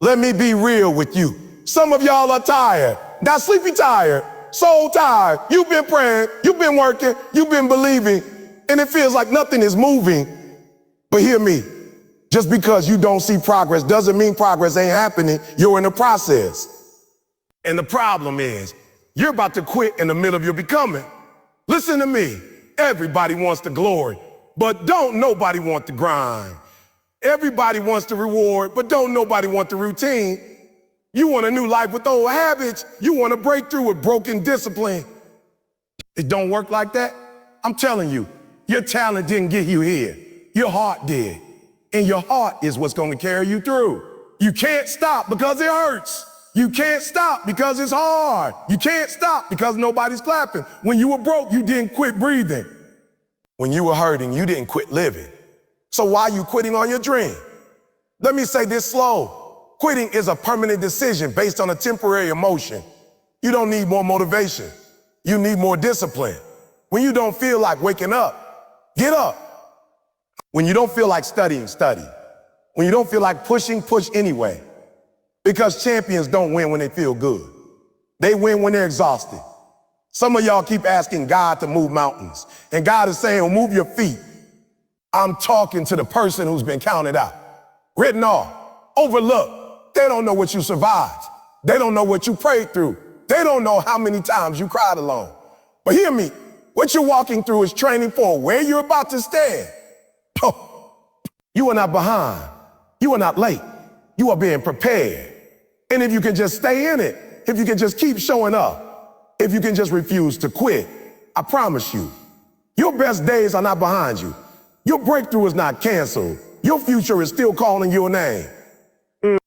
Let me be real with you. Some of y'all are tired, not sleepy tired, soul tired. You've been praying, you've been working, you've been believing, and it feels like nothing is moving. But hear me, just because you don't see progress doesn't mean progress ain't happening. You're in the process. And the problem is, you're about to quit in the middle of your becoming. Listen to me, everybody wants the glory, but don't nobody want the grind. Everybody wants the reward, but don't nobody want the routine. You want a new life with old habits. You want a breakthrough with broken discipline. It don't work like that. I'm telling you, your talent didn't get you here. Your heart did. And your heart is what's going to carry you through. You can't stop because it hurts. You can't stop because it's hard. You can't stop because nobody's clapping. When you were broke, you didn't quit breathing. When you were hurting, you didn't quit living. So why are you quitting on your dream? Let me say this slow. Quitting is a permanent decision based on a temporary emotion. You don't need more motivation. You need more discipline. When you don't feel like waking up, get up. When you don't feel like studying, study. When you don't feel like pushing, push anyway. Because champions don't win when they feel good. They win when they're exhausted. Some of y'all keep asking God to move mountains, and God is saying, well, move your feet. I'm talking to the person who's been counted out, written off, overlooked. They don't know what you survived. They don't know what you prayed through. They don't know how many times you cried alone. But hear me, what you're walking through is training for where you're about to stand. You are not behind. You are not late. You are being prepared. And if you can just stay in it, if you can just keep showing up, if you can just refuse to quit, I promise you, your best days are not behind you. Your breakthrough is not canceled. Your future is still calling your name.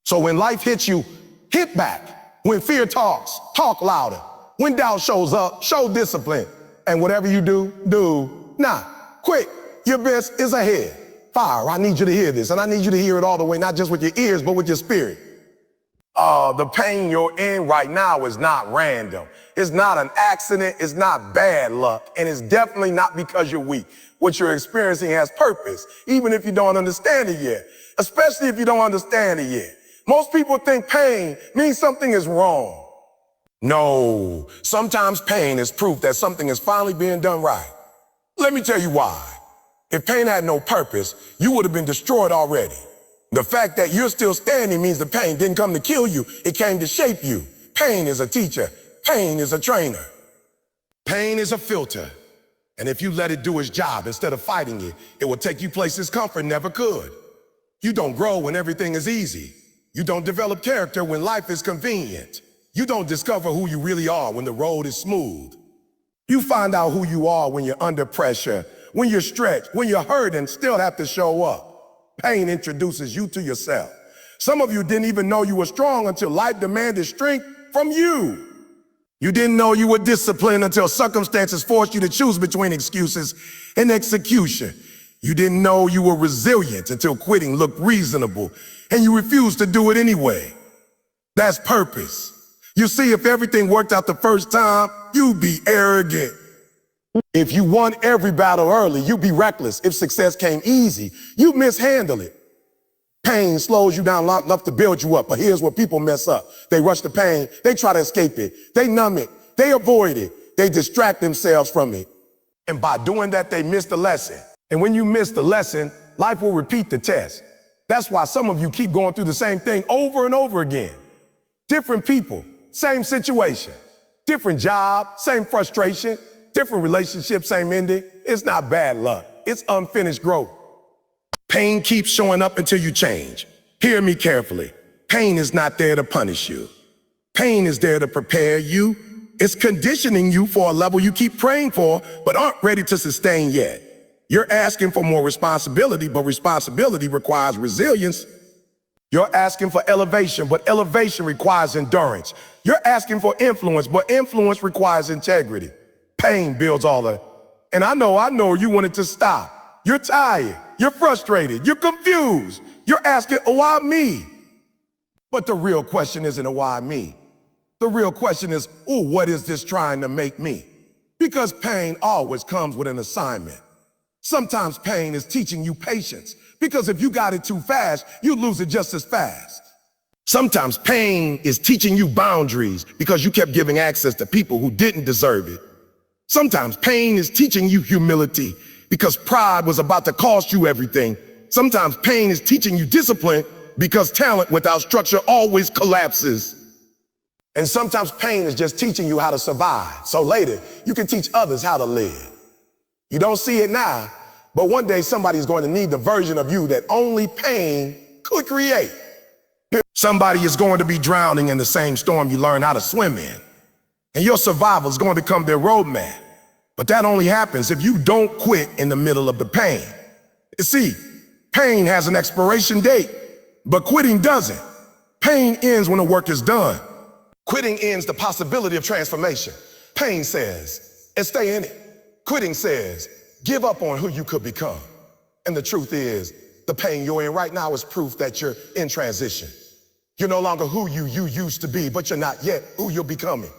So when life hits you, hit back. When fear talks, talk louder. When doubt shows up, show discipline. And whatever you do, do. Nah, quick, your best is ahead. Fire, I need you to hear this, and I need you to hear it all the way, not just with your ears, but with your spirit. The pain you're in right now is not random. It's not an accident, it's not bad luck, and it's definitely not because you're weak. What you're experiencing has purpose, even if you don't understand it yet, especially if you don't understand it yet. Most people think pain means something is wrong. No, sometimes pain is proof that something is finally being done right. Let me tell you why. If pain had no purpose, you would have been destroyed already. The fact that you're still standing means the pain didn't come to kill you, it came to shape you. Pain is a teacher, pain is a trainer. Pain is a filter. And if you let it do its job instead of fighting it, it will take you places comfort never could. You don't grow when everything is easy. You don't develop character when life is convenient. You don't discover who you really are when the road is smooth. You find out who you are when you're under pressure, when you're stretched, when you're hurt and still have to show up. Pain introduces you to yourself. Some of you didn't even know you were strong until life demanded strength from you. You didn't know you were disciplined until circumstances forced you to choose between excuses and execution. You didn't know you were resilient until quitting looked reasonable and you refused to do it anyway. That's purpose. You see, if everything worked out the first time, you'd be arrogant. If you won every battle early, you'd be reckless. If success came easy, you'd mishandle it. Pain slows you down long enough to build you up, but here's where people mess up. They rush the pain, they try to escape it, they numb it, they avoid it, they distract themselves from it. And by doing that, they miss the lesson. And when you miss the lesson, life will repeat the test. That's why some of you keep going through the same thing over and over again. Different people, same situation. Different job, same frustration. Different relationship, same ending. It's not bad luck. It's unfinished growth. Pain keeps showing up until you change. Hear me carefully. Pain is not there to punish you. Pain is there to prepare you. It's conditioning you for a level you keep praying for, but aren't ready to sustain yet. You're asking for more responsibility, but responsibility requires resilience. You're asking for elevation, but elevation requires endurance. You're asking for influence, but influence requires integrity. Pain builds all that. And I know you want it to stop. You're tired, you're frustrated, you're confused. You're asking, why me? But the real question isn't why me. The real question is, what is this trying to make me? Because pain always comes with an assignment. Sometimes pain is teaching you patience, because if you got it too fast, you lose it just as fast. Sometimes pain is teaching you boundaries because you kept giving access to people who didn't deserve it. Sometimes pain is teaching you humility because pride was about to cost you everything. Sometimes pain is teaching you discipline because talent without structure always collapses. And sometimes pain is just teaching you how to survive, so later you can teach others how to live. You don't see it now, but one day somebody's going to need the version of you that only pain could create. Somebody is going to be drowning in the same storm you learned how to swim in, and your survival is going to become their roadmap. But that only happens if you don't quit in the middle of the pain. You see, pain has an expiration date, but quitting doesn't. Pain ends when the work is done. Quitting ends the possibility of transformation. Pain says, and stay in it. Quitting says, give up on who you could become. And the truth is, the pain you're in right now is proof that you're in transition. You're no longer who you used to be, but you're not yet who you're becoming.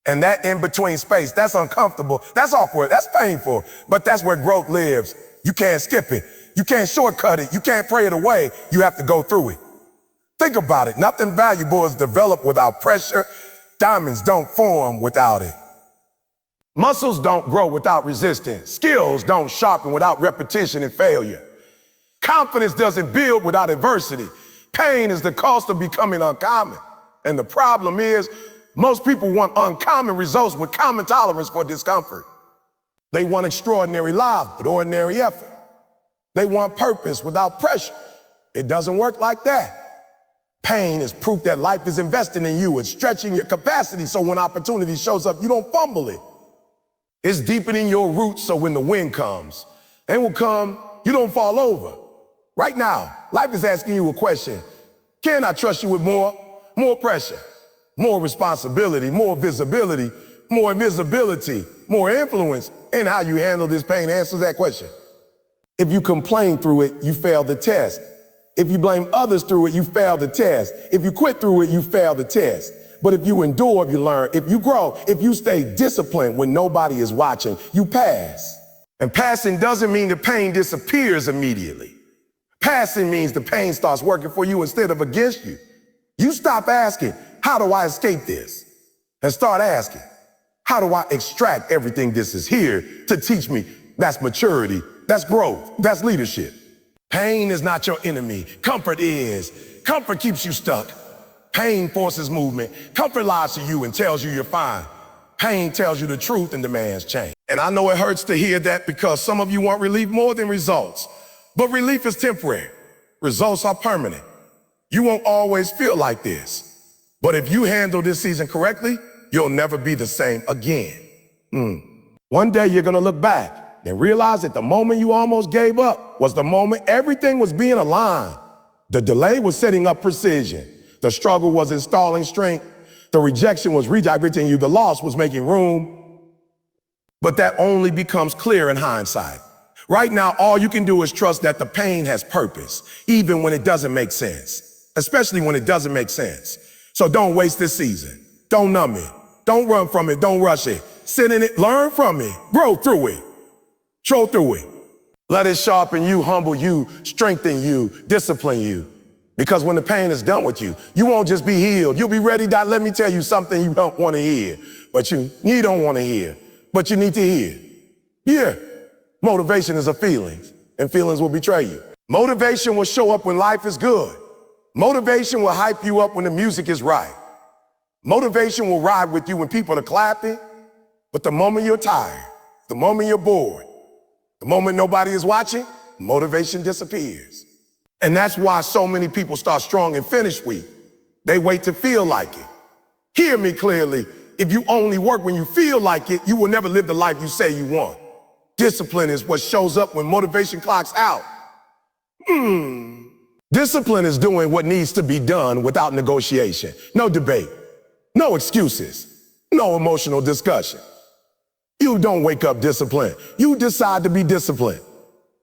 And that in-between space, that's uncomfortable, that's awkward, that's painful, but that's where growth lives. You can't skip it. You can't shortcut it. You can't pray it away. You have to go through it. Think about it. Nothing valuable is developed without pressure. Diamonds don't form without it. Muscles don't grow without resistance. Skills don't sharpen without repetition and failure. Confidence doesn't build without adversity. Pain is the cost of becoming uncommon. And the problem is, most people want uncommon results with common tolerance for discomfort. They want extraordinary lives with ordinary effort. They want purpose without pressure. It doesn't work like that. Pain is proof that life is investing in you. It's stretching your capacity so when opportunity shows up, you don't fumble it. It's deepening your roots so when the wind comes, and will come, you don't fall over. Right now, life is asking you a question. Can I trust you with more? More pressure, more responsibility, more visibility, more invisibility, more influence. And how you handle this pain answers that question. If you complain through it, you fail the test. If you blame others through it, you fail the test. If you quit through it, you fail the test. But if you endure, you learn. If you grow, if you stay disciplined when nobody is watching, you pass. And passing doesn't mean the pain disappears immediately. Passing means the pain starts working for you instead of against you. You stop asking, how do I escape this? And start asking, how do I extract everything this is here to teach me? That's maturity, that's growth, that's leadership. Pain is not your enemy. Comfort is. Comfort keeps you stuck. Pain forces movement. Comfort lies to you and tells you you're fine. Pain tells you the truth and demands change. And I know it hurts to hear that because some of you want relief more than results. But relief is temporary. Results are permanent. You won't always feel like this. But if you handle this season correctly, you'll never be the same again. One day you're gonna look back and realize that the moment you almost gave up was the moment everything was being aligned. The delay was setting up precision. The struggle was installing strength. The rejection was redirecting you. The loss was making room. But that only becomes clear in hindsight. Right now, all you can do is trust that the pain has purpose, even when it doesn't make sense, especially when it doesn't make sense. So don't waste this season. Don't numb it. Don't run from it. Don't rush it. Sit in it. Learn from it. Grow through it. Troll through it. Let it sharpen you, humble you, strengthen you, discipline you. Because when the pain is done with you, you won't just be healed. You'll be ready to, let me tell you something you don't want to hear, but you don't want to hear, but you need to hear. Yeah, motivation is a feeling, and feelings will betray you. Motivation will show up when life is good. Motivation will hype you up when the music is right. Motivation will ride with you when people are clapping, but the moment you're tired, the moment you're bored, the moment nobody is watching, motivation disappears. And that's why so many people start strong and finish weak. They wait to feel like it. Hear me clearly. If you only work when you feel like it, you will never live the life you say you want. Discipline is what shows up when motivation clocks out. Discipline is doing what needs to be done without negotiation. No debate, no excuses, no emotional discussion. You don't wake up disciplined. You decide to be disciplined.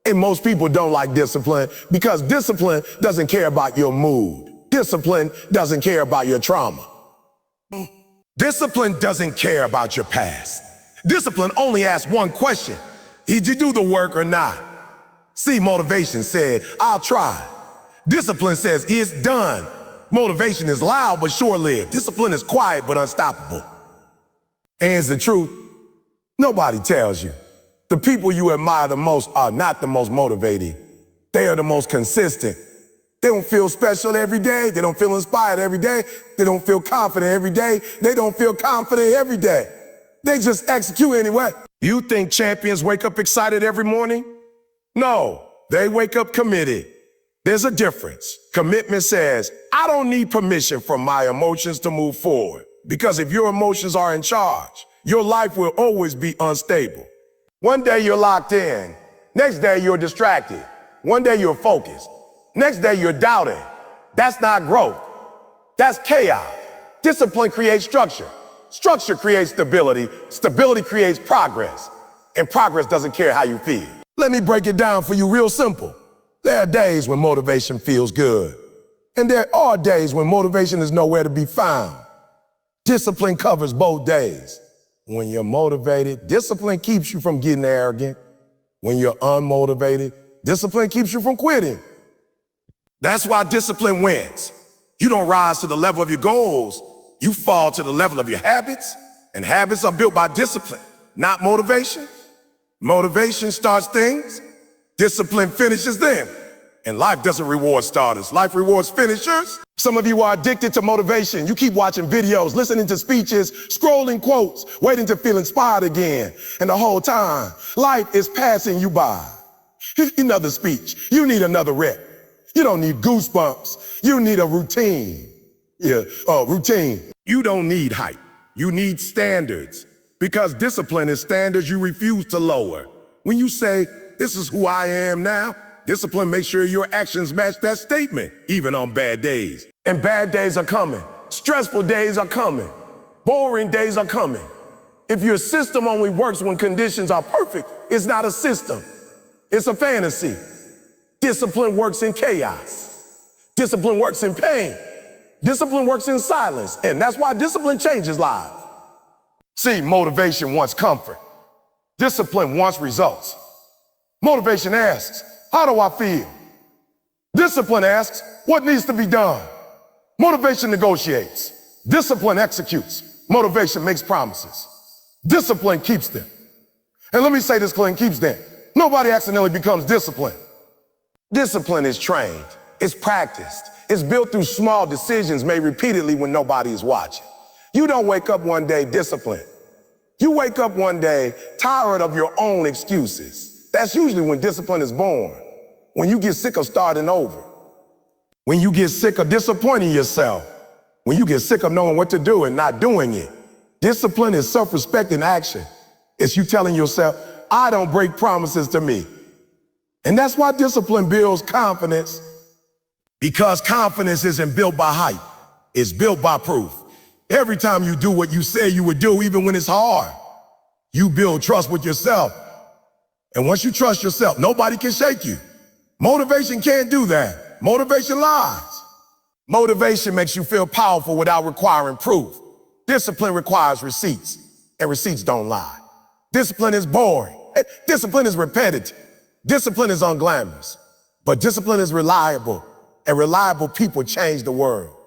And most people don't like discipline because discipline doesn't care about your mood. Discipline doesn't care about your trauma. Discipline doesn't care about your past. Discipline only asks one question. Did you do the work or not? See, motivation said, I'll try. Discipline says, it's done. Motivation is loud but short-lived. Discipline is quiet but unstoppable. And it's the truth, nobody tells you. The people you admire the most are not the most motivated. They are the most consistent. They don't feel special every day. They don't feel inspired every day. They don't feel confident every day. They don't feel confident every day. They just execute anyway. You think champions wake up excited every morning? No, they wake up committed. There's a difference. Commitment says, I don't need permission from my emotions to move forward. Because if your emotions are in charge, your life will always be unstable. One day you're locked in. Next day you're distracted. One day you're focused. Next day you're doubting. That's not growth. That's chaos. Discipline creates structure. Structure creates stability. Stability creates progress. And progress doesn't care how you feel. Let me break it down for you real simple. There are days when motivation feels good. And there are days when motivation is nowhere to be found. Discipline covers both days. When you're motivated, discipline keeps you from getting arrogant. When you're unmotivated, discipline keeps you from quitting. That's why discipline wins. You don't rise to the level of your goals. You fall to the level of your habits. And habits are built by discipline, not motivation. Motivation starts things. Discipline finishes them. And life doesn't reward starters. Life rewards finishers. Some of you are addicted to motivation. You keep watching videos, listening to speeches, scrolling quotes, waiting to feel inspired again. And the whole time, life is passing you by. Another speech. You need another rep. You don't need goosebumps. You need a routine. Routine. You don't need hype. You need standards. Because discipline is standards you refuse to lower. When you say, this is who I am now, discipline makes sure your actions match that statement, even on bad days. And bad days are coming. Stressful days are coming. Boring days are coming. If your system only works when conditions are perfect, it's not a system. It's a fantasy. Discipline works in chaos. Discipline works in pain. Discipline works in silence. And that's why discipline changes lives. See, motivation wants comfort. Discipline wants results. Motivation asks, how do I feel? Discipline asks, what needs to be done? Motivation negotiates. Discipline executes. Motivation makes promises. Discipline keeps them. And let me say this clean, keeps them. Nobody accidentally becomes disciplined. Discipline is trained. It's practiced. It's built through small decisions made repeatedly when nobody is watching. You don't wake up one day disciplined. You wake up one day tired of your own excuses. That's usually when discipline is born. When you get sick of starting over. When you get sick of disappointing yourself. When you get sick of knowing what to do and not doing it. Discipline is self-respect in action. It's you telling yourself, I don't break promises to me. And that's why discipline builds confidence. Because confidence isn't built by hype. It's built by proof. Every time you do what you say you would do, even when it's hard, you build trust with yourself. And once you trust yourself, nobody can shake you. Motivation can't do that. Motivation lies. Motivation makes you feel powerful without requiring proof. Discipline requires receipts, and receipts don't lie. Discipline is boring. Discipline is repetitive. Discipline is unglamorous. But discipline is reliable, and reliable people change the world.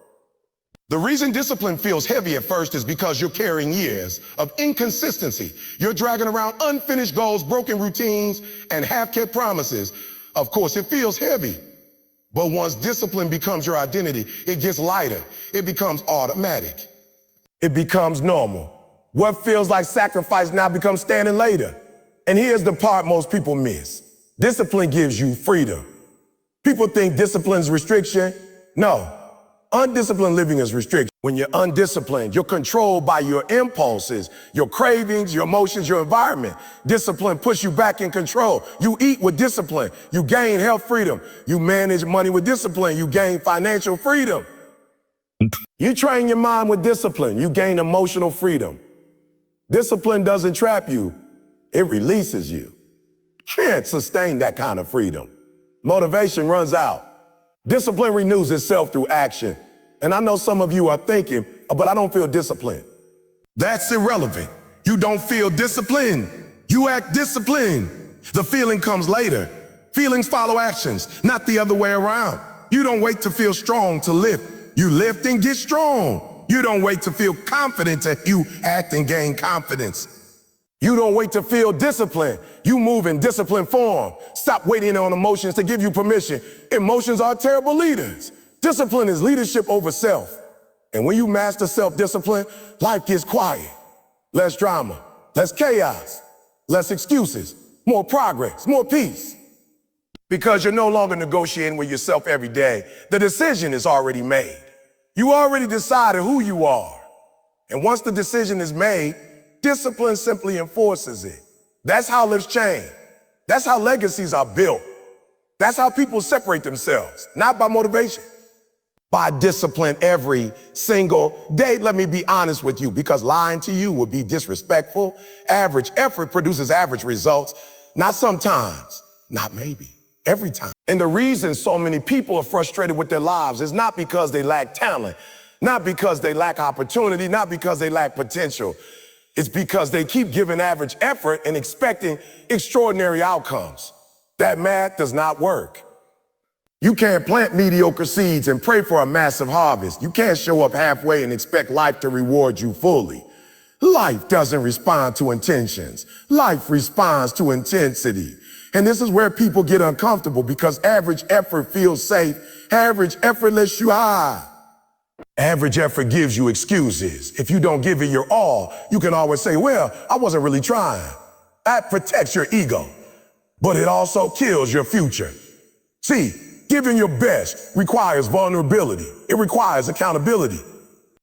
The reason discipline feels heavy at first is because you're carrying years of inconsistency. You're dragging around unfinished goals, broken routines, and half-kept promises. Of course, it feels heavy. But once discipline becomes your identity, it gets lighter. It becomes automatic. It becomes normal. What feels like sacrifice now becomes standing later. And here's the part most people miss. Discipline gives you freedom. People think discipline is restriction. No. Undisciplined living is restriction. When you're undisciplined, you're controlled by your impulses, your cravings, your emotions, your environment. Discipline puts you back in control. You eat with discipline. You gain health freedom. You manage money with discipline. You gain financial freedom. You train your mind with discipline. You gain emotional freedom. Discipline doesn't trap you. It releases you. Can't sustain that kind of freedom. Motivation runs out. Discipline renews itself through action. And I know some of you are thinking, but I don't feel disciplined. That's irrelevant. You don't feel disciplined. You act disciplined. The feeling comes later. Feelings follow actions, not the other way around. You don't wait to feel strong to lift. You lift and get strong. You don't wait to feel confident till you act and gain confidence. You don't wait to feel discipline. You move in disciplined form. Stop waiting on emotions to give you permission. Emotions are terrible leaders. Discipline is leadership over self. And when you master self-discipline, life gets quiet. Less drama, less chaos, less excuses, more progress, more peace. Because you're no longer negotiating with yourself every day. The decision is already made. You already decided who you are. And once the decision is made, discipline simply enforces it. That's how lives change. That's how legacies are built. That's how people separate themselves, not by motivation, by discipline every single day. Let me be honest with you, because lying to you would be disrespectful. Average effort produces average results. Not sometimes, not maybe, every time. And the reason so many people are frustrated with their lives is not because they lack talent, not because they lack opportunity, not because they lack potential. It's because they keep giving average effort and expecting extraordinary outcomes. That math does not work. You can't plant mediocre seeds and pray for a massive harvest. You can't show up halfway and expect life to reward you fully. Life doesn't respond to intentions. Life responds to intensity. And this is where people get uncomfortable, because average effort feels safe. Average effort lets you hide. Average effort gives you excuses. If you don't give it your all, you can always say, well, I wasn't really trying. That protects your ego, but it also kills your future. See, giving your best requires vulnerability. It requires accountability.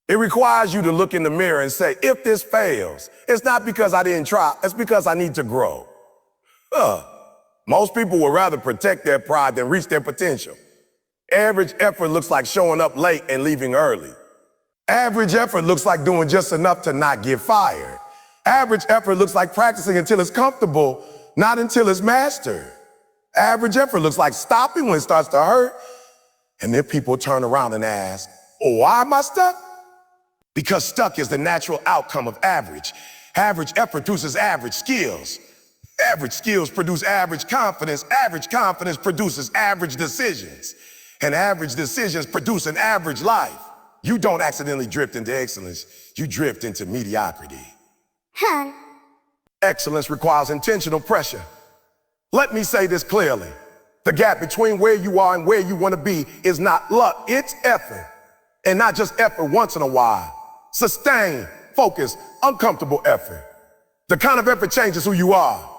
It requires you to look in the mirror and say, if this fails, it's not because I didn't try, it's because I need to grow. Most people would rather protect their pride than reach their potential. Average effort looks like showing up late and leaving early. Average effort looks like doing just enough to not get fired. Average effort looks like practicing until it's comfortable, not until it's mastered. Average effort looks like stopping when it starts to hurt. And then people turn around and ask, oh, why am I stuck? Because stuck is the natural outcome of average. Average effort produces average skills. Average skills produce average confidence. Average confidence produces average decisions. And average decisions produce an average life. You don't accidentally drift into excellence. You drift into mediocrity. Excellence requires intentional pressure. Let me say this clearly. The gap between where you are and where you want to be is not luck, it's effort. And not just effort once in a while. Sustained, focused, uncomfortable effort. The kind of effort changes who you are.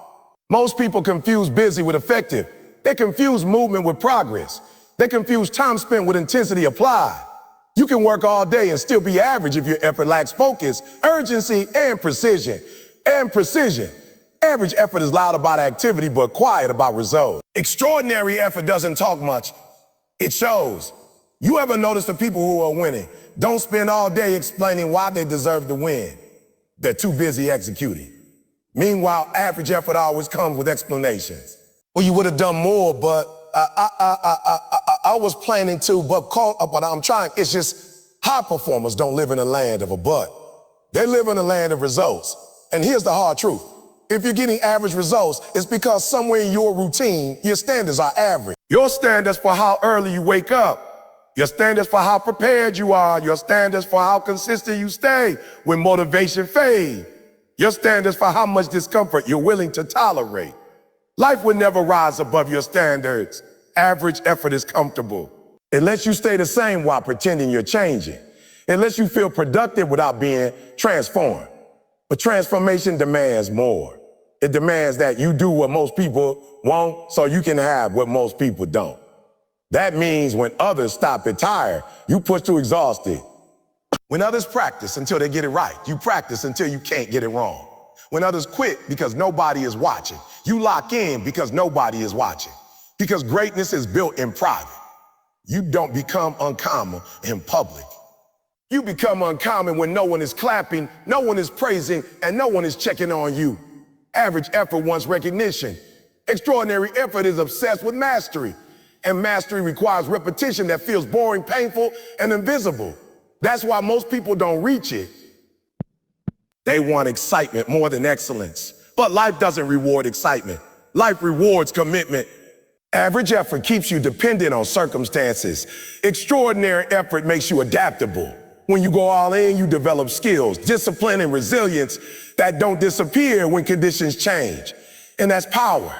Most people confuse busy with effective. They confuse movement with progress. They confuse time spent with intensity applied. You can work all day and still be average if your effort lacks focus, urgency, and precision. Average effort is loud about activity, but quiet about results. Extraordinary effort doesn't talk much. It shows. You ever notice the people who are winning don't spend all day explaining why they deserve to win? They're too busy executing. Meanwhile, average effort always comes with explanations. Well, you would have done more, but I was planning to, but I'm trying. It's just high performers don't live in a land of a but. They live in a land of results. And here's the hard truth. If you're getting average results, it's because somewhere in your routine, your standards are average. Your standards for how early you wake up. Your standards for how prepared you are. Your standards for how consistent you stay when motivation fades. Your standards for how much discomfort you're willing to tolerate. Life will never rise above your standards. Average effort is comfortable. It lets you stay the same while pretending you're changing. It lets you feel productive without being transformed. But transformation demands more. It demands that you do what most people won't so you can have what most people don't. That means when others stop at tired, you push to exhausted. When others practice until they get it right, you practice until you can't get it wrong. When others quit because nobody is watching, you lock in because nobody is watching. Because greatness is built in private. You don't become uncommon in public. You become uncommon when no one is clapping, no one is praising, and no one is checking on you. Average effort wants recognition. Extraordinary effort is obsessed with mastery. And mastery requires repetition that feels boring, painful, and invisible. That's why most people don't reach it. They want excitement more than excellence. But life doesn't reward excitement. Life rewards commitment. Average effort keeps you dependent on circumstances. Extraordinary effort makes you adaptable. When you go all in, you develop skills, discipline, and resilience that don't disappear when conditions change. And that's power.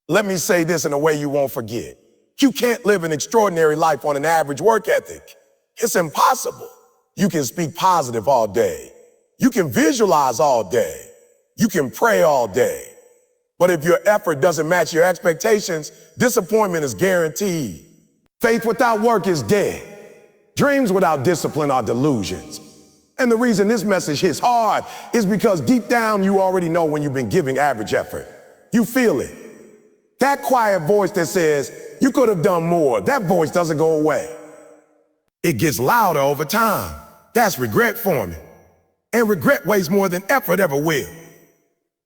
Let me say this in a way you won't forget. You can't live an extraordinary life on an average work ethic. It's impossible. You can speak positive all day. You can visualize all day. You can pray all day. But if your effort doesn't match your expectations, disappointment is guaranteed. Faith without work is dead. Dreams without discipline are delusions. And the reason this message hits hard is because deep down you already know when you've been giving average effort. You feel it. That quiet voice that says, you could have done more, that voice doesn't go away. It gets louder over time. That's regret forming. And regret weighs more than effort ever will.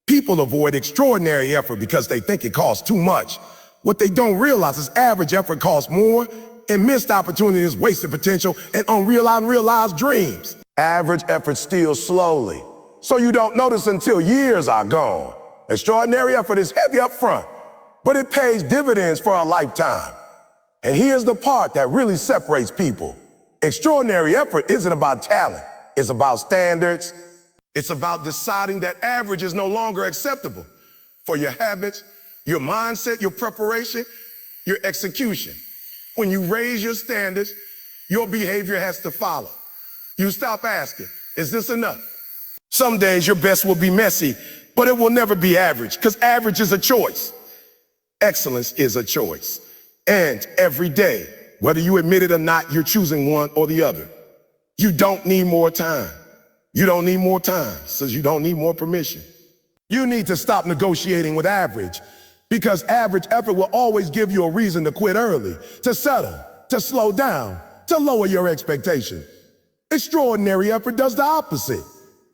People avoid extraordinary effort because they think it costs too much. What they don't realize is average effort costs more, and missed opportunities, wasted potential, and unrealized dreams. Average effort steals slowly, so you don't notice until years are gone. Extraordinary effort is heavy up front, but it pays dividends for a lifetime. And here's the part that really separates people. Extraordinary effort isn't about talent. It's about standards. It's about deciding that average is no longer acceptable for your habits, your mindset, your preparation, your execution. When you raise your standards, your behavior has to follow. You stop asking, is this enough? Some days your best will be messy, but it will never be average, because average is a choice. Excellence is a choice. And every day, whether you admit it or not, you're choosing one or the other. You don't need more time. You don't need more time, so you don't need more permission. You need to stop negotiating with average, because average effort will always give you a reason to quit early, to settle, to slow down, to lower your expectations. Extraordinary effort does the opposite.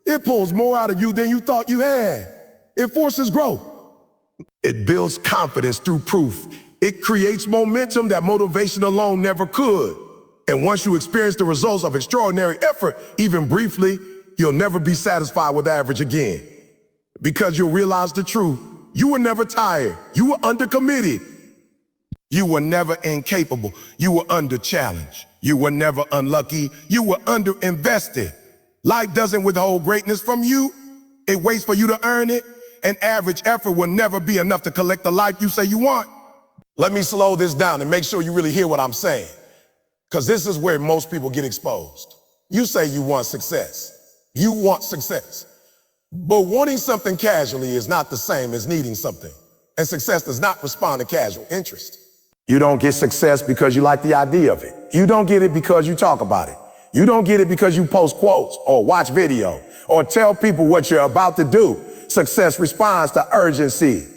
It pulls more out of you than you thought you had. It forces growth. It builds confidence through proof. It creates momentum that motivation alone never could. And once you experience the results of extraordinary effort, even briefly, you'll never be satisfied with average again. Because you'll realize the truth. You were never tired. You were undercommitted. You were never incapable. You were under challenge. You were never unlucky. You were underinvested. Life doesn't withhold greatness from you. It waits for you to earn it. And average effort will never be enough to collect the life you say you want. Let me slow this down and make sure you really hear what I'm saying, because this is where most people get exposed. You say you want success. You want success. But wanting something casually is not the same as needing something. And success does not respond to casual interest. You don't get success because you like the idea of it. You don't get it because you talk about it. You don't get it because you post quotes or watch video or tell people what you're about to do. Success responds to urgency.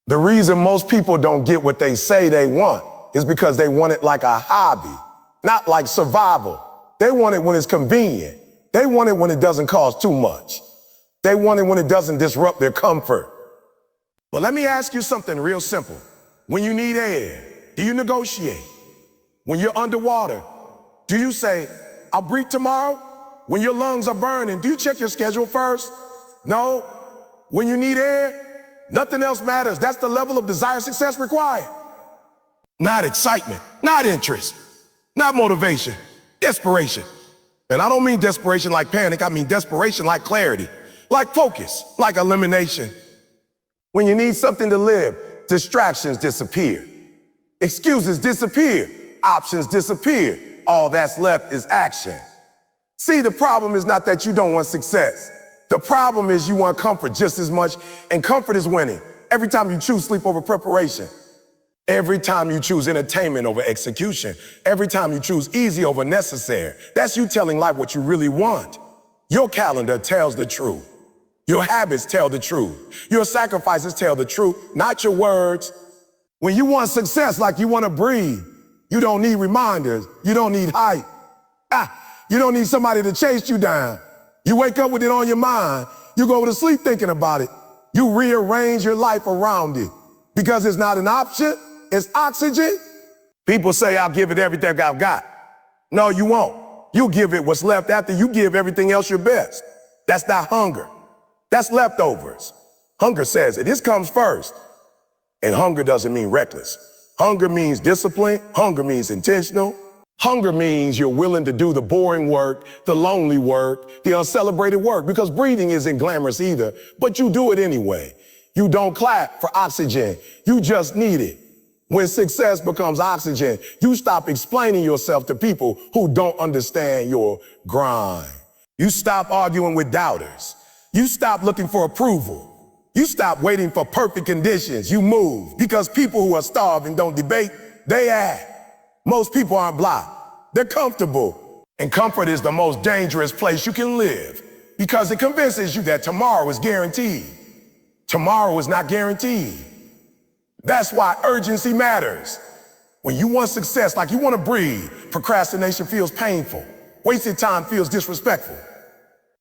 The reason most people don't get what they say they want is because they want it like a hobby, not like survival. They want it when it's convenient. They want it when it doesn't cost too much. They want it when it doesn't disrupt their comfort. But let me ask you something real simple. When you need air, do you negotiate? When you're underwater, do you say, I'll breathe tomorrow? When your lungs are burning, do you check your schedule first? No. When you need air, nothing else matters. That's the level of desired success required. Not excitement, not interest, not motivation, desperation. And I don't mean desperation like panic, I mean desperation like clarity, like focus, like elimination. When you need something to live, distractions disappear. Excuses disappear. Options disappear. All that's left is action. See, the problem is not that you don't want success. The problem is you want comfort just as much, and comfort is winning. Every time you choose sleep over preparation. Every time you choose entertainment over execution. Every time you choose easy over necessary. That's you telling life what you really want. Your calendar tells the truth. Your habits tell the truth. Your sacrifices tell the truth, not your words. When you want success like you want to breathe, you don't need reminders. You don't need hype. You don't need somebody to chase you down. You wake up with it on your mind. You go to sleep thinking about it. You rearrange your life around it because it's not an option. It's oxygen. People say, I'll give it everything I've got. No, you won't. You'll give it what's left after you give everything else your best. That's not hunger. That's leftovers. Hunger says it. This comes first. And hunger doesn't mean reckless. Hunger means discipline. Hunger means intentional. Hunger means you're willing to do the boring work, the lonely work, the uncelebrated work, because breathing isn't glamorous either, but you do it anyway. You don't clap for oxygen. You just need it. When success becomes oxygen, you stop explaining yourself to people who don't understand your grind. You stop arguing with doubters. You stop looking for approval. You stop waiting for perfect conditions. You move because people who are starving don't debate, they act. Most people aren't blocked. They're comfortable. And comfort is the most dangerous place you can live because it convinces you that tomorrow is guaranteed. Tomorrow is not guaranteed. That's why urgency matters. When you want success like you want to breathe, procrastination feels painful. Wasted time feels disrespectful.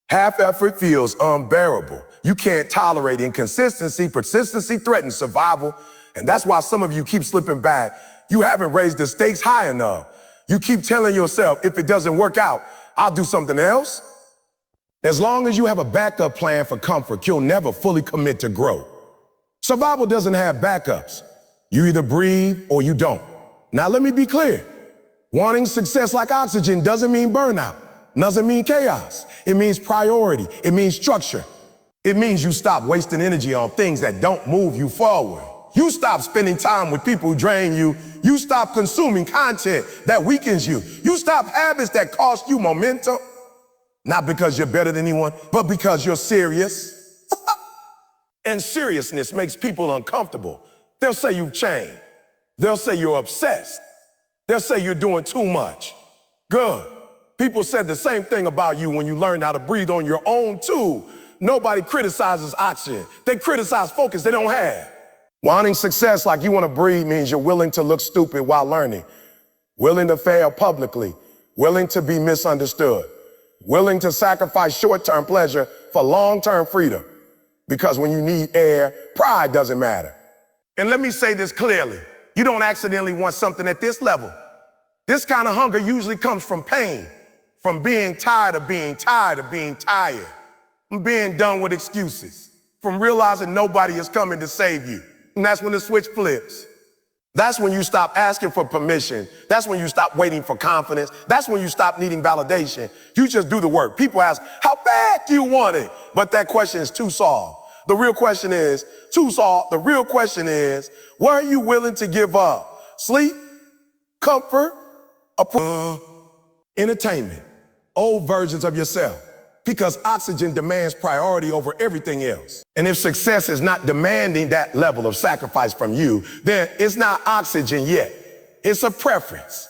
Half effort feels unbearable. You can't tolerate inconsistency. Persistency threatens survival. And that's why some of you keep slipping back. You haven't raised the stakes high enough. You keep telling yourself, if it doesn't work out, I'll do something else. As long as you have a backup plan for comfort, you'll never fully commit to growth. Survival doesn't have backups. You either breathe or you don't. Now let me be clear. Wanting success like oxygen doesn't mean burnout. Doesn't mean chaos. It means priority. It means structure. It means you stop wasting energy on things that don't move you forward. You stop spending time with people who drain you. You stop consuming content that weakens you. You stop habits that cost you momentum. Not because you're better than anyone, but because you're serious. And seriousness makes people uncomfortable. They'll say you've changed. They'll say you're obsessed. They'll say you're doing too much. Good. People said the same thing about you when you learned how to breathe on your own too. Nobody criticizes oxygen. They criticize focus they don't have. Wanting success like you want to breathe means you're willing to look stupid while learning, willing to fail publicly, willing to be misunderstood, willing to sacrifice short-term pleasure for long-term freedom. Because when you need air, pride doesn't matter. And let me say this clearly. You don't accidentally want something at this level. This kind of hunger usually comes from pain, from being tired of being tired of being tired, from being done with excuses, from realizing nobody is coming to save you. And that's when the switch flips. That's when you stop asking for permission. That's when you stop waiting for confidence. That's when you stop needing validation. You just do the work. People ask, how bad do you want it? But that question is too soft. The real question is, too soft. The real question is, what are you willing to give up? Sleep, comfort, entertainment, old versions of yourself. Because oxygen demands priority over everything else. And if success is not demanding that level of sacrifice from you, then it's not oxygen yet. It's a preference.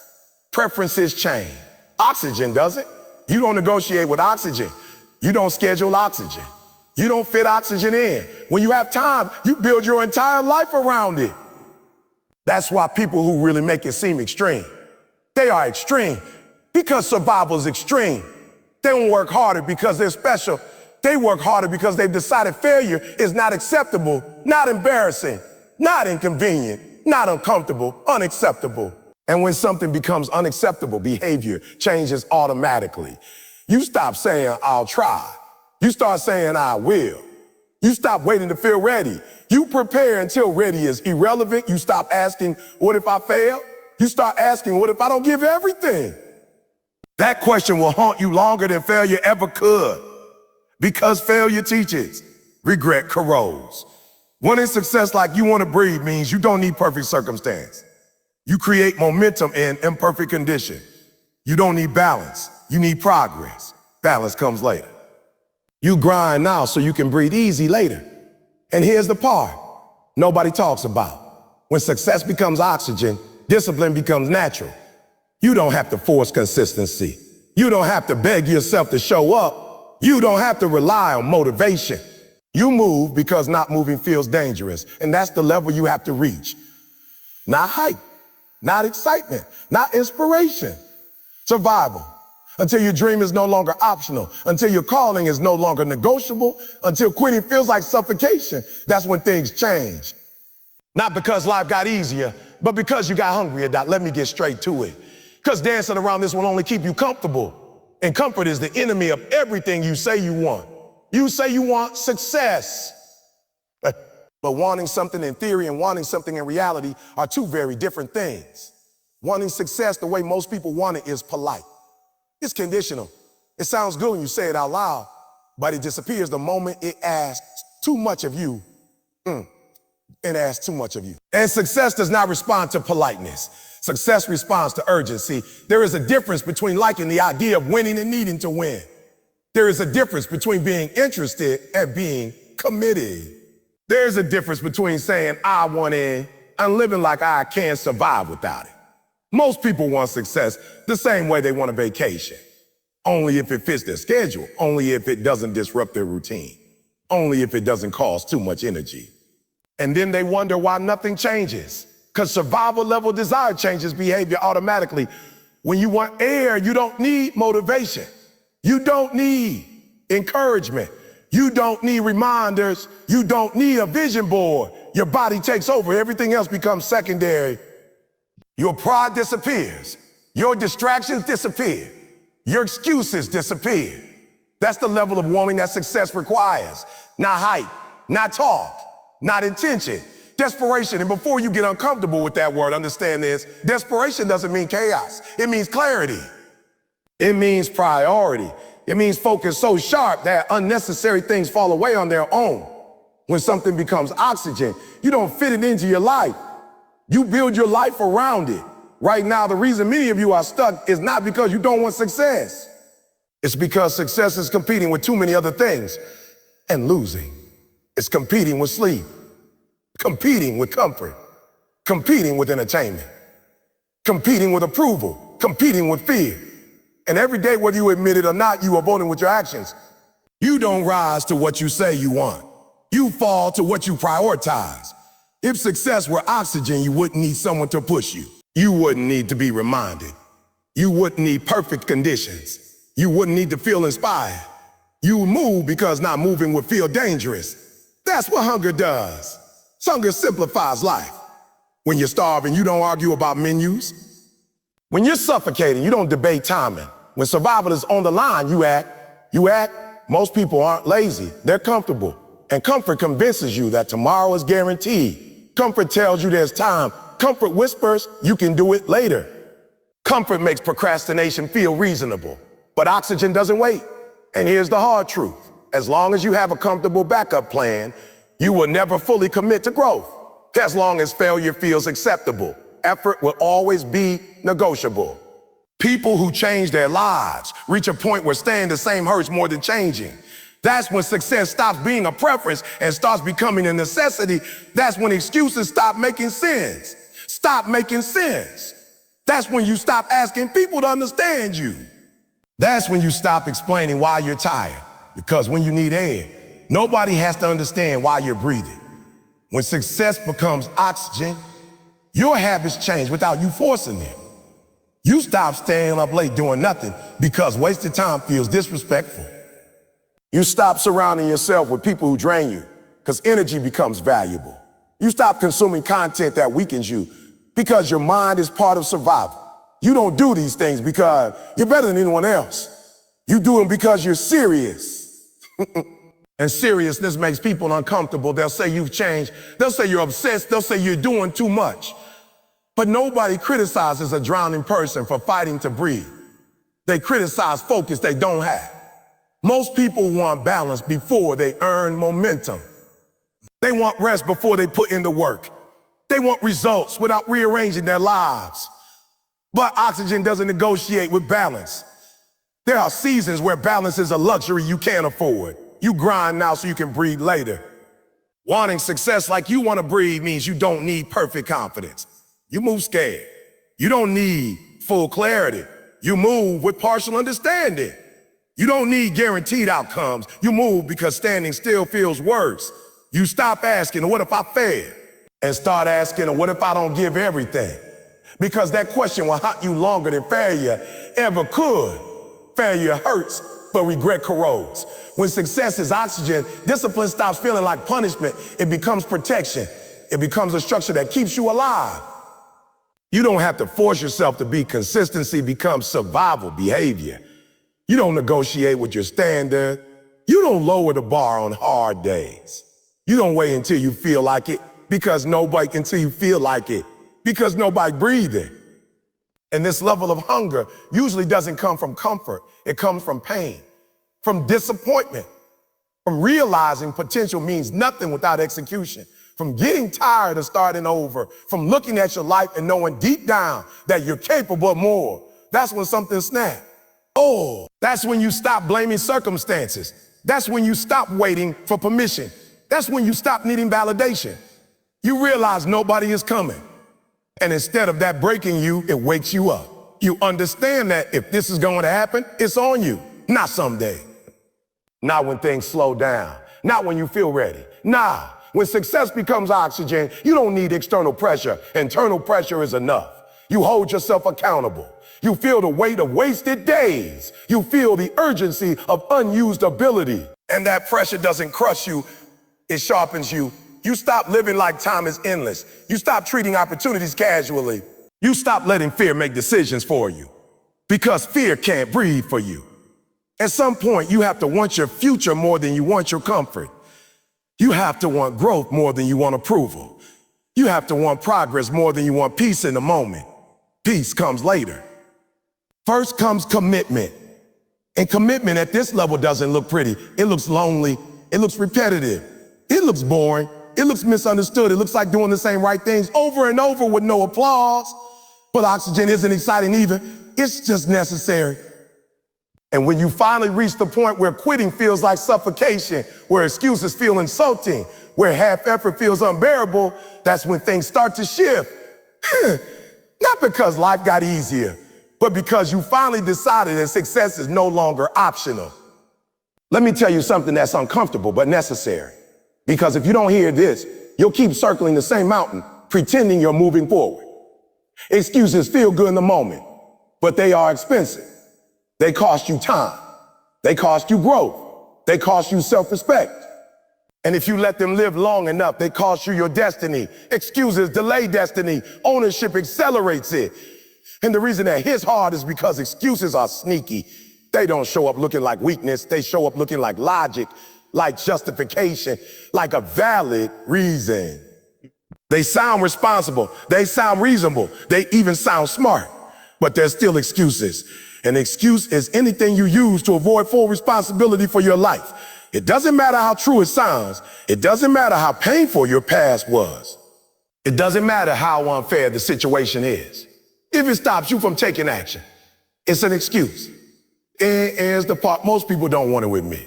Preferences change. Oxygen doesn't. You don't negotiate with oxygen. You don't schedule oxygen. You don't fit oxygen in. When you have time, you build your entire life around it. That's why people who really make it seem extreme, they are extreme because survival is extreme. They don't work harder because they're special. They work harder because they've decided failure is not acceptable, not embarrassing, not inconvenient, not uncomfortable, unacceptable. And when something becomes unacceptable, behavior changes automatically. You stop saying, I'll try. You start saying, I will. You stop waiting to feel ready. You prepare until ready is irrelevant. You stop asking, what if I fail? You start asking, what if I don't give everything? That question will haunt you longer than failure ever could. Because failure teaches, regret corrodes. Wanting success like you want to breathe means you don't need perfect circumstance. You create momentum in imperfect condition. You don't need balance. You need progress. Balance comes later. You grind now so you can breathe easy later. And here's the part nobody talks about. When success becomes oxygen, discipline becomes natural. You don't have to force consistency. You don't have to beg yourself to show up. You don't have to rely on motivation. You move because not moving feels dangerous. And that's the level you have to reach. Not hype, not excitement, not inspiration. Survival. Until your dream is no longer optional. Until your calling is no longer negotiable. Until quitting feels like suffocation. That's when things change. Not because life got easier, but because you got hungrier. Let me get straight to it. Because dancing around this will only keep you comfortable. And comfort is the enemy of everything you say you want. You say you want success. But wanting something in theory and wanting something in reality are two very different things. Wanting success the way most people want it is polite. It's conditional. It sounds good when you say it out loud, but it disappears the moment it asks too much of you. It asks too much of you. And success does not respond to politeness. Success responds to urgency. There is a difference between liking the idea of winning and needing to win. There is a difference between being interested and being committed. There's a difference between saying, I want in, and living like I can't survive without it. Most people want success the same way they want a vacation. Only if it fits their schedule. Only if it doesn't disrupt their routine. Only if it doesn't cost too much energy. And then they wonder why nothing changes. Because survival level desire changes behavior automatically. When you want air, you don't need motivation. You don't need encouragement. You don't need reminders. You don't need a vision board. Your body takes over. Everything else becomes secondary. Your pride disappears. Your distractions disappear. Your excuses disappear. That's the level of wanting that success requires. Not hype, not talk, not intention, desperation. And before you get uncomfortable with that word, understand this. Desperation doesn't mean chaos. It means clarity. It means priority. It means focus so sharp that unnecessary things fall away on their own. When something becomes oxygen, you don't fit it into your life. You build your life around it. Right now, the reason many of you are stuck is not because you don't want success. It's because success is competing with too many other things and losing. It's competing with sleep, competing with comfort, competing with entertainment, competing with approval, competing with fear. And every day, whether you admit it or not, you are voting with your actions. You don't rise to what you say you want. You fall to what you prioritize. If success were oxygen, you wouldn't need someone to push you. You wouldn't need to be reminded. You wouldn't need perfect conditions. You wouldn't need to feel inspired. You would move because not moving would feel dangerous. That's what hunger does. Hunger simplifies life. When you're starving, you don't argue about menus. When you're suffocating, you don't debate timing. When survival is on the line, you act. You act. Most people aren't lazy. They're comfortable. And comfort convinces you that tomorrow is guaranteed. Comfort tells you there's time. Comfort whispers you can do it later. Comfort makes procrastination feel reasonable. But oxygen doesn't wait. And here's the hard truth. As long as you have a comfortable backup plan, you will never fully commit to growth. As long as failure feels acceptable, effort will always be negotiable. People who change their lives reach a point where staying the same hurts more than changing. That's when success stops being a preference and starts becoming a necessity. That's when excuses stop making sense. Stop making sense. That's when you stop asking people to understand you. That's when you stop explaining why you're tired. Because when you need air, nobody has to understand why you're breathing. When success becomes oxygen, your habits change without you forcing them. You stop staying up late doing nothing because wasted time feels disrespectful. You stop surrounding yourself with people who drain you because energy becomes valuable. You stop consuming content that weakens you because your mind is part of survival. You don't do these things because you're better than anyone else. You do them because you're serious. And seriousness makes people uncomfortable. They'll say you've changed. They'll say you're obsessed. They'll say you're doing too much. But nobody criticizes a drowning person for fighting to breathe. They criticize focus they don't have. Most people want balance before they earn momentum. They want rest before they put in the work. They want results without rearranging their lives. But oxygen doesn't negotiate with balance. There are seasons where balance is a luxury you can't afford. You grind now so you can breathe later. Wanting success like you want to breathe means you don't need perfect confidence. You move scared. You don't need full clarity. You move with partial understanding. You don't need guaranteed outcomes. You move because standing still feels worse. You stop asking, what if I fail? And start asking, what if I don't give everything? Because that question will haunt you longer than failure ever could. Failure hurts, but regret corrodes. When success is oxygen, discipline stops feeling like punishment. It becomes protection. It becomes a structure that keeps you alive. You don't have to force yourself to be. Consistency becomes survival behavior. You don't negotiate with your standard. You don't lower the bar on hard days. You don't wait until you feel like it because nobody until you feel like it because nobody breathing. And this level of hunger usually doesn't come from comfort. It comes from pain, from disappointment, from realizing potential means nothing without execution, from getting tired of starting over, from looking at your life and knowing deep down that you're capable of more. That's when something snaps. Oh, that's when you stop blaming circumstances. That's when you stop waiting for permission. That's when you stop needing validation. You realize nobody is coming. And instead of that breaking you, it wakes you up. You understand that if this is going to happen, it's on you, not someday. Not when things slow down. Not when you feel ready. Nah, when success becomes oxygen, you don't need external pressure. Internal pressure is enough. You hold yourself accountable. You feel the weight of wasted days. You feel the urgency of unused ability. And that pressure doesn't crush you, it sharpens you. You stop living like time is endless. You stop treating opportunities casually. You stop letting fear make decisions for you because fear can't breathe for you. At some point, you have to want your future more than you want your comfort. You have to want growth more than you want approval. You have to want progress more than you want peace in the moment. Peace comes later. First comes commitment. And commitment at this level doesn't look pretty. It looks lonely. It looks repetitive. It looks boring. It looks misunderstood. It looks like doing the same right things over and over with no applause. But oxygen isn't exciting either. It's just necessary. And when you finally reach the point where quitting feels like suffocation, where excuses feel insulting, where half effort feels unbearable, that's when things start to shift. Not because life got easier, but because you finally decided that success is no longer optional. Let me tell you something that's uncomfortable but necessary. Because if you don't hear this, you'll keep circling the same mountain, pretending you're moving forward. Excuses feel good in the moment, but they are expensive. They cost you time. They cost you growth. They cost you self-respect. And if you let them live long enough, they cost you your destiny. Excuses delay destiny. Ownership accelerates it. And the reason that hits hard is because excuses are sneaky. They don't show up looking like weakness. They show up looking like logic, like justification, like a valid reason. They sound responsible. They sound reasonable. They even sound smart, but they're still excuses. An excuse is anything you use to avoid full responsibility for your life. It doesn't matter how true it sounds. It doesn't matter how painful your past was. It doesn't matter how unfair the situation is. If it stops you from taking action, it's an excuse. And here's the part most people don't want to admit.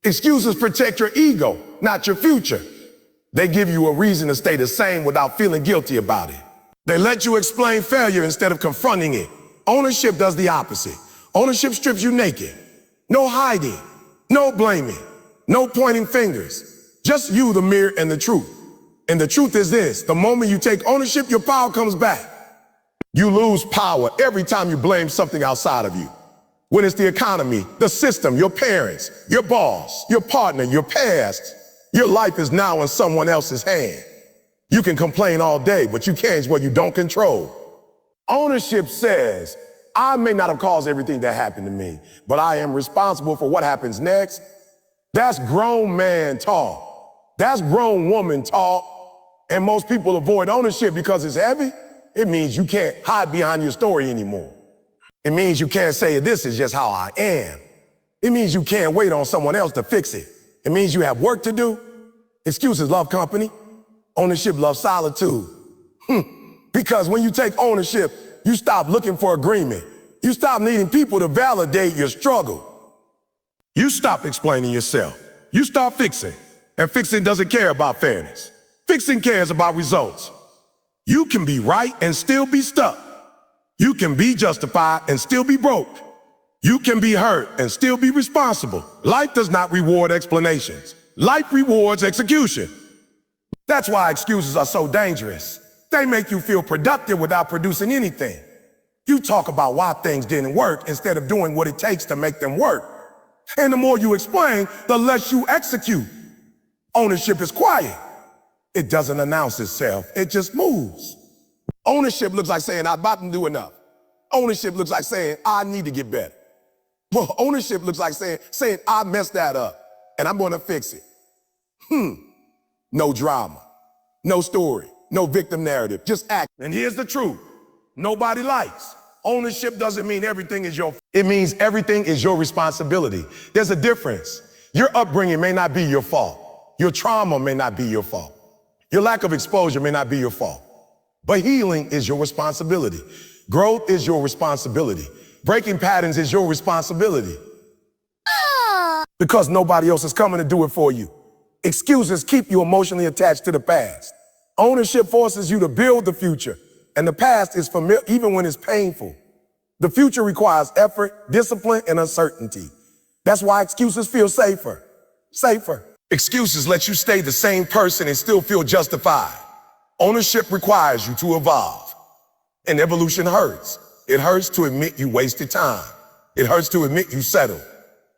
Excuses protect your ego, not your future. They give you a reason to stay the same without feeling guilty about it. They let you explain failure instead of confronting it. Ownership does the opposite. Ownership strips you naked. No hiding, no blaming, no pointing fingers. Just you, the mirror, and the truth. And the truth is this: the moment you take ownership, your power comes back. You lose power every time you blame something outside of you. When it's the economy, the system, your parents, your boss, your partner, your past, your life is now in someone else's hand. You can complain all day, but you can't change what you don't control. Ownership says, I may not have caused everything that happened to me, but I am responsible for what happens next. That's grown man talk. That's grown woman talk. And most people avoid ownership because it's heavy. It means you can't hide behind your story anymore. It means you can't say this is just how I am. It means you can't wait on someone else to fix it. It means you have work to do. Excuses love company. Ownership loves solitude. Because when you take ownership, you stop looking for agreement. You stop needing people to validate your struggle. You stop explaining yourself. You start fixing. And fixing doesn't care about fairness. Fixing cares about results. You can be right and still be stuck. You can be justified and still be broke. You can be hurt and still be responsible. Life does not reward explanations. Life rewards execution. That's why excuses are so dangerous. They make you feel productive without producing anything. You talk about why things didn't work instead of doing what it takes to make them work. And the more you explain, the less you execute. Ownership is quiet. It doesn't announce itself. It just moves. Ownership looks like saying, I'm about to do enough. Ownership looks like saying, I need to get better. Well, ownership looks like saying, I messed that up and I'm going to fix it. no drama, no story, no victim narrative, just act. And here's the truth, nobody likes. Ownership doesn't mean everything is your fault. It means everything is your responsibility. There's a difference. Your upbringing may not be your fault. Your trauma may not be your fault. Your lack of exposure may not be your fault. But healing is your responsibility. Growth is your responsibility. Breaking patterns is your responsibility. Because nobody else is coming to do it for you. Excuses keep you emotionally attached to the past. Ownership forces you to build the future. And the past is familiar even when it's painful. The future requires effort, discipline, and uncertainty. That's why excuses feel safer. Excuses let you stay the same person and still feel justified. Ownership requires you to evolve. And evolution hurts. It hurts to admit you wasted time. It hurts to admit you settled.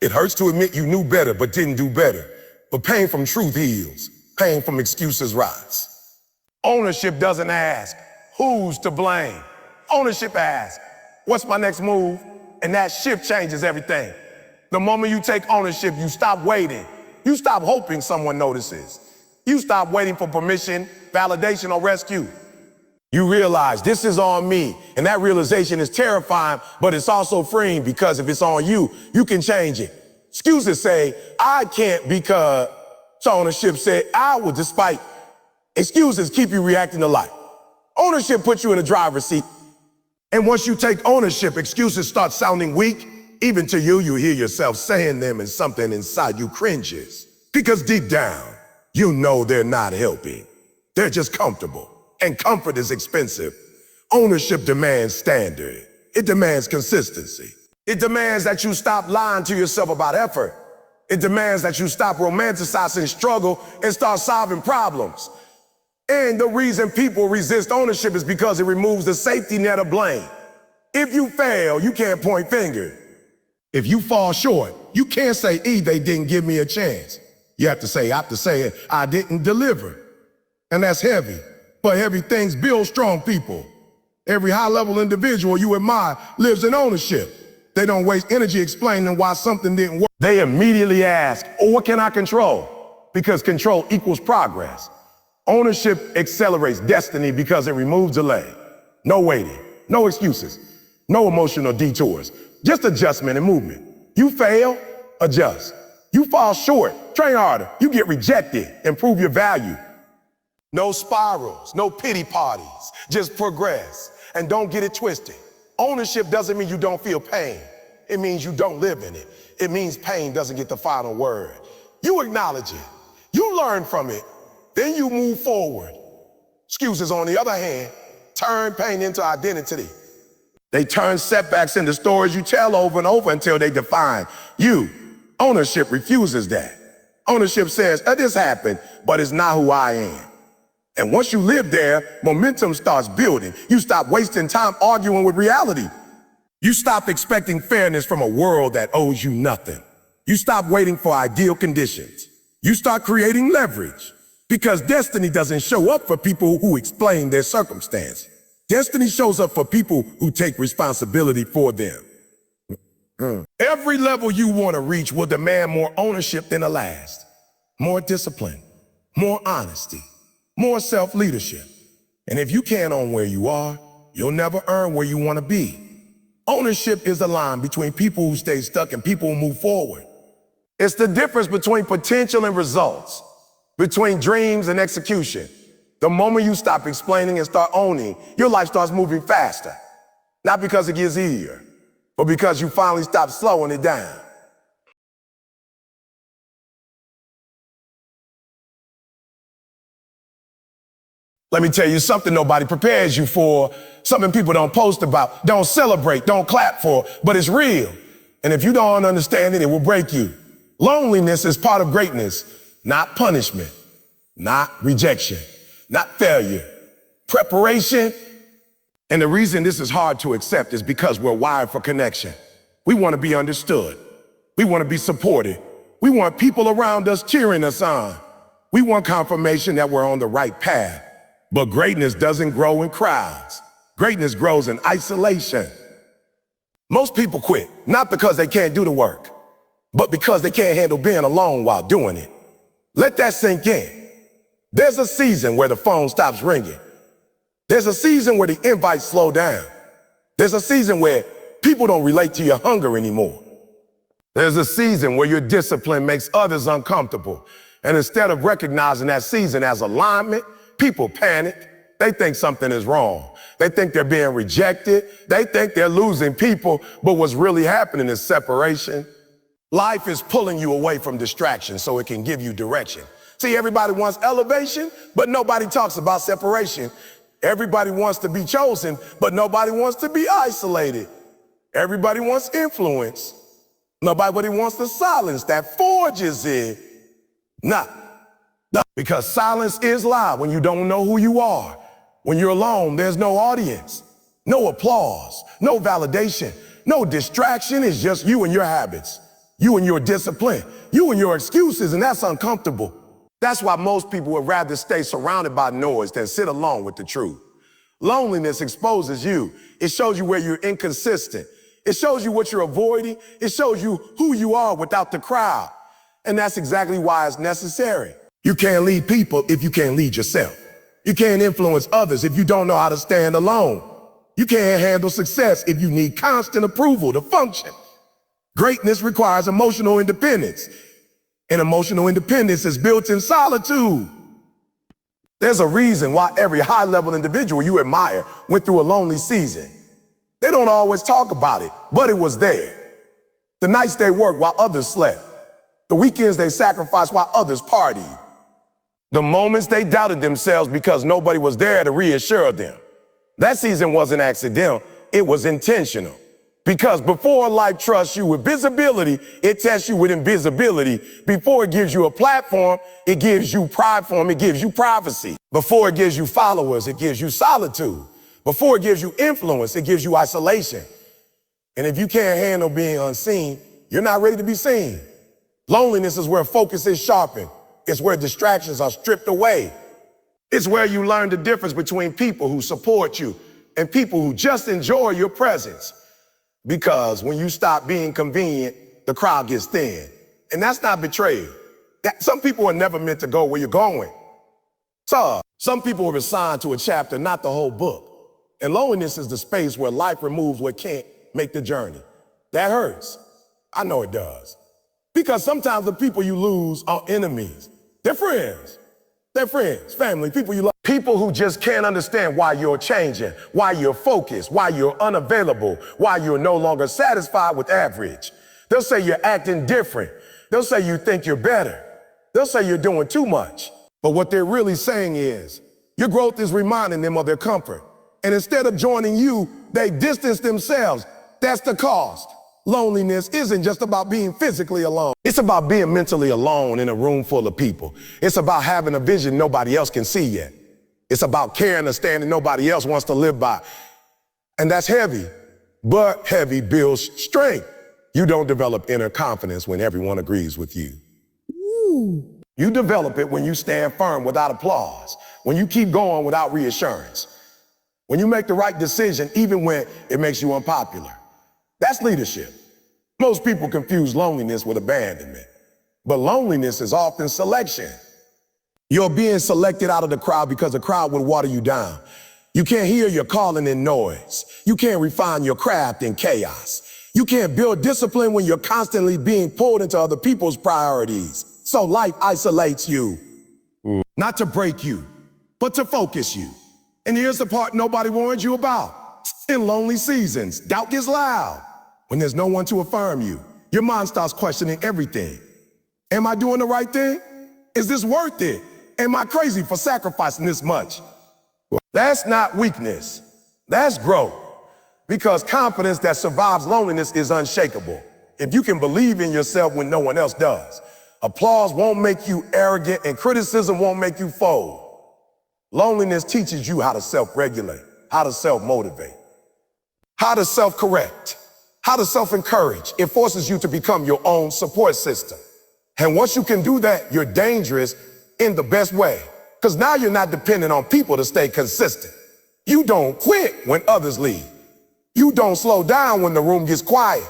It hurts to admit you knew better but didn't do better. But pain from truth heals. Pain from excuses rots. Ownership doesn't ask, who's to blame? Ownership asks, what's my next move? And that shift changes everything. The moment you take ownership, you stop waiting. You stop hoping someone notices. You stop waiting for permission, validation, or rescue. You realize this is on me, and that realization is terrifying, but it's also freeing because if it's on you, you can change it. Excuses say, I can't because ownership said I will, despite excuses keep you reacting to life. Ownership puts you in the driver's seat. And once you take ownership, excuses start sounding weak. Even to you, you hear yourself saying them and something inside you cringes. Because deep down, you know they're not helping. They're just comfortable. And comfort is expensive. Ownership demands standard. It demands consistency. It demands that you stop lying to yourself about effort. It demands that you stop romanticizing struggle and start solving problems. And the reason people resist ownership is because it removes the safety net of blame. If you fail, you can't point fingers. If you fall short, you can't say, they didn't give me a chance. You have to say, I didn't deliver. And that's heavy. But heavy things build strong people. Every high-level individual you admire lives in ownership. They don't waste energy explaining why something didn't work. They immediately ask, what can I control? Because control equals progress. Ownership accelerates destiny because it removes delay. No waiting, no excuses, no emotional detours, just adjustment and movement. You fail, adjust. You fall short, train harder. You get rejected, improve your value. No spirals, no pity parties, just progress. And don't get it twisted. Ownership doesn't mean you don't feel pain. It means you don't live in it. It means pain doesn't get the final word. You acknowledge it. You learn from it. Then you move forward. Excuses, on the other hand, turn pain into identity. They turn setbacks into stories you tell over and over until they define you. Ownership refuses that. Ownership says, this happened, but it's not who I am. And once you live there, momentum starts building. You stop wasting time arguing with reality. You stop expecting fairness from a world that owes you nothing. You stop waiting for ideal conditions. You start creating leverage. Because destiny doesn't show up for people who explain their circumstance. Destiny shows up for people who take responsibility for them. Every level you want to reach will demand more ownership than the last. More discipline, more honesty, more self-leadership. And if you can't own where you are, you'll never earn where you want to be. Ownership is the line between people who stay stuck and people who move forward. It's the difference between potential and results. Between dreams and execution. The moment you stop explaining and start owning, your life starts moving faster. Not because it gets easier, but because you finally stop slowing it down. Let me tell you something nobody prepares you for, something people don't post about, don't celebrate, don't clap for, but it's real. And if you don't understand it, it will break you. Loneliness is part of greatness. Not punishment, not rejection, not failure, preparation. And the reason this is hard to accept is because we're wired for connection. We want to be understood. We want to be supported. We want people around us cheering us on. We want confirmation that we're on the right path. But greatness doesn't grow in crowds. Greatness grows in isolation. Most people quit, not because they can't do the work, but because they can't handle being alone while doing it. Let that sink in. There's a season where the phone stops ringing. There's a season where the invites slow down. There's a season where people don't relate to your hunger anymore. There's a season where your discipline makes others uncomfortable. And instead of recognizing that season as alignment, people panic. They think something is wrong. They think they're being rejected. They think they're losing people. But what's really happening is separation. Life is pulling you away from distraction so it can give you direction. See, everybody wants elevation, but nobody talks about separation. Everybody wants to be chosen, but nobody wants to be isolated. Everybody wants influence. Nobody wants the silence that forges it. Because silence is loud when you don't know who you are. When you're alone, there's no audience, no applause, no validation, no distraction. It's just you and your habits, you and your discipline, you and your excuses, and that's uncomfortable. That's why most people would rather stay surrounded by noise than sit alone with the truth. Loneliness exposes you. It shows you where you're inconsistent. It shows you what you're avoiding. It shows you who you are without the crowd. And that's exactly why it's necessary. You can't lead people if you can't lead yourself. You can't influence others if you don't know how to stand alone. You can't handle success if you need constant approval to function. Greatness requires emotional independence. And emotional independence is built in solitude. There's a reason why every high-level individual you admire went through a lonely season. They don't always talk about it, but it was there. The nights they worked while others slept. The weekends they sacrificed while others partied. The moments they doubted themselves because nobody was there to reassure them. That season wasn't accidental, it was intentional. Because before life trusts you with visibility, it tests you with invisibility. Before it gives you a platform, it gives you platform, it gives you privacy. Before it gives you followers, it gives you solitude. Before it gives you influence, it gives you isolation. And if you can't handle being unseen, you're not ready to be seen. Loneliness is where focus is sharpened. It's where distractions are stripped away. It's where you learn the difference between people who support you and people who just enjoy your presence. Because when you stop being convenient, the crowd gets thin. And that's not betrayal. Some people are never meant to go where you're going. So, some people are assigned to a chapter, not the whole book. And loneliness is the space where life removes what can't make the journey. That hurts. I know it does. Because sometimes the people you lose are enemies. They're friends. They're friends, family, people you love. People who just can't understand why you're changing, why you're focused, why you're unavailable, why you're no longer satisfied with average. They'll say you're acting different. They'll say you think you're better. They'll say you're doing too much. But what they're really saying is, your growth is reminding them of their comfort. And instead of joining you, they distance themselves. That's the cost. Loneliness isn't just about being physically alone. It's about being mentally alone in a room full of people. It's about having a vision nobody else can see yet. It's about carrying a standard nobody else wants to live by. And that's heavy, but heavy builds strength. You don't develop inner confidence when everyone agrees with you. You develop it when you stand firm without applause, when you keep going without reassurance, when you make the right decision even when it makes you unpopular. That's leadership. Most people confuse loneliness with abandonment, but loneliness is often selection. You're being selected out of the crowd because the crowd would water you down. You can't hear your calling in noise. You can't refine your craft in chaos. You can't build discipline when you're constantly being pulled into other people's priorities. So life isolates you, not to break you, but to focus you. And here's the part nobody warned you about. In lonely seasons, doubt gets loud. When there's no one to affirm you, your mind starts questioning everything. Am I doing the right thing? Is this worth it? Am I crazy for sacrificing this much? That's not weakness. That's growth. Because confidence that survives loneliness is unshakable. If you can believe in yourself when no one else does, applause won't make you arrogant and criticism won't make you fold. Loneliness teaches you how to self-regulate, how to self-motivate, how to self-correct, how to self-encourage. It forces you to become your own support system. And once you can do that, you're dangerous in the best way. Because now you're not dependent on people to stay consistent. You don't quit when others leave. You don't slow down when the room gets quiet.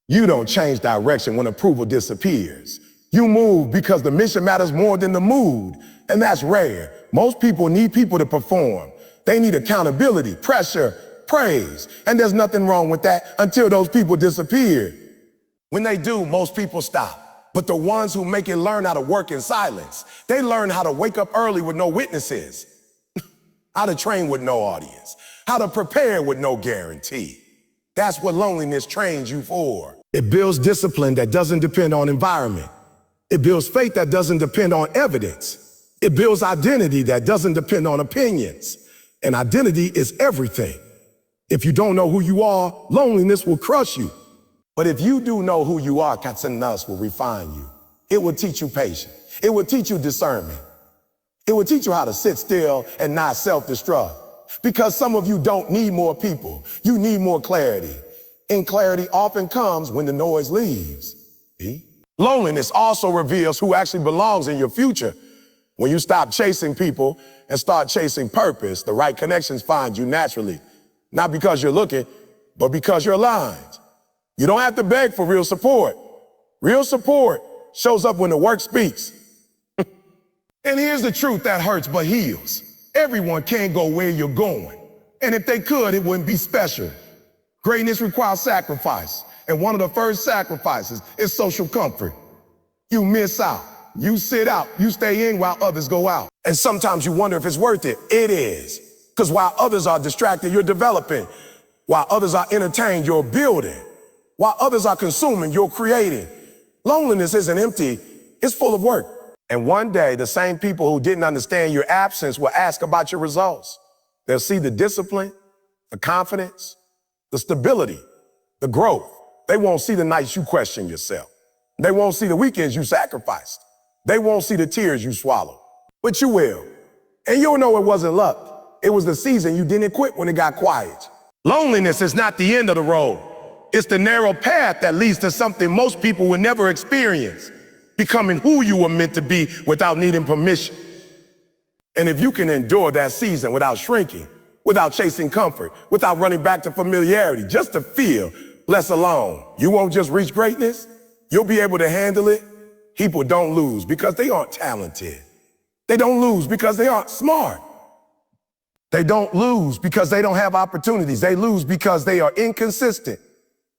You don't change direction when approval disappears. You move because the mission matters more than the mood, and that's rare. Most people need people to perform. They need accountability, pressure, praise, and there's nothing wrong with that until those people disappear. When they do, most people stop. But the ones who make it learn how to work in silence, they learn how to wake up early with no witnesses, how to train with no audience, how to prepare with no guarantee. That's what loneliness trains you for. It builds discipline that doesn't depend on environment. It builds faith that doesn't depend on evidence. It builds identity that doesn't depend on opinions. And identity is everything. If you don't know who you are, loneliness will crush you. But if you do know who you are, Katsanas will refine you. It will teach you patience. It will teach you discernment. It will teach you how to sit still and not self-destruct. Because some of you don't need more people. You need more clarity. And clarity often comes when the noise leaves. See? Loneliness also reveals who actually belongs in your future. When you stop chasing people and start chasing purpose, the right connections find you naturally. Not because you're looking, but because you're aligned. You don't have to beg for real support. Real support shows up when the work speaks. And here's the truth that hurts but heals. Everyone can't go where you're going. And if they could, it wouldn't be special. Greatness requires sacrifice. And one of the first sacrifices is social comfort. You miss out. You sit out. You stay in while others go out. And sometimes you wonder if it's worth it. It is. Because while others are distracted, you're developing. While others are entertained, you're building. While others are consuming, you're creating. Loneliness isn't empty, it's full of work. And one day, the same people who didn't understand your absence will ask about your results. They'll see the discipline, the confidence, the stability, the growth. They won't see the nights you question yourself. They won't see the weekends you sacrificed. They won't see the tears you swallowed. But you will. And you'll know it wasn't luck. It was the season you didn't quit when it got quiet. Loneliness is not the end of the road. It's the narrow path that leads to something most people will never experience, becoming who you were meant to be without needing permission. And if you can endure that season without shrinking, without chasing comfort, without running back to familiarity, just to feel less alone, you won't just reach greatness, you'll be able to handle it. People don't lose because they aren't talented. They don't lose because they aren't smart. They don't lose because they don't have opportunities. They lose because they are inconsistent.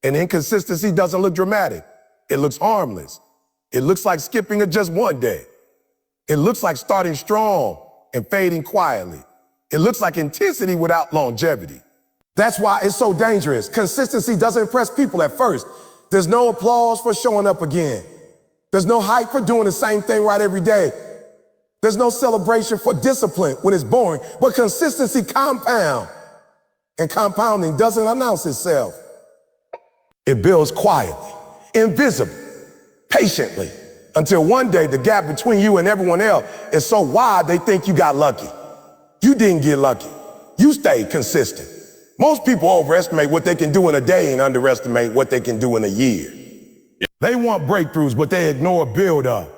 And inconsistency doesn't look dramatic. It looks harmless. It looks like skipping it just one day. It looks like starting strong and fading quietly. It looks like intensity without longevity. That's why it's so dangerous. Consistency doesn't impress people at first. There's no applause for showing up again. There's no hype for doing the same thing right every day. There's no celebration for discipline when it's boring. But consistency compounds. And compounding doesn't announce itself. It builds quietly, invisibly, patiently, until one day the gap between you and everyone else is so wide they think you got lucky. You didn't get lucky. You stayed consistent. Most people overestimate what they can do in a day and underestimate what they can do in a year. They want breakthroughs, but they ignore build-up.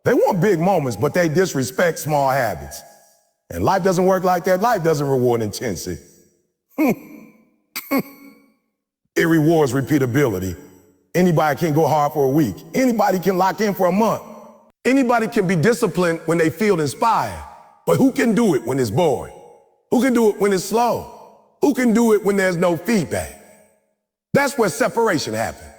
They want big moments, but they disrespect small habits. And life doesn't work like that. Life doesn't reward intensity. It rewards repeatability. Anybody can go hard for a week. Anybody can lock in for a month. Anybody can be disciplined when they feel inspired. But who can do it when it's boring? Who can do it when it's slow? Who can do it when there's no feedback? That's where separation happens.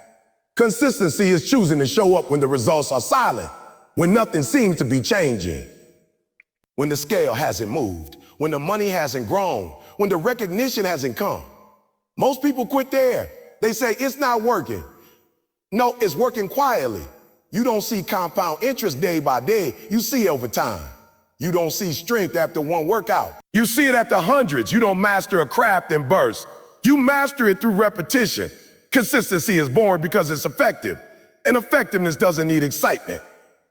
Consistency is choosing to show up when the results are silent, when nothing seems to be changing, when the scale hasn't moved, when the money hasn't grown, when the recognition hasn't come. Most people quit there. They say, it's not working. No, it's working quietly. You don't see compound interest day by day. You see it over time. You don't see strength after one workout. You see it after hundreds. You don't master a craft in bursts. You master it through repetition. Consistency is born because it's effective. And effectiveness doesn't need excitement.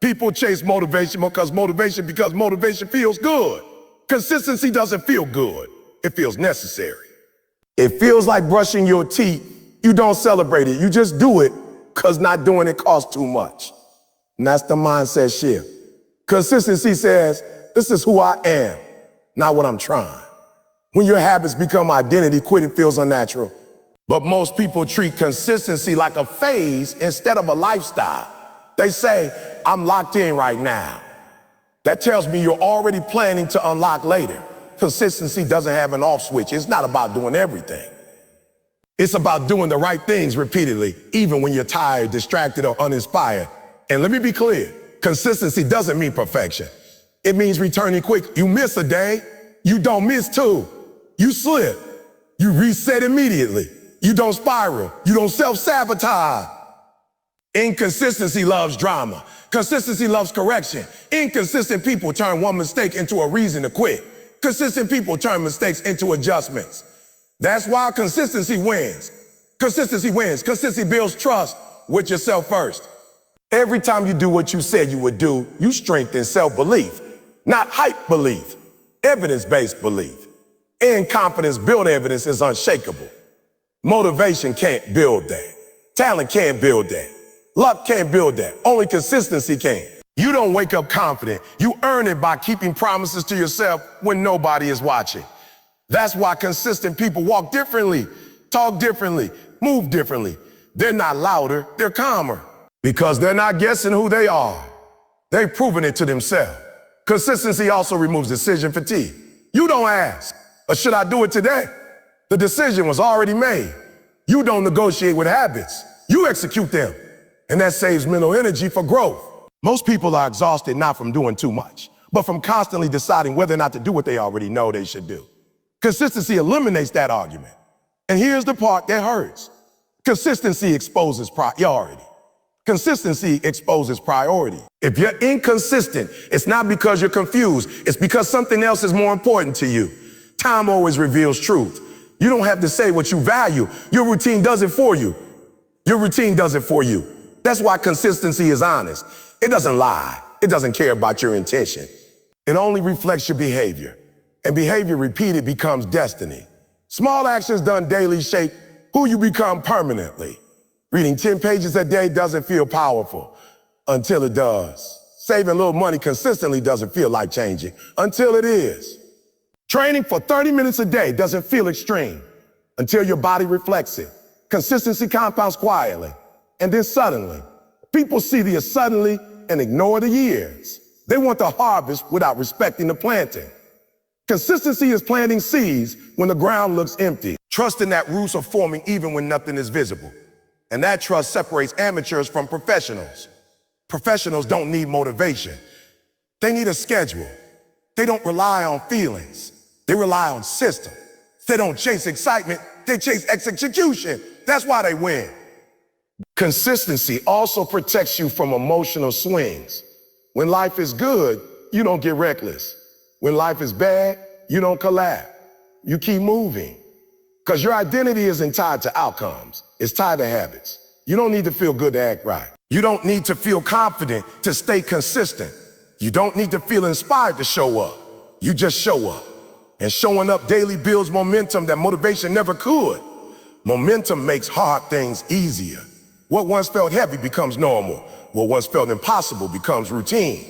People chase motivation because motivation feels good. Consistency doesn't feel good. It feels necessary. It feels like brushing your teeth. You don't celebrate it. You just do it because not doing it costs too much. And that's the mindset shift. Consistency says, this is who I am, not what I'm trying. When your habits become identity, quitting feels unnatural. But most people treat consistency like a phase instead of a lifestyle. They say, I'm locked in right now. That tells me you're already planning to unlock later. Consistency doesn't have an off switch. It's not about doing everything. It's about doing the right things repeatedly, even when you're tired, distracted, or uninspired. And let me be clear, consistency doesn't mean perfection. It means returning quick. You miss a day, you don't miss two. You slip, you reset immediately. You don't spiral, you don't self-sabotage. Inconsistency loves drama. Consistency loves correction. Inconsistent people turn one mistake into a reason to quit. Consistent people turn mistakes into adjustments. That's why consistency wins. Consistency wins. Consistency builds trust with yourself first. Every time you do what you said you would do, you strengthen self-belief, not hype belief, evidence-based belief. And confidence-built evidence is unshakable. Motivation can't build that. Talent can't build that. Luck can't build that. Only consistency can. You don't wake up confident. You earn it by keeping promises to yourself when nobody is watching. That's why consistent people walk differently, talk differently, move differently. They're not louder, they're calmer. Because they're not guessing who they are. They've proven it to themselves. Consistency also removes decision fatigue. You don't ask, or should I do it today? The decision was already made. You don't negotiate with habits. You execute them. And that saves mental energy for growth. Most people are exhausted not from doing too much, but from constantly deciding whether or not to do what they already know they should do. Consistency eliminates that argument. And here's the part that hurts. Consistency exposes priority. Consistency exposes priority. If you're inconsistent, it's not because you're confused. It's because something else is more important to you. Time always reveals truth. You don't have to say what you value. Your routine does it for you. Your routine does it for you. That's why consistency is honest. It doesn't lie. It doesn't care about your intention. It only reflects your behavior. And behavior repeated becomes destiny. Small actions done daily shape who you become permanently. Reading 10 pages a day doesn't feel powerful until it does. Saving a little money consistently doesn't feel life-changing until it is. Training for 30 minutes a day doesn't feel extreme until your body reflects it. Consistency compounds quietly, and then suddenly, people see the suddenly and ignore the years. They want the harvest without respecting the planting. Consistency is planting seeds when the ground looks empty, trusting that roots are forming even when nothing is visible. And that trust separates amateurs from professionals. Professionals don't need motivation. They need a schedule. They don't rely on feelings. They rely on system. They don't chase excitement, they chase execution. That's why they win. Consistency also protects you from emotional swings. When life is good, you don't get reckless. When life is bad, you don't collapse. You keep moving. Because your identity isn't tied to outcomes. It's tied to habits. You don't need to feel good to act right. You don't need to feel confident to stay consistent. You don't need to feel inspired to show up. You just show up. And showing up daily builds momentum that motivation never could. Momentum makes hard things easier. What once felt heavy becomes normal. What once felt impossible becomes routine.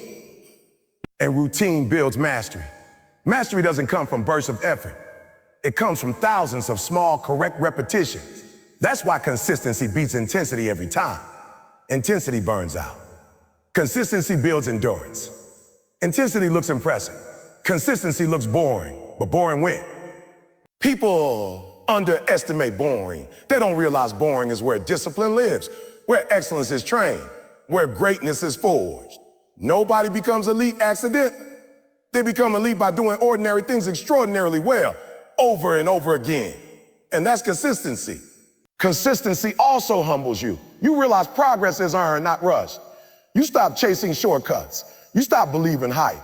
And routine builds mastery. Mastery doesn't come from bursts of effort. It comes from thousands of small, correct repetitions. That's why consistency beats intensity every time. Intensity burns out. Consistency builds endurance. Intensity looks impressive. Consistency looks boring, but boring when? People underestimate boring. They don't realize boring is where discipline lives, where excellence is trained, where greatness is forged. Nobody becomes elite accidentally. They become elite by doing ordinary things extraordinarily well, over and over again. And that's consistency. Consistency also humbles you. You realize progress is earned, not rushed. You stop chasing shortcuts. You stop believing hype.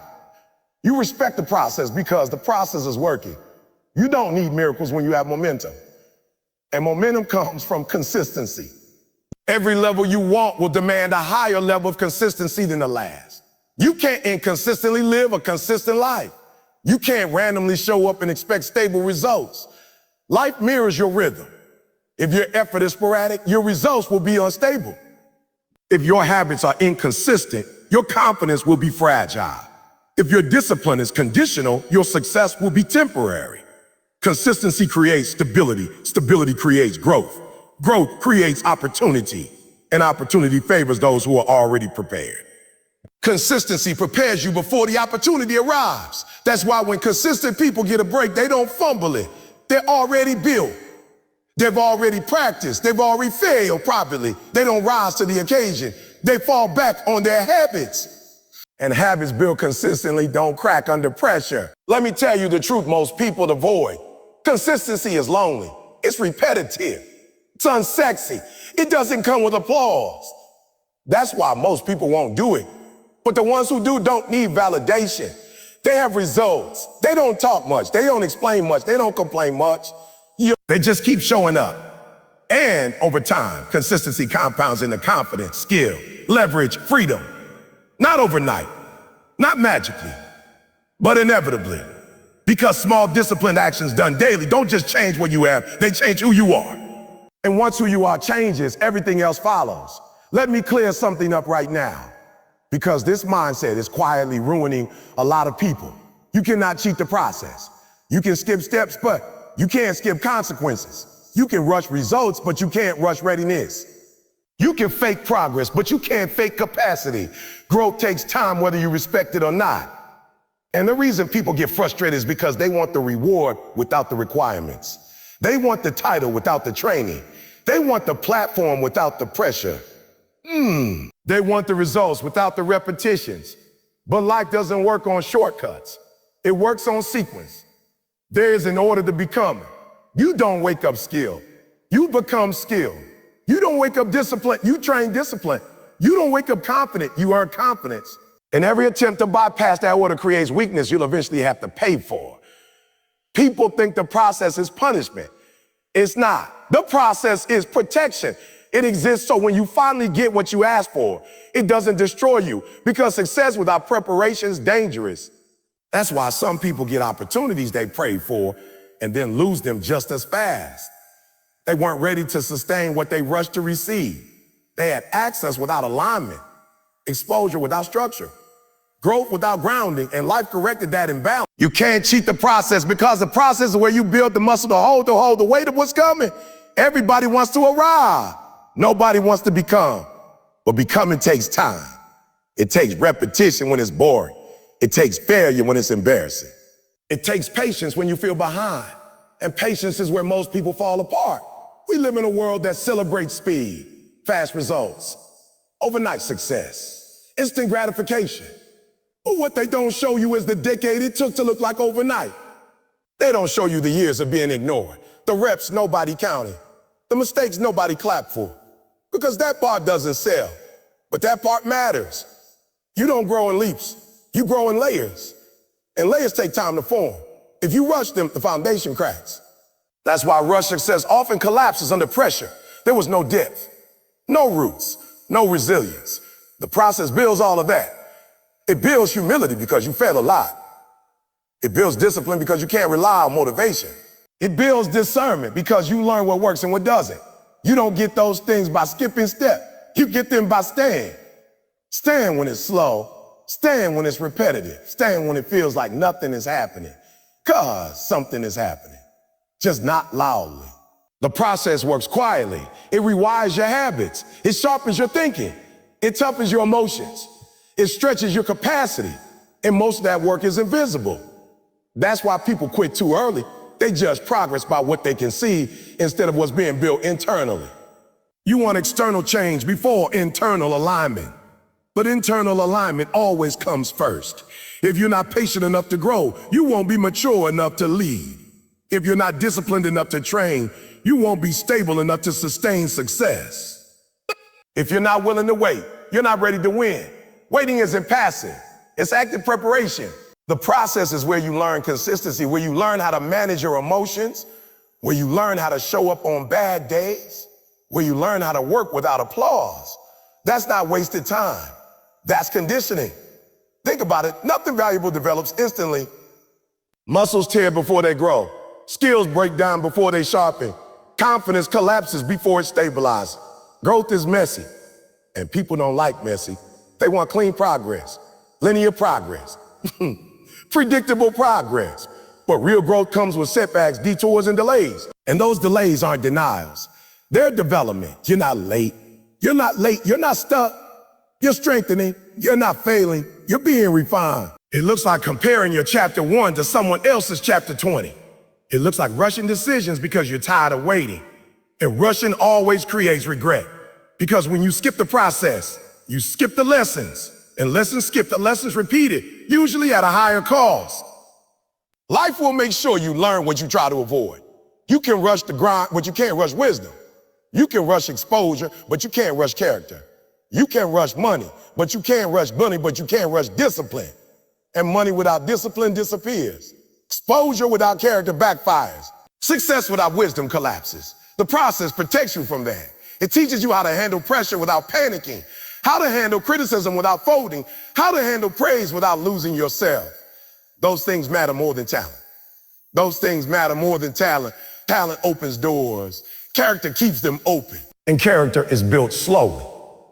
You respect the process because the process is working. You don't need miracles when you have momentum. And momentum comes from consistency. Every level you want will demand a higher level of consistency than the last. You can't inconsistently live a consistent life. You can't randomly show up and expect stable results. Life mirrors your rhythm. If your effort is sporadic, your results will be unstable. If your habits are inconsistent, your confidence will be fragile. If your discipline is conditional, your success will be temporary. Consistency creates stability. Stability creates growth. Growth creates opportunity. and opportunity favors those who are already prepared. Consistency prepares you before the opportunity arrives. That's why when consistent people get a break, they don't fumble it. They're already built. They've already practiced. They've already failed properly. They don't rise to the occasion. They fall back on their habits. And habits built consistently don't crack under pressure. Let me tell you the truth most people avoid. Consistency is lonely. It's repetitive. It's unsexy. It doesn't come with applause. That's why most people won't do it. But the ones who do don't need validation. They have results. They don't talk much. They don't explain much. They don't complain much. They just keep showing up. And over time, consistency compounds into confidence, skill, leverage, freedom. Not overnight, not magically, but inevitably. Because small disciplined actions done daily don't just change what you have, they change who you are. And once who you are changes, everything else follows. Let me clear something up right now, because this mindset is quietly ruining a lot of people. You cannot cheat the process. You can skip steps, but you can't skip consequences. You can rush results, but you can't rush readiness. You can fake progress, but you can't fake capacity. Growth takes time whether you respect it or not. And the reason people get frustrated is because they want the reward without the requirements. They want the title without the training. They want the platform without the pressure. They want the results without the repetitions. But life doesn't work on shortcuts. It works on sequence. There is an order to become. You don't wake up skilled. You become skilled. You don't wake up disciplined. You train discipline. You don't wake up confident. You earn confidence. And every attempt to bypass that order creates weakness you'll eventually have to pay for. People think the process is punishment. It's not. The process is protection. It exists so when you finally get what you asked for, it doesn't destroy you, because success without preparation is dangerous. That's why some people get opportunities they prayed for and then lose them just as fast. They weren't ready to sustain what they rushed to receive. They had access without alignment, exposure without structure, growth without grounding, and life corrected that imbalance. You can't cheat the process, because the process is where you build the muscle to hold the weight of what's coming. Everybody wants to arrive. Nobody wants to become. But becoming takes time. It takes repetition when it's boring. It takes failure when it's embarrassing. It takes patience when you feel behind. And patience is where most people fall apart. We live in a world that celebrates speed, fast results, overnight success, instant gratification. But what they don't show you is the decade it took to look like overnight. They don't show you the years of being ignored, the reps nobody counted, the mistakes nobody clapped for. Because that part doesn't sell, but that part matters. You don't grow in leaps, you grow in layers. And layers take time to form. If you rush them, the foundation cracks. That's why rush success often collapses under pressure. There was no depth, no roots, no resilience. The process builds all of that. It builds humility because you fail a lot. It builds discipline because you can't rely on motivation. It builds discernment because you learn what works and what doesn't. You don't get those things by skipping step. You get them by staying. Staying when it's slow, staying when it's repetitive, staying when it feels like nothing is happening, because something is happening, just not loudly. The process works quietly. It rewires your habits. It sharpens your thinking. It toughens your emotions. It stretches your capacity. And most of that work is invisible. That's why people quit too early. They judge progress by what they can see instead of what's being built internally. You want external change before internal alignment. But internal alignment always comes first. If you're not patient enough to grow, you won't be mature enough to lead. If you're not disciplined enough to train, you won't be stable enough to sustain success. If you're not willing to wait, you're not ready to win. Waiting isn't passive, it's active preparation. The process is where you learn consistency, where you learn how to manage your emotions, where you learn how to show up on bad days, where you learn how to work without applause. That's not wasted time. That's conditioning. Think about it. Nothing valuable develops instantly. Muscles tear before they grow. Skills break down before they sharpen. Confidence collapses before it stabilizes. Growth is messy, and people don't like messy. They want clean progress, linear progress, predictable progress. But real growth comes with setbacks, detours, and delays. And those delays aren't denials. They're development. You're not late. You're not late. You're not stuck. You're strengthening. You're not failing. You're being refined. It looks like comparing your chapter 1 to someone else's chapter 20. It looks like rushing decisions because you're tired of waiting. And rushing always creates regret. Because when you skip the process, you skip the lessons. And lessons skipped, the lessons repeated, usually at a higher cost. Life will make sure you learn what you try to avoid. You can rush the grind, but you can't rush wisdom. You can rush exposure, but you can't rush character. You can rush money, but you can't rush money, but you can't rush discipline. And money without discipline disappears. Exposure without character backfires. Success without wisdom collapses. The process protects you from that. It teaches you how to handle pressure without panicking, how to handle criticism without folding, how to handle praise without losing yourself. Those things matter more than talent. Those things matter more than talent. Talent opens doors. Character keeps them open. And character is built slowly.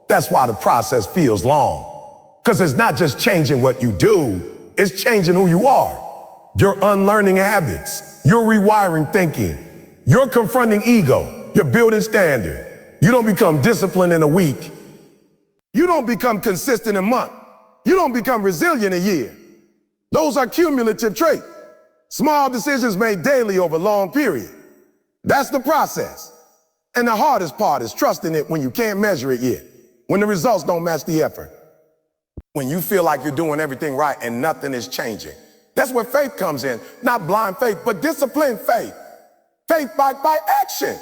That's why the process feels long. Because it's not just changing what you do, it's changing who you are. You're unlearning habits. You're rewiring thinking. You're confronting ego. You're building standard. You don't become disciplined in a week. You don't become consistent in a month. You don't become resilient a year. Those are cumulative traits. Small decisions made daily over a long period. That's the process. And the hardest part is trusting it when you can't measure it yet, when the results don't match the effort, when you feel like you're doing everything right and nothing is changing. That's where faith comes in. Not blind faith, but disciplined faith. Faith backed by action.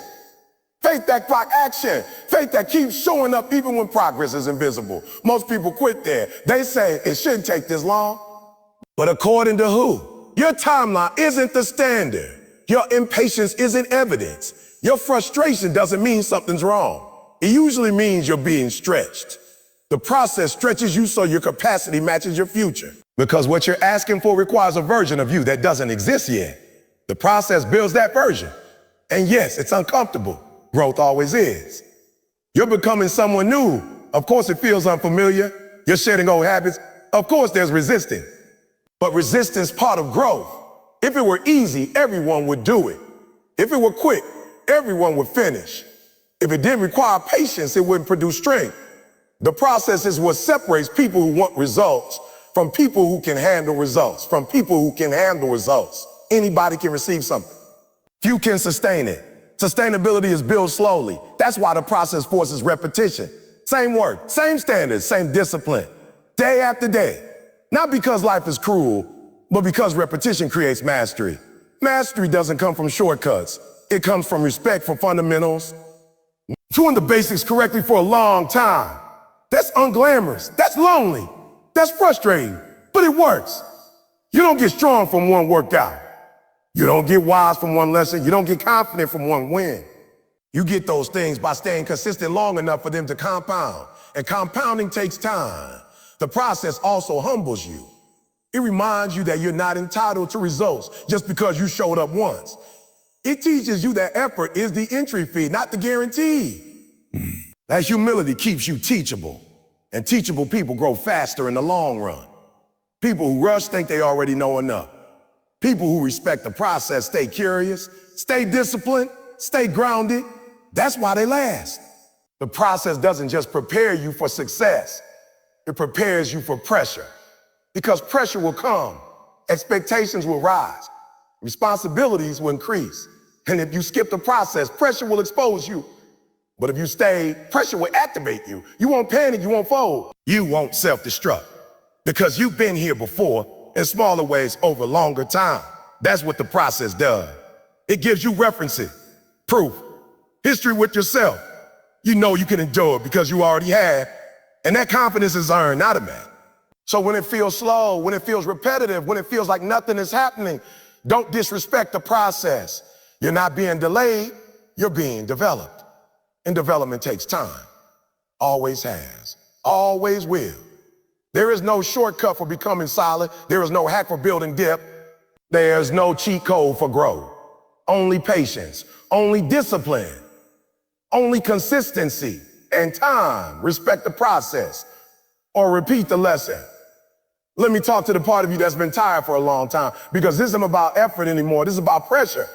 Faith that by action. Faith that keeps showing up even when progress is invisible. Most people quit there. They say it shouldn't take this long. But according to who? Your timeline isn't the standard. Your impatience isn't evidence. Your frustration doesn't mean something's wrong. It usually means you're being stretched. The process stretches you so your capacity matches your future. Because what you're asking for requires a version of you that doesn't exist yet. The process builds that version. And yes, it's uncomfortable. Growth always is. You're becoming someone new. Of course it feels unfamiliar. You're shedding old habits. Of course there's resistance. But resistance is part of growth. If it were easy, everyone would do it. If it were quick, everyone would finish. If it didn't require patience, it wouldn't produce strength. The process is what separates people who want results from people who can handle results, from people who can handle results. Anybody can receive something. Few can sustain it. Sustainability is built slowly. That's why the process forces repetition. Same work, same standards, same discipline, day after day. Not because life is cruel, but because repetition creates mastery. Mastery doesn't come from shortcuts. It comes from respect for fundamentals. Doing the basics correctly for a long time. That's unglamorous. That's lonely. That's frustrating. But it works. You don't get strong from one workout. You don't get wise from one lesson. You don't get confident from one win. You get those things by staying consistent long enough for them to compound. And compounding takes time. The process also humbles you. It reminds you that you're not entitled to results just because you showed up once. It teaches you that effort is the entry fee, not the guarantee. That humility keeps you teachable. And teachable people grow faster in the long run. People who rush think they already know enough. People who respect the process stay curious, stay disciplined, stay grounded. That's why they last. The process doesn't just prepare you for success. It prepares you for pressure. Because pressure will come, expectations will rise, responsibilities will increase. And if you skip the process, pressure will expose you. But if you stay, pressure will activate you. You won't panic, you won't fold. You won't self-destruct. Because you've been here before in smaller ways over longer time. That's what the process does. It gives you references, proof, history with yourself. You know you can endure it because you already have. And that confidence is earned, not automatic. So when it feels slow, when it feels repetitive, when it feels like nothing is happening, don't disrespect the process. You're not being delayed, you're being developed. And development takes time. Always has. Always will. There is no shortcut for becoming solid. There is no hack for building depth. There's no cheat code for growth. Only patience. Only discipline. Only consistency and time. Respect the process or repeat the lesson. Let me talk to the part of you that's been tired for a long time, because this isn't about effort anymore. This is about pressure.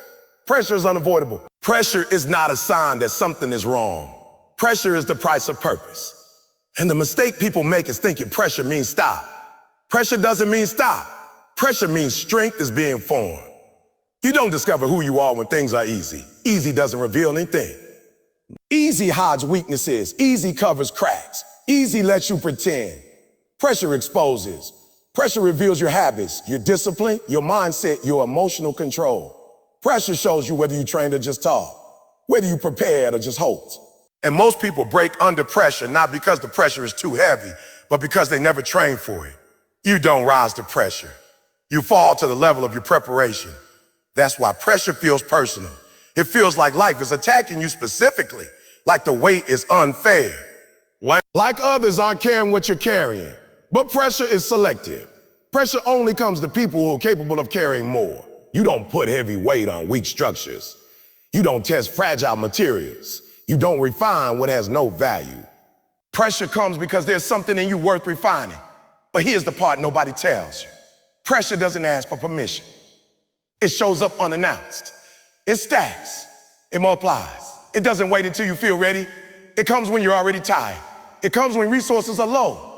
Pressure is unavoidable. Pressure is not a sign that something is wrong. Pressure is the price of purpose. And the mistake people make is thinking pressure means stop. Pressure doesn't mean stop. Pressure means strength is being formed. You don't discover who you are when things are easy. Easy doesn't reveal anything. Easy hides weaknesses. Easy covers cracks. Easy lets you pretend. Pressure exposes. Pressure reveals your habits, your discipline, your mindset, your emotional control. Pressure shows you whether you trained or just taught, whether you prepared or just hoped. And most people break under pressure, not because the pressure is too heavy, but because they never trained for it. You don't rise to pressure. You fall to the level of your preparation. That's why pressure feels personal. It feels like life is attacking you specifically, like the weight is unfair. Like others aren't carrying what you're carrying, but pressure is selective. Pressure only comes to people who are capable of carrying more. You don't put heavy weight on weak structures. You don't test fragile materials. You don't refine what has no value. Pressure comes because there's something in you worth refining. But here's the part nobody tells you. Pressure doesn't ask for permission. It shows up unannounced. It stacks. It multiplies. It doesn't wait until you feel ready. It comes when you're already tired. It comes when resources are low.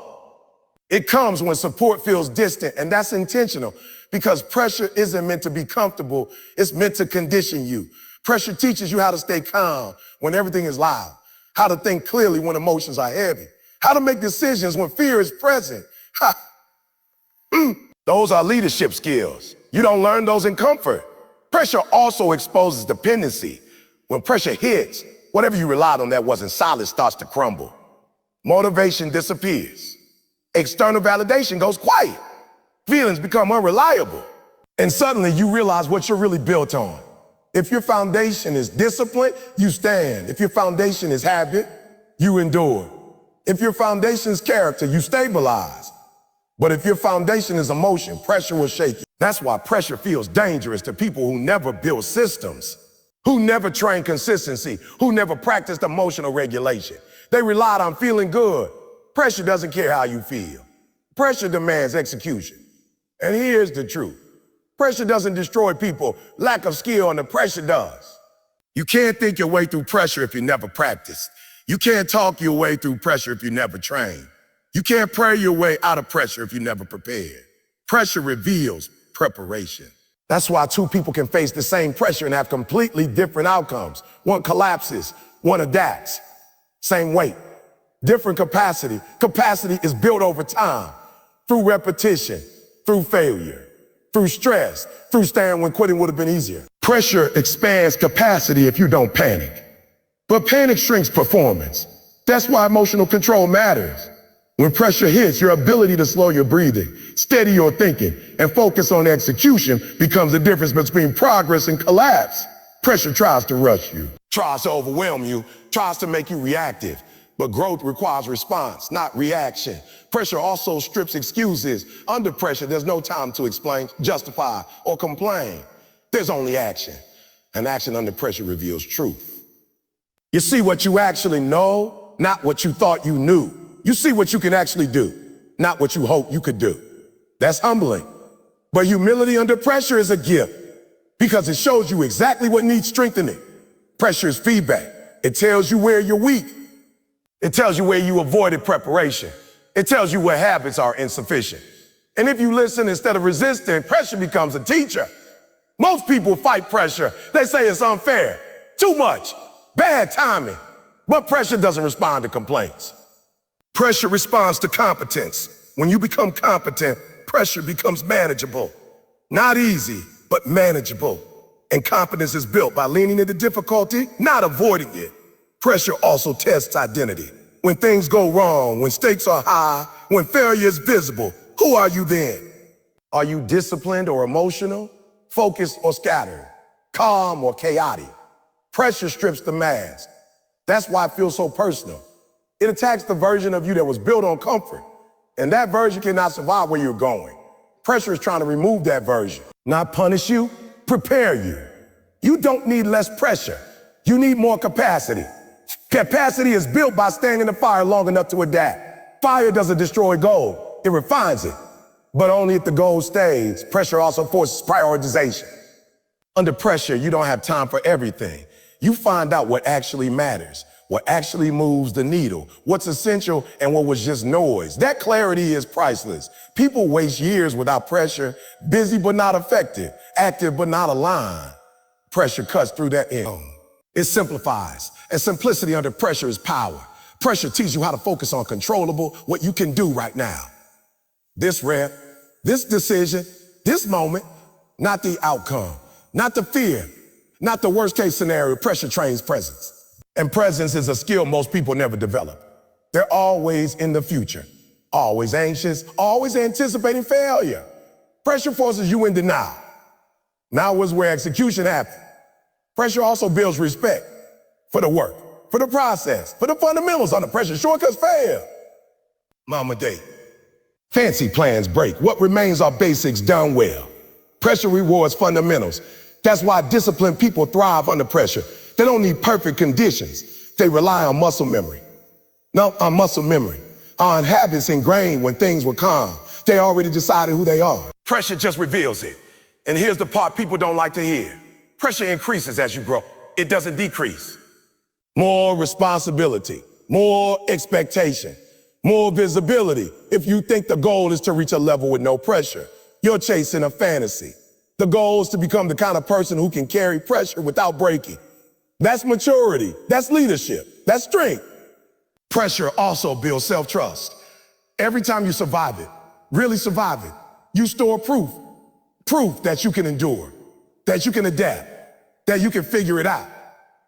It comes when support feels distant, and that's intentional because pressure isn't meant to be comfortable. It's meant to condition you. Pressure teaches you how to stay calm when everything is loud, how to think clearly when emotions are heavy, how to make decisions when fear is present. Those are leadership skills. You don't learn those in comfort. Pressure also exposes dependency. When pressure hits, whatever you relied on that wasn't solid starts to crumble. Motivation disappears. External validation goes quiet. Feelings become unreliable. And suddenly you realize what you're really built on. If your foundation is discipline, you stand. If your foundation is habit, you endure. If your foundation is character, you stabilize. But if your foundation is emotion, pressure will shake you. That's why pressure feels dangerous to people who never build systems, who never train consistency, who never practiced emotional regulation. They relied on feeling good. Pressure doesn't care how you feel. Pressure demands execution. And here's the truth. Pressure doesn't destroy people. Lack of skill under pressure does. You can't think your way through pressure if you never practiced. You can't talk your way through pressure if you never trained. You can't pray your way out of pressure if you never prepared. Pressure reveals preparation. That's why two people can face the same pressure and have completely different outcomes. One collapses, one adapts. Same weight, different capacity. Capacity is built over time, through repetition, through failure, through stress, through staying when quitting would have been easier. Pressure expands capacity if you don't panic. But panic shrinks performance. That's why emotional control matters. When pressure hits, your ability to slow your breathing, steady your thinking, and focus on execution becomes the difference between progress and collapse. Pressure tries to rush you, tries to overwhelm you, tries to make you reactive. But growth requires response, not reaction. Pressure also strips excuses. Under pressure, there's no time to explain, justify, or complain. There's only action. And action under pressure reveals truth. You see what you actually know, not what you thought you knew. You see what you can actually do, not what you hope you could do. That's humbling. But humility under pressure is a gift because it shows you exactly what needs strengthening. Pressure is feedback. It tells you where you're weak. It tells you where you avoided preparation. It tells you where habits are insufficient. And if you listen instead of resisting, pressure becomes a teacher. Most people fight pressure. They say it's unfair, too much, bad timing. But pressure doesn't respond to complaints. Pressure responds to competence. When you become competent, pressure becomes manageable. Not easy, but manageable. And competence is built by leaning into difficulty, not avoiding it. Pressure also tests identity. When things go wrong, when stakes are high, when failure is visible, who are you then? Are you disciplined or emotional? Focused or scattered? Calm or chaotic? Pressure strips the mask. That's why it feels so personal. It attacks the version of you that was built on comfort. And that version cannot survive where you're going. Pressure is trying to remove that version. Not punish you, prepare you. You don't need less pressure. You need more capacity. Capacity is built by staying in the fire long enough to adapt. Fire doesn't destroy gold, it refines it. But only if the gold stays. Pressure also forces prioritization. Under pressure, you don't have time for everything. You find out what actually matters. what actually moves the needle, what's essential and what was just noise. That clarity is priceless. People waste years without pressure, busy but not effective, active but not aligned. Pressure cuts through that end. It simplifies, and simplicity under pressure is power. Pressure teaches you how to focus on controllable, what you can do right now. This rep, this decision, this moment, not the outcome, not the fear, not the worst case scenario. Pressure trains presence. And presence is a skill most people never develop. They're always in the future, always anxious, always anticipating failure. Pressure forces you in denial. Now is where execution happens. Pressure also builds respect for the work, for the process, for the fundamentals. Under pressure, shortcuts fail. Mama Day. Fancy plans break. What remains are basics done well. Pressure rewards fundamentals. That's why disciplined people thrive under pressure. They don't need perfect conditions. They rely on muscle memory. On habits ingrained when things were calm. They already decided who they are. Pressure just reveals it. And here's the part people don't like to hear. Pressure increases as you grow. It doesn't decrease. More responsibility, more expectation, more visibility. If you think the goal is to reach a level with no pressure, you're chasing a fantasy. The goal is to become the kind of person who can carry pressure without breaking. That's maturity, that's leadership, that's strength. Pressure also builds self-trust. Every time you survive it, really survive it, you store proof that you can endure, that you can adapt, that you can figure it out.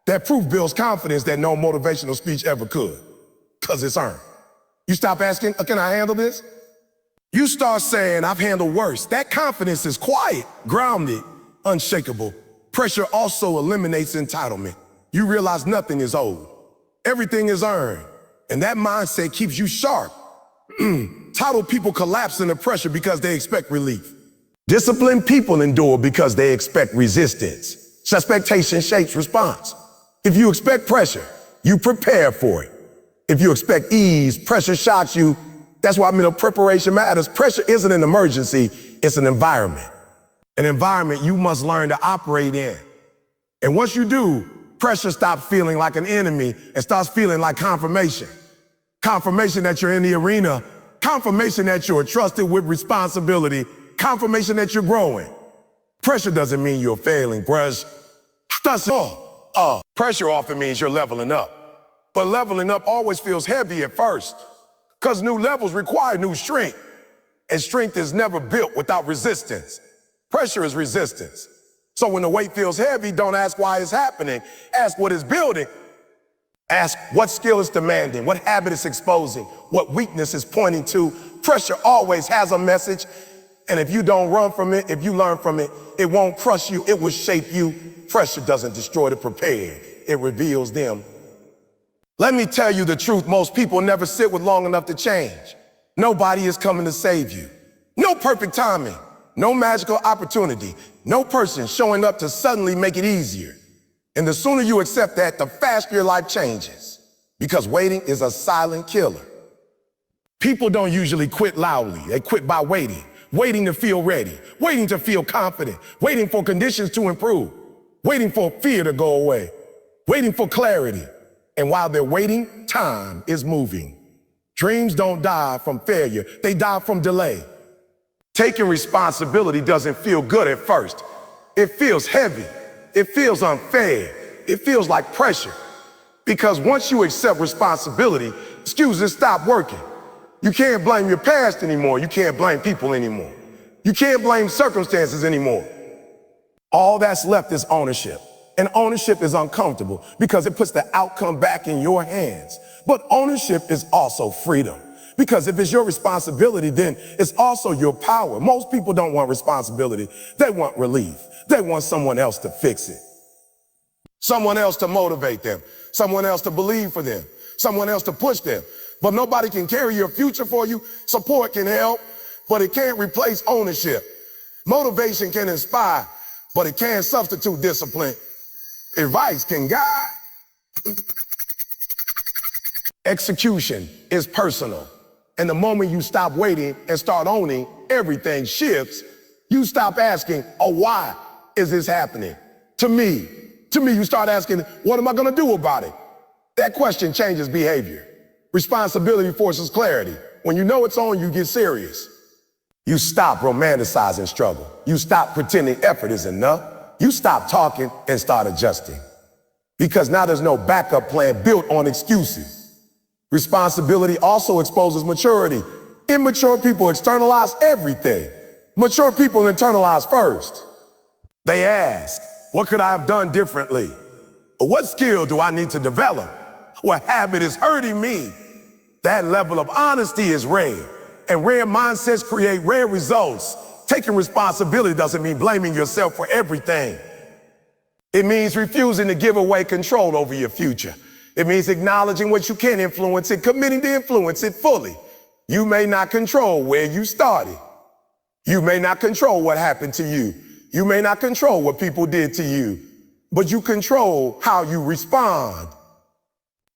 That proof builds confidence that no motivational speech ever could, because it's earned. You stop asking, can I handle this? You start saying, I've handled worse. That confidence is quiet, grounded, unshakable. Pressure also eliminates entitlement. You realize nothing is owed. Everything is earned. And that mindset keeps you sharp. Titled people collapse under pressure because they expect relief. Disciplined people endure because they expect resistance. Expectation shapes response. If you expect pressure, you prepare for it. If you expect ease, pressure shocks you. That's why preparation matters. Pressure isn't an emergency, it's an environment. An environment you must learn to operate in. And once you do, pressure stops feeling like an enemy and starts feeling like confirmation. Confirmation that you're in the arena, confirmation that you're trusted with responsibility, confirmation that you're growing. Pressure doesn't mean you're failing, pressure often means you're leveling up. But leveling up always feels heavy at first, because new levels require new strength. And strength is never built without resistance. Pressure is resistance. So when the weight feels heavy, don't ask why it's happening. Ask what it's building. Ask what skill is demanding, what habit is exposing, what weakness is pointing to. Pressure always has a message. And if you don't run from it, if you learn from it, it won't crush you, it will shape you. Pressure doesn't destroy the prepared, it reveals them. Let me tell you the truth, most people never sit with long enough to change. Nobody is coming to save you. No perfect timing, no magical opportunity, no person showing up to suddenly make it easier. And the sooner you accept that, the faster your life changes. Because waiting is a silent killer. People don't usually quit loudly, they quit by waiting. Waiting to feel ready, waiting to feel confident, waiting for conditions to improve, waiting for fear to go away, waiting for clarity. And while they're waiting, time is moving. Dreams don't die from failure, they die from delay. Taking responsibility doesn't feel good at first. It feels heavy, it feels unfair, it feels like pressure. Because once you accept responsibility, excuses stop working. You can't blame your past anymore. You can't blame people anymore. You can't blame circumstances anymore. All that's left is ownership. And ownership is uncomfortable because it puts the outcome back in your hands. But ownership is also freedom. Because if it's your responsibility, then it's also your power. Most people don't want responsibility. They want relief. They want someone else to fix it. Someone else to motivate them. Someone else to believe for them. Someone else to push them. But nobody can carry your future for you. Support can help, but it can't replace ownership. Motivation can inspire, but it can't substitute discipline. Advice can guide. Execution is personal. And the moment you stop waiting and start owning, everything shifts. You stop asking, why is this happening? To me, you start asking, what am I gonna do about it? That question changes behavior. Responsibility forces clarity. When you know it's on, you get serious. You stop romanticizing struggle. You stop pretending effort is enough. You stop talking and start adjusting. Because now there's no backup plan built on excuses. Responsibility also exposes maturity. Immature people externalize everything. Mature people internalize first. They ask, what could I have done differently? Or what skill do I need to develop? What habit is hurting me? That level of honesty is rare. And rare mindsets create rare results. Taking responsibility doesn't mean blaming yourself for everything. It means refusing to give away control over your future. It means acknowledging what you can influence and committing to influence it fully. You may not control where you started. You may not control what happened to you. You may not control what people did to you, but you control how you respond.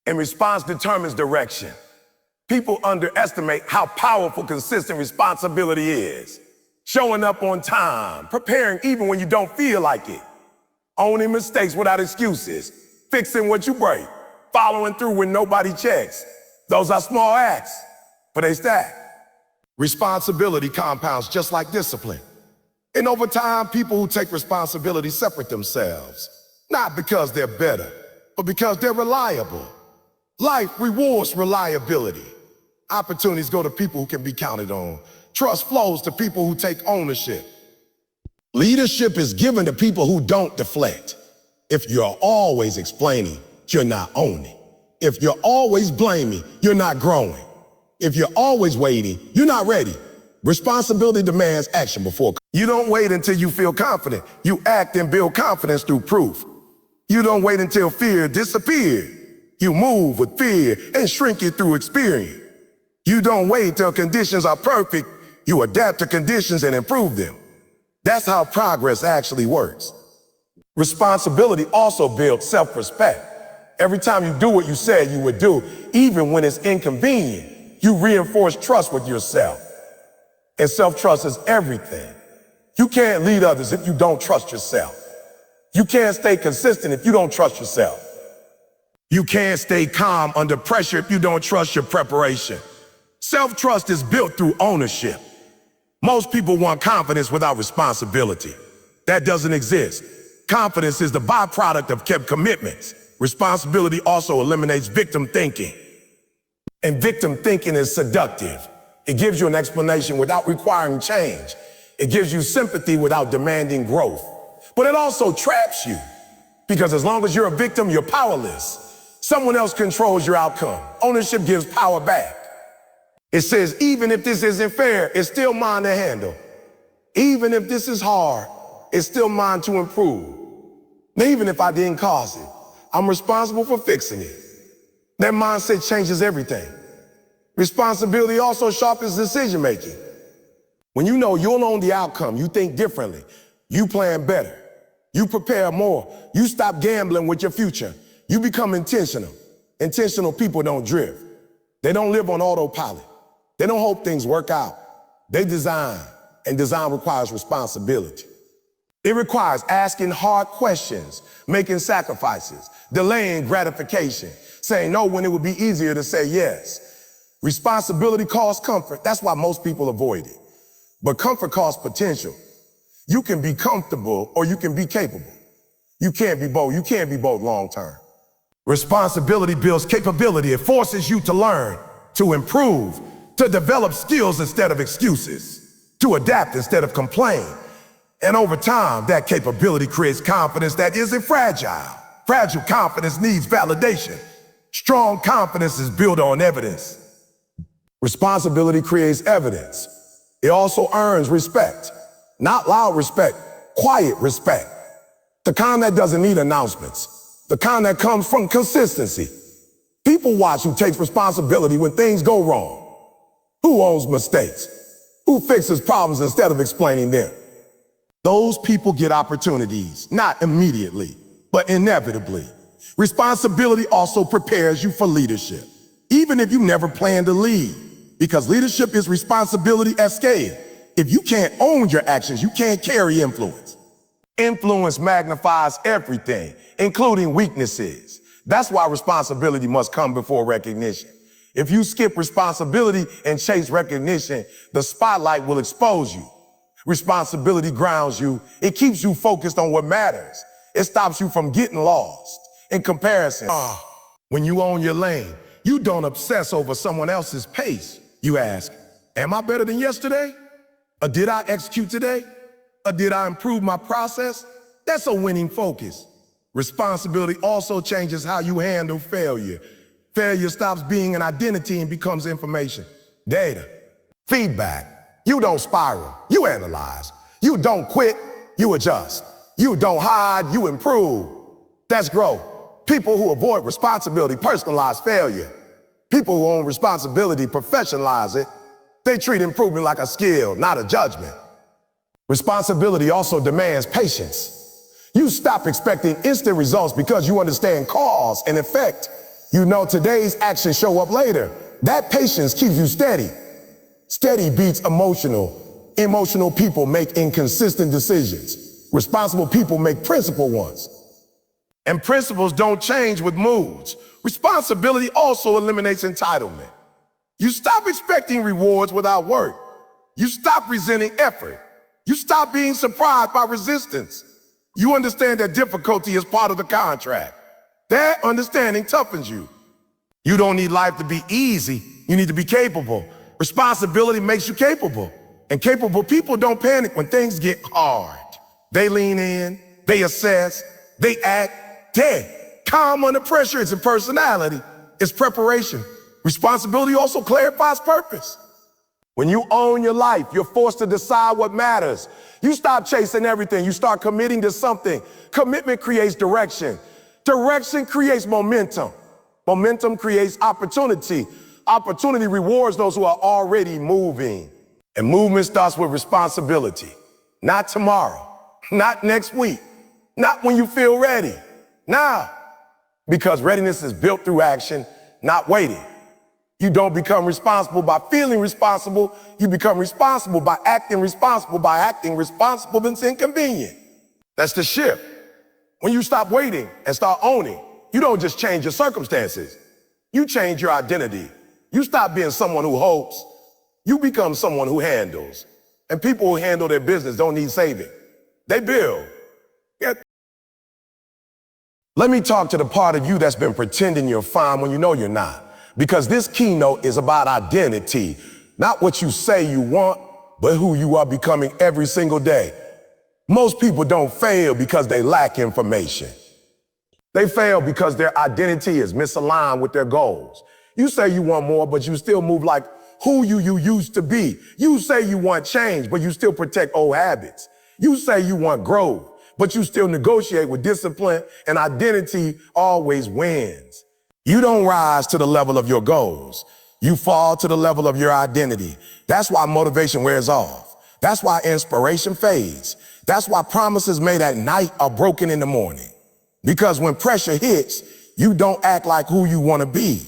And response determines direction. People underestimate how powerful consistent responsibility is. Showing up on time, preparing even when you don't feel like it, owning mistakes without excuses, fixing what you break, following through when nobody checks. Those are small acts, but they stack. Responsibility compounds just like discipline. And over time, people who take responsibility separate themselves, not because they're better, but because they're reliable. Life rewards reliability. Opportunities go to people who can be counted on. Trust flows to people who take ownership. Leadership is given to people who don't deflect. If you're always explaining, you're not owning. If you're always blaming, you're not growing. If you're always waiting, you're not ready. Responsibility demands action before. You don't wait until you feel confident. You act and build confidence through proof. You don't wait until fear disappears. You move with fear and shrink it through experience. You don't wait till conditions are perfect. You adapt to conditions and improve them. That's how progress actually works. Responsibility also builds self-respect. Every time you do what you said you would do, even when it's inconvenient, you reinforce trust with yourself. And self-trust is everything. You can't lead others if you don't trust yourself. You can't stay consistent if you don't trust yourself. You can't stay calm under pressure if you don't trust your preparation. Self-trust is built through ownership. Most people want confidence without responsibility. That doesn't exist. Confidence is the byproduct of kept commitments. Responsibility also eliminates victim thinking. And victim thinking is seductive. It gives you an explanation without requiring change. It gives you sympathy without demanding growth. But it also traps you. Because as long as you're a victim, you're powerless. Someone else controls your outcome. Ownership gives power back. It says, even if this isn't fair, it's still mine to handle. Even if this is hard, it's still mine to improve. And even if I didn't cause it, I'm responsible for fixing it. That mindset changes everything. Responsibility also sharpens decision-making. When you know you'll own the outcome, you think differently. You plan better. You prepare more. You stop gambling with your future. You become intentional. Intentional people don't drift. They don't live on autopilot. They don't hope things work out. They design, and design requires responsibility. It requires asking hard questions, making sacrifices, delaying gratification, saying no when it would be easier to say yes. Responsibility costs comfort. That's why most people avoid it. But comfort costs potential. You can be comfortable or you can be capable. You can't be both. You can't be both long term. Responsibility builds capability. It forces you to learn, to improve, to develop skills instead of excuses, to adapt instead of complain. And over time, that capability creates confidence that isn't fragile. Fragile confidence needs validation. Strong confidence is built on evidence. Responsibility creates evidence. It also earns respect. Not loud respect, quiet respect. The kind that doesn't need announcements. The kind that comes from consistency. People watch who takes responsibility when things go wrong. Who owns mistakes? Who fixes problems instead of explaining them? Those people get opportunities, not immediately, but inevitably. Responsibility also prepares you for leadership, even if you never plan to lead, because leadership is responsibility at scale. If you can't own your actions, you can't carry influence. Influence magnifies everything, including weaknesses. That's why responsibility must come before recognition. If you skip responsibility and chase recognition, the spotlight will expose you. Responsibility grounds you. It keeps you focused on what matters. It stops you from getting lost in comparison. When you own your lane, you don't obsess over someone else's pace. You ask, am I better than yesterday? Or did I execute today? Or did I improve my process? That's a winning focus. Responsibility also changes how you handle failure. Failure stops being an identity and becomes information, data, feedback. You don't spiral, you analyze. You don't quit, you adjust. You don't hide, you improve. That's growth. People who avoid responsibility personalize failure. People who own responsibility professionalize it. They treat improvement like a skill, not a judgment. Responsibility also demands patience. You stop expecting instant results because you understand cause and effect. You know today's actions show up later. That patience keeps you steady. Steady beats emotional. Emotional people make inconsistent decisions. Responsible people make principled ones. And principles don't change with moods. Responsibility also eliminates entitlement. You stop expecting rewards without work. You stop resenting effort. You stop being surprised by resistance. You understand that difficulty is part of the contract. That understanding toughens you. You don't need life to be easy. You need to be capable. Responsibility makes you capable. And capable people don't panic when things get hard. They lean in, they assess, they act dead. Calm under pressure isn't personality, it's preparation. Responsibility also clarifies purpose. When you own your life, you're forced to decide what matters. You stop chasing everything, you start committing to something. Commitment creates direction. Direction creates momentum. Momentum creates opportunity. Opportunity rewards those who are already moving. And movement starts with responsibility. Not tomorrow, not next week, not when you feel ready. Now, because readiness is built through action, not waiting. You don't become responsible by feeling responsible. You become responsible by acting responsible. By acting responsible, that's inconvenient. That's the shift. When you stop waiting and start owning, you don't just change your circumstances. You change your identity. You stop being someone who hopes. You become someone who handles. And people who handle their business don't need saving. They build. Let me talk to the part of you that's been pretending you're fine when you know you're not. Because this keynote is about identity, not what you say you want, but who you are becoming every single day. Most people don't fail because they lack information. They fail because their identity is misaligned with their goals. You say you want more, but you still move like who you used to be. You say you want change, but you still protect old habits. You say you want growth, but you still negotiate with discipline, and identity always wins. You don't rise to the level of your goals. You fall to the level of your identity. That's why motivation wears off. That's why inspiration fades. That's why promises made at night are broken in the morning. Because when pressure hits, you don't act like who you want to be.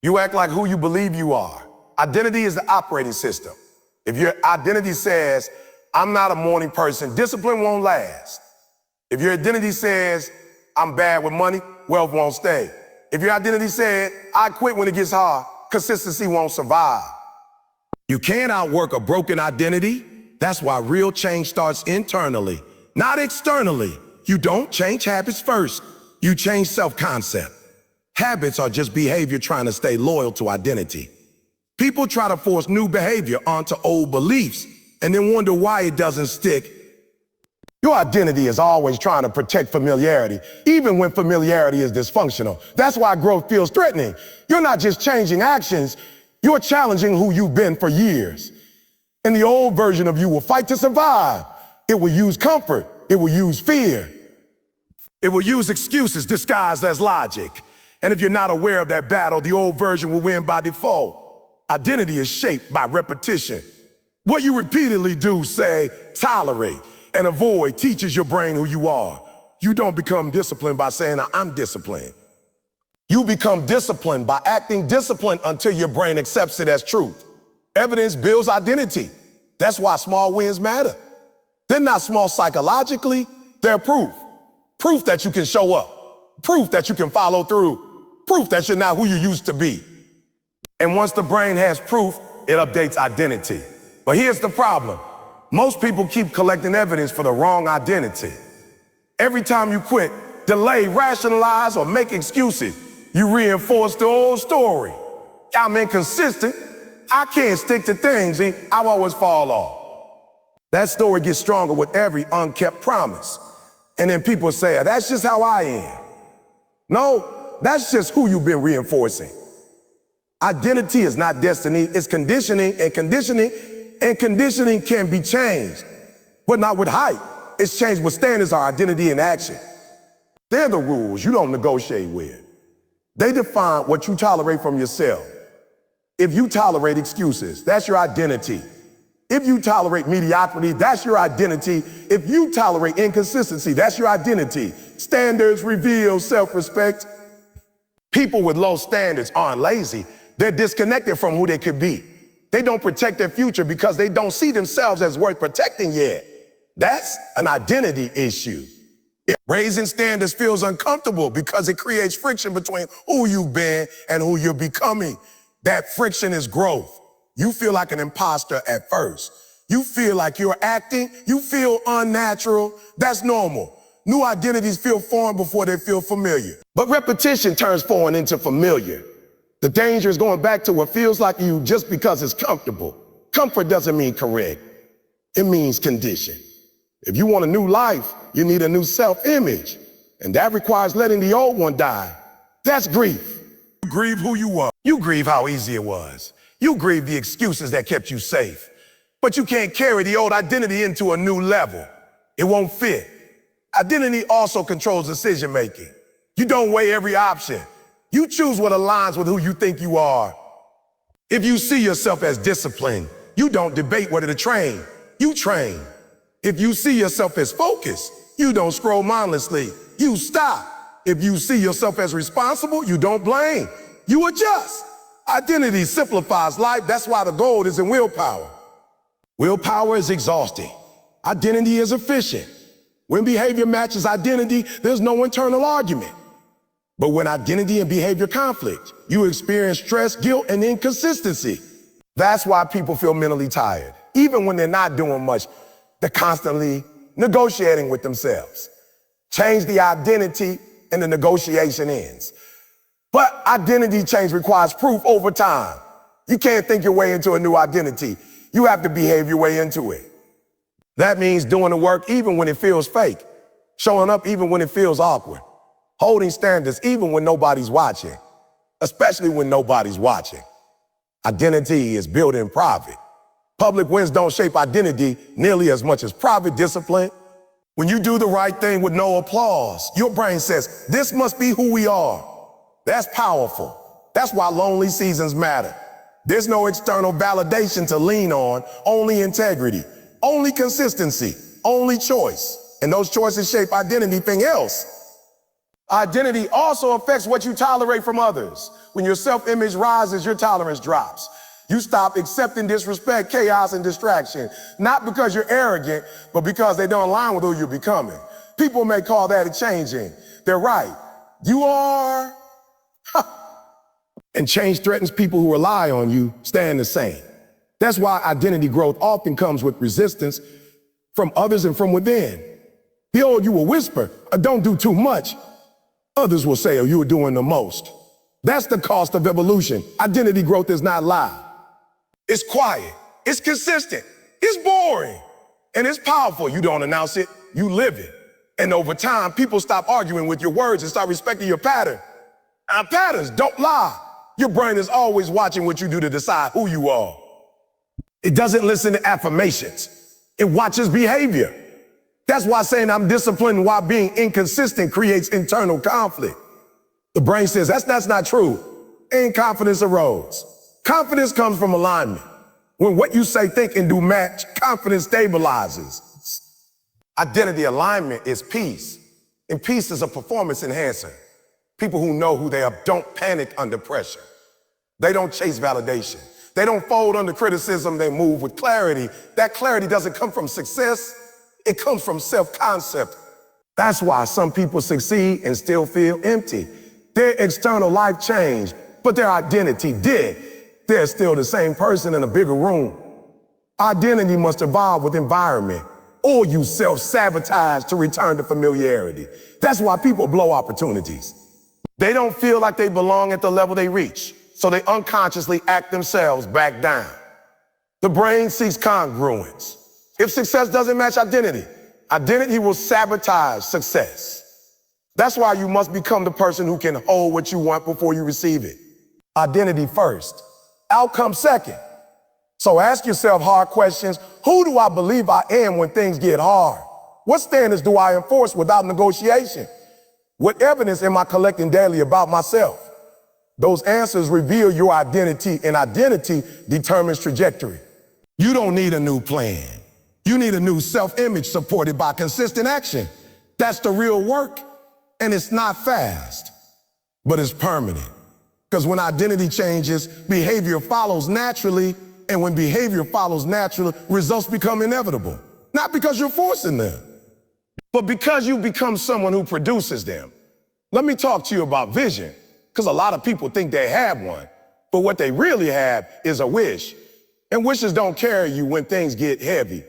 You act like who you believe you are. Identity is the operating system. If your identity says, I'm not a morning person, discipline won't last. If your identity says, I'm bad with money, wealth won't stay. If your identity said, I quit when it gets hard, consistency won't survive. You can't outwork a broken identity. That's why real change starts internally, not externally. You don't change habits first. You change self-concept. Habits are just behavior trying to stay loyal to identity. People try to force new behavior onto old beliefs and then wonder why it doesn't stick. Your identity is always trying to protect familiarity, even when familiarity is dysfunctional. That's why growth feels threatening. You're not just changing actions, you're challenging who you've been for years. And the old version of you will fight to survive. It will use comfort. It will use fear. It will use excuses disguised as logic. And if you're not aware of that battle, the old version will win by default. Identity is shaped by repetition. What you repeatedly do, say, tolerate, and avoid teaches your brain who you are. You don't become disciplined by saying, I'm disciplined. You become disciplined by acting disciplined until your brain accepts it as truth. Evidence builds identity. That's why small wins matter. They're not small psychologically, they're proof. Proof that you can show up. proof that you can follow through, proof that you're not who you used to be. And once the brain has proof, it updates identity. But here's the problem. Most people keep collecting evidence for the wrong identity. Every time you quit, delay, rationalize, or make excuses, you reinforce the old story. I'm inconsistent. I can't stick to things. I always fall off. That story gets stronger with every unkept promise. And then people say, that's just how I am. No, that's just who you've been reinforcing. Identity is not destiny, it's conditioning, and conditioning can be changed, but not with hype. It's changed with standards, our identity and action. They're the rules you don't negotiate with. They define what you tolerate from yourself. If you tolerate excuses, that's your identity. If you tolerate mediocrity, that's your identity. If you tolerate inconsistency, that's your identity. Standards reveal self-respect. People with low standards aren't lazy. They're disconnected from who they could be. They don't protect their future because they don't see themselves as worth protecting yet. That's an identity issue. Raising standards feels uncomfortable because it creates friction between who you've been and who you're becoming. That friction is growth. You feel like an imposter at first. You feel like you're acting. You feel unnatural. That's normal. New identities feel foreign before they feel familiar. But repetition turns foreign into familiar. The danger is going back to what feels like you just because it's comfortable. Comfort doesn't mean correct. It means condition. If you want a new life, you need a new self-image. And that requires letting the old one die. That's grief. You grieve who you were. You grieve how easy it was. You grieve the excuses that kept you safe. But you can't carry the old identity into a new level. It won't fit. Identity also controls decision-making. You don't weigh every option. You choose what aligns with who you think you are. If you see yourself as disciplined, you don't debate whether to train. You train. If you see yourself as focused, you don't scroll mindlessly. You stop. If you see yourself as responsible, you don't blame. You adjust. Identity simplifies life. That's why the gold is in willpower. Willpower is exhausting. Identity is efficient. When behavior matches identity, there's no internal argument. But when identity and behavior conflict, you experience stress, guilt, and inconsistency. That's why people feel mentally tired. Even when they're not doing much, they're constantly negotiating with themselves. Change the identity and the negotiation ends. But identity change requires proof over time. You can't think your way into a new identity. You have to behave your way into it. That means doing the work even when it feels fake, showing up even when it feels awkward, holding standards even when nobody's watching, especially when nobody's watching. Identity is built in private. Public wins don't shape identity nearly as much as private discipline. When you do the right thing with no applause, your brain says, this must be who we are. That's powerful. That's why lonely seasons matter. There's no external validation to lean on, only integrity, only consistency, only choice. And those choices shape identity, anything else. Identity also affects what you tolerate from others. When your self-image rises, your tolerance drops. You stop accepting disrespect, chaos, and distraction, not because you're arrogant, but because they don't align with who you're becoming. People may call that a changing. They're right. You are... And change threatens people who rely on you staying the same. That's why identity growth often comes with resistance from others and from within. The old you will whisper, don't do too much. Others will say, you were doing the most. That's the cost of evolution. Identity growth is not loud. It's quiet. It's consistent. It's boring. And it's powerful. You don't announce it, you live it. And over time, people stop arguing with your words and start respecting your pattern. Our patterns don't lie. Your brain is always watching what you do to decide who you are. It doesn't listen to affirmations. It watches behavior. That's why saying I'm disciplined while being inconsistent creates internal conflict. The brain says that's not true. And confidence erodes. Confidence comes from alignment. When what you say, think, and do match, confidence stabilizes. Identity alignment is peace. And peace is a performance enhancer. People who know who they are don't panic under pressure. They don't chase validation. They don't fold under criticism. They move with clarity. That clarity doesn't come from success. It comes from self-concept. That's why some people succeed and still feel empty. Their external life changed, but their identity did. They're still the same person in a bigger room. Identity must evolve with environment, or you self-sabotage to return to familiarity. That's why people blow opportunities. They don't feel like they belong at the level they reach, so they unconsciously act themselves back down. The brain seeks congruence. If success doesn't match identity, identity will sabotage success. That's why you must become the person who can hold what you want before you receive it. Identity first, outcome second. So ask yourself hard questions. Who do I believe I am when things get hard? What standards do I enforce without negotiation? What evidence am I collecting daily about myself? Those answers reveal your identity, and identity determines trajectory. You don't need a new plan. You need a new self-image supported by consistent action. That's the real work, and it's not fast, but it's permanent. Because when identity changes, behavior follows naturally, and when behavior follows naturally, results become inevitable. Not because you're forcing them, but because you become someone who produces them. Let me talk to you about vision, because a lot of people think they have one, but what they really have is a wish. And wishes don't carry you when things get heavy.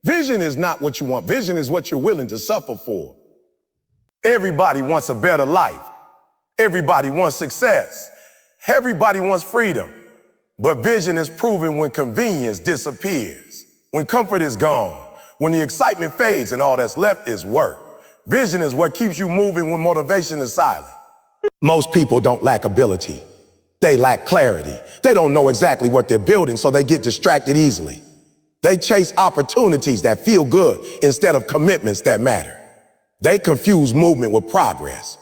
Vision is not what you want. Vision is what you're willing to suffer for. Everybody wants a better life. Everybody wants success. Everybody wants freedom. But vision is proven when convenience disappears, when comfort is gone, when the excitement fades and all that's left is work. Vision is what keeps you moving when motivation is silent. Most people don't lack ability. They lack clarity. They don't know exactly what they're building, so they get distracted easily. They chase opportunities that feel good instead of commitments that matter. They confuse movement with progress.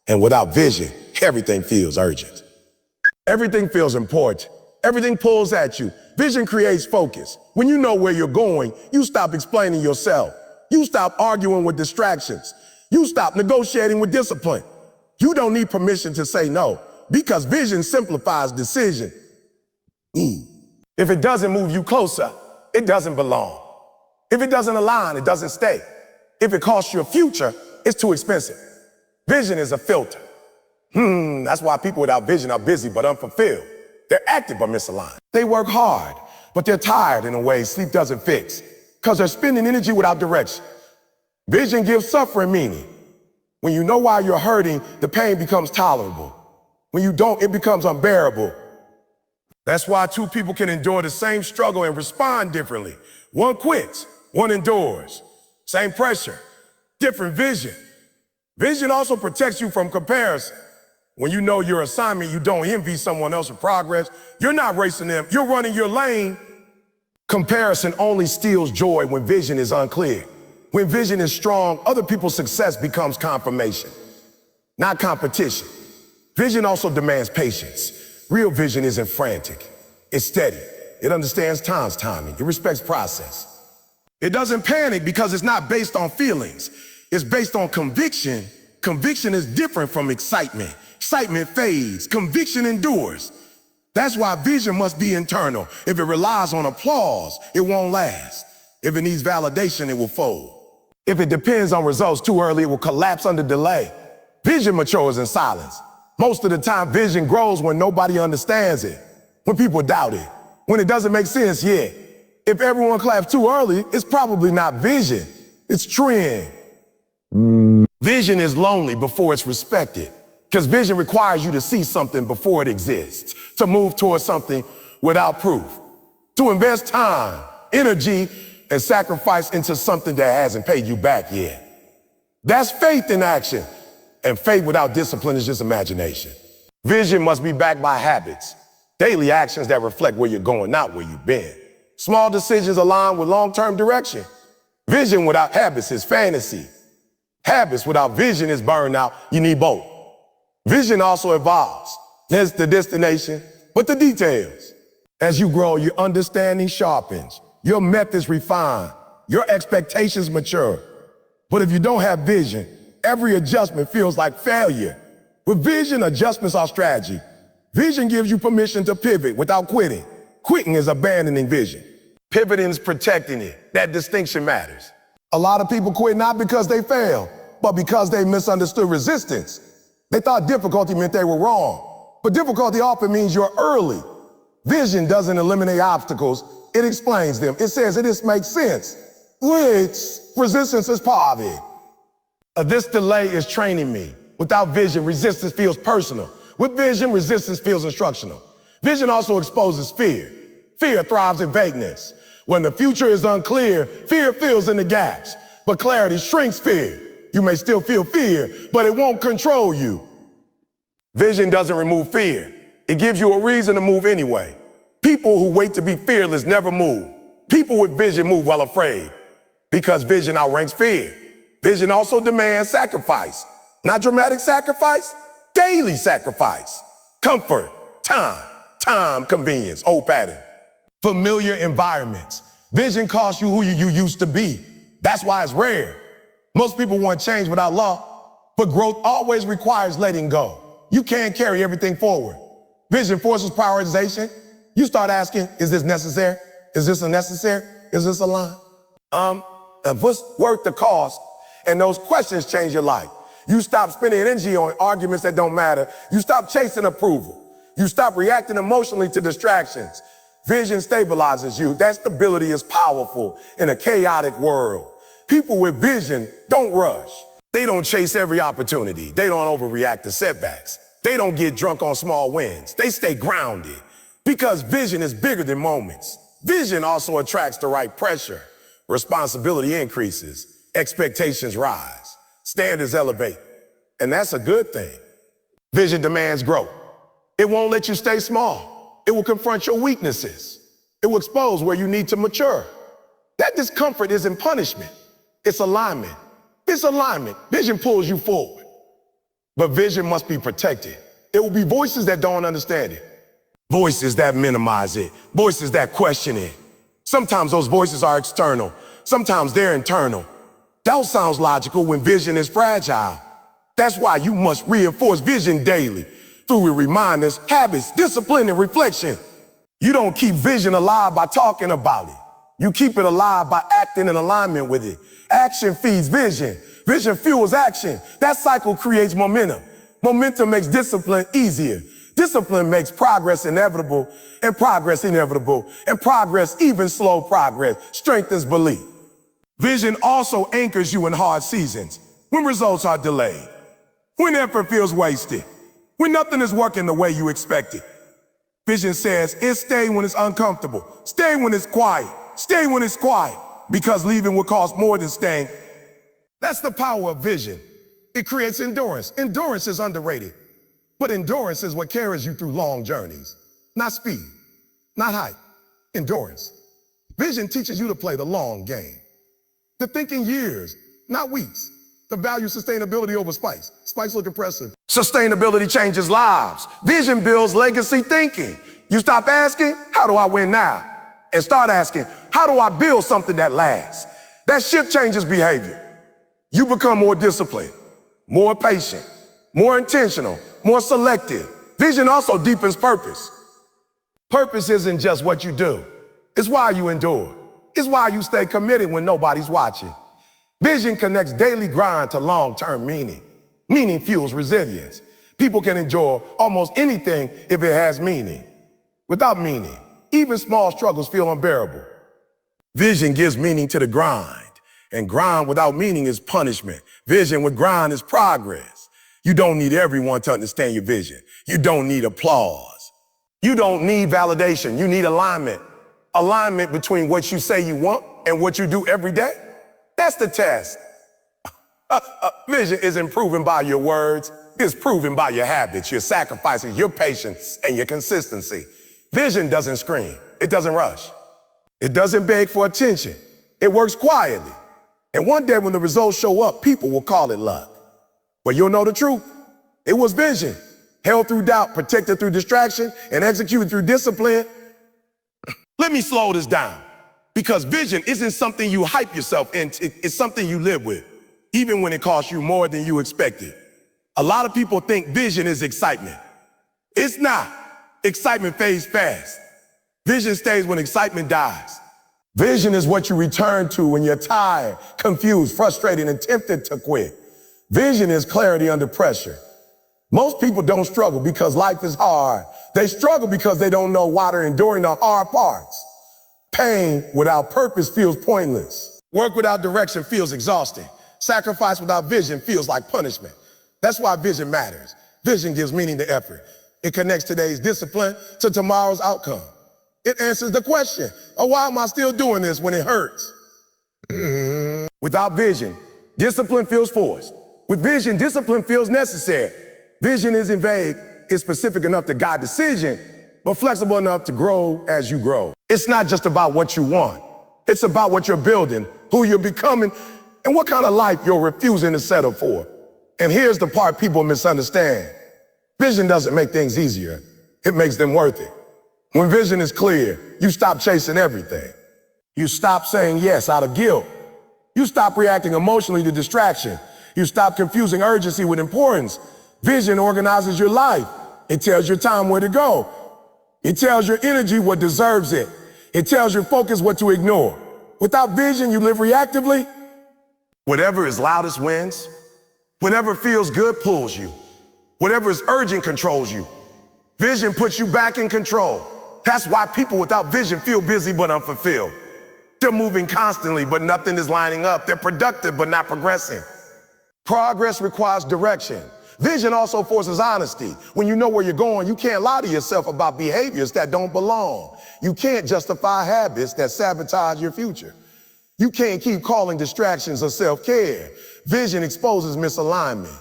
And without vision, everything feels urgent. Everything feels important. Everything pulls at you. Vision creates focus. When you know where you're going, you stop explaining yourself. You stop arguing with distractions. You stop negotiating with discipline. You don't need permission to say no, because vision simplifies decision. If it doesn't move you closer, it doesn't belong. If it doesn't align, it doesn't stay. If it costs you a future, it's too expensive. Vision is a filter. That's why people without vision are busy but unfulfilled. They're active but misaligned. They work hard, but they're tired in a way sleep doesn't fix, because they're spending energy without direction. Vision gives suffering meaning. When you know why you're hurting, the pain becomes tolerable. When you don't, it becomes unbearable. That's why two people can endure the same struggle and respond differently. One quits, one endures. Same pressure, different vision. Vision also protects you from comparison. When you know your assignment, you don't envy someone else's progress. You're not racing them, you're running your lane. Comparison only steals joy when vision is unclear. When vision is strong, other people's success becomes confirmation, not competition. Vision also demands patience. Real vision isn't frantic, it's steady. It understands time's timing, it respects process. It doesn't panic because it's not based on feelings. It's based on conviction. Conviction is different from excitement. Excitement fades, conviction endures. That's why vision must be internal. If it relies on applause, it won't last. If it needs validation, it will fold. If it depends on results too early, it will collapse under delay. Vision matures in silence. Most of the time, vision grows when nobody understands it, when people doubt it, when it doesn't make sense yet. If everyone claps too early, it's probably not vision, it's trend. Vision is lonely before it's respected, because vision requires you to see something before it exists, to move towards something without proof, to invest time, energy, and sacrifice into something that hasn't paid you back yet. That's faith in action, and faith without discipline is just imagination. Vision must be backed by habits, daily actions that reflect where you're going, not where you've been. Small decisions align with long-term direction. Vision without habits is fantasy. Habits without vision is burnout. You need both. Vision also evolves. There's the destination, but the details. As you grow, your understanding sharpens, your methods refine, your expectations mature. But if you don't have vision, every adjustment feels like failure. With vision, adjustments are strategy. Vision gives you permission to pivot without quitting. Quitting is abandoning vision. Pivoting is protecting it. That distinction matters. A lot of people quit not because they fail, but because they misunderstood resistance. They thought difficulty meant they were wrong. But difficulty often means you're early. Vision doesn't eliminate obstacles, it explains them. It says it just makes sense, which resistance is part of it. This delay is training me. Without vision, resistance feels personal. With vision, resistance feels instructional. Vision also exposes fear. Fear thrives in vagueness. When the future is unclear, fear fills in the gaps. But clarity shrinks fear. You may still feel fear, but it won't control you. Vision doesn't remove fear. It gives you a reason to move anyway. People who wait to be fearless never move. People with vision move while afraid, because vision outranks fear. Vision also demands sacrifice. Not dramatic sacrifice, daily sacrifice. Comfort, time, convenience, old pattern. Familiar environments. Vision costs you who you used to be. That's why it's rare. Most people want change without law, but growth always requires letting go. You can't carry everything forward. Vision forces prioritization. You start asking, is this necessary? Is this unnecessary? Is this a line? What's worth the cost? And those questions change your life. You stop spending energy on arguments that don't matter. You stop chasing approval. You stop reacting emotionally to distractions. Vision stabilizes you. That stability is powerful in a chaotic world. People with vision don't rush. They don't chase every opportunity. They don't overreact to setbacks. They don't get drunk on small wins. They stay grounded because vision is bigger than moments. Vision also attracts the right pressure. Responsibility increases. Expectations rise. Standards elevate. And that's a good thing. Vision demands growth. It won't let you stay small. It will confront your weaknesses. It will expose where you need to mature. That discomfort isn't punishment. It's alignment. It's alignment. Vision pulls you forward. But vision must be protected. There will be voices that don't understand it. Voices that minimize it. Voices that question it. Sometimes those voices are external. Sometimes they're internal. Doubt sounds logical when vision is fragile. That's why you must reinforce vision daily through reminders, habits, discipline, and reflection. You don't keep vision alive by talking about it. You keep it alive by acting in alignment with it. Action feeds vision. Vision fuels action. That cycle creates momentum. Momentum makes discipline easier. Discipline makes progress inevitable, and progress inevitable, and progress, even slow progress, strengthens belief. Vision also anchors you in hard seasons, when results are delayed, when effort feels wasted, when nothing is working the way you expected. Vision says, it stay when it's uncomfortable, stay when it's quiet, stay when it's quiet, because leaving will cost more than staying. That's the power of vision. It creates endurance. Endurance is underrated, but endurance is what carries you through long journeys. Not speed, not height, endurance. Vision teaches you to play the long game. To think in years, not weeks. To value sustainability over spikes. Spikes look impressive. Sustainability changes lives. Vision builds legacy thinking. You stop asking, how do I win now? And start asking, how do I build something that lasts? That shift changes behavior. You become more disciplined, more patient, more intentional, more selective. Vision also deepens purpose. Purpose isn't just what you do. It's why you endure. It's why you stay committed when nobody's watching. Vision connects daily grind to long-term meaning. Meaning fuels resilience. People can endure almost anything if it has meaning. Without meaning, even small struggles feel unbearable. Vision gives meaning to the grind. And grind without meaning is punishment. Vision with grind is progress. You don't need everyone to understand your vision. You don't need applause. You don't need validation. You need alignment. Alignment between what you say you want and what you do every day. That's the test. Vision isn't proven by your words. It's proven by your habits, your sacrifices, your patience, and your consistency. Vision doesn't scream. It doesn't rush. It doesn't beg for attention. It works quietly. And one day when the results show up, people will call it luck. But you'll know the truth. It was vision, held through doubt, protected through distraction, and executed through discipline. Let me slow this down, because vision isn't something you hype yourself into. It's something you live with, even when it costs you more than you expected. A lot of people think vision is excitement. It's not. Excitement fades fast. Vision stays when excitement dies. Vision is what you return to when you're tired, confused, frustrated, and tempted to quit. Vision is clarity under pressure. Most people don't struggle because life is hard. They struggle because they don't know why they're enduring the hard parts. Pain without purpose feels pointless. Work without direction feels exhausting. Sacrifice without vision feels like punishment. That's why vision matters. Vision gives meaning to effort. It connects today's discipline to tomorrow's outcome. It answers the question, oh, why am I still doing this when it hurts? Without vision, discipline feels forced. With vision, discipline feels necessary. Vision isn't vague, it's specific enough to guide decision, but flexible enough to grow as you grow. It's not just about what you want. It's about what you're building, who you're becoming, and what kind of life you're refusing to settle for. And here's the part people misunderstand. Vision doesn't make things easier. It makes them worth it. When vision is clear, you stop chasing everything. You stop saying yes out of guilt. You stop reacting emotionally to distraction. You stop confusing urgency with importance. Vision organizes your life. It tells your time where to go. It tells your energy what deserves it. It tells your focus what to ignore. Without vision, you live reactively. Whatever is loudest wins. Whatever feels good pulls you. Whatever is urgent controls you. Vision puts you back in control. That's why people without vision feel busy but unfulfilled. They're moving constantly, but nothing is lining up. They're productive, but not progressing. Progress requires direction. Vision also forces honesty. When you know where you're going, you can't lie to yourself about behaviors that don't belong. You can't justify habits that sabotage your future. You can't keep calling distractions or self-care. Vision exposes misalignment.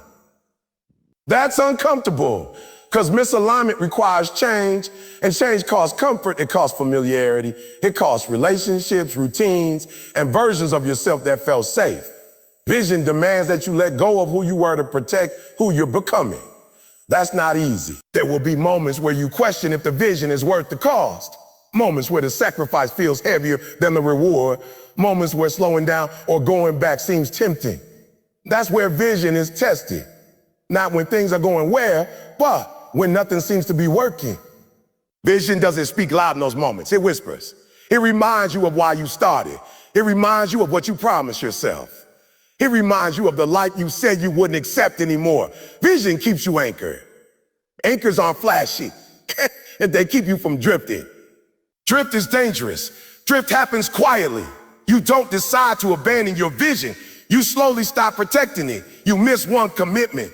That's uncomfortable because misalignment requires change, and change costs comfort, it costs familiarity, it costs relationships, routines, and versions of yourself that felt safe. Vision demands that you let go of who you were to protect who you're becoming. That's not easy. There will be moments where you question if the vision is worth the cost. Moments where the sacrifice feels heavier than the reward. Moments where slowing down or going back seems tempting. That's where vision is tested. Not when things are going well, but when nothing seems to be working. Vision doesn't speak loud in those moments. It whispers. It reminds you of why you started. It reminds you of what you promised yourself. It reminds you of the life you said you wouldn't accept anymore. Vision keeps you anchored. Anchors aren't flashy, and they keep you from drifting. Drift is dangerous. Drift happens quietly. You don't decide to abandon your vision. You slowly stop protecting it. You miss one commitment,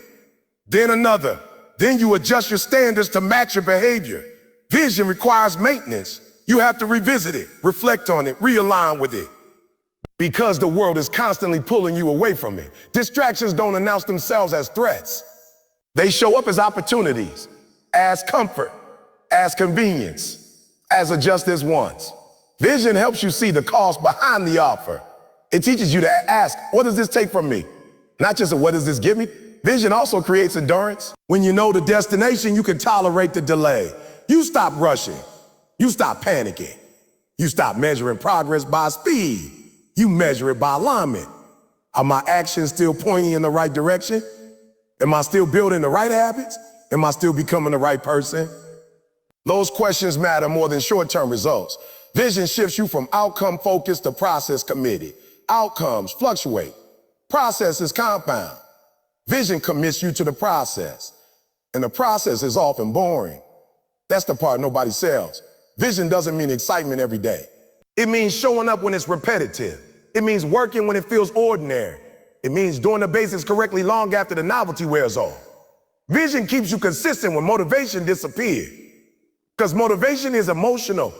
then another. Then you adjust your standards to match your behavior. Vision requires maintenance. You have to revisit it, reflect on it, realign with it. Because the world is constantly pulling you away from it. Distractions don't announce themselves as threats. They show up as opportunities, as comfort, as convenience, as a just as once. Vision helps you see the cost behind the offer. It teaches you to ask, what does this take from me? Not just a what does this give me? Vision also creates endurance. When you know the destination, you can tolerate the delay. You stop rushing. You stop panicking. You stop measuring progress by speed. You measure it by alignment. Are my actions still pointing in the right direction? Am I still building the right habits? Am I still becoming the right person? Those questions matter more than short-term results. Vision shifts you from outcome-focused to process-committed. Outcomes fluctuate. Processes compound. Vision commits you to the process. And the process is often boring. That's the part nobody sells. Vision doesn't mean excitement every day. It means showing up when it's repetitive. It means working when it feels ordinary. It means doing the basics correctly long after the novelty wears off. Vision keeps you consistent when motivation disappears. Because motivation is emotional.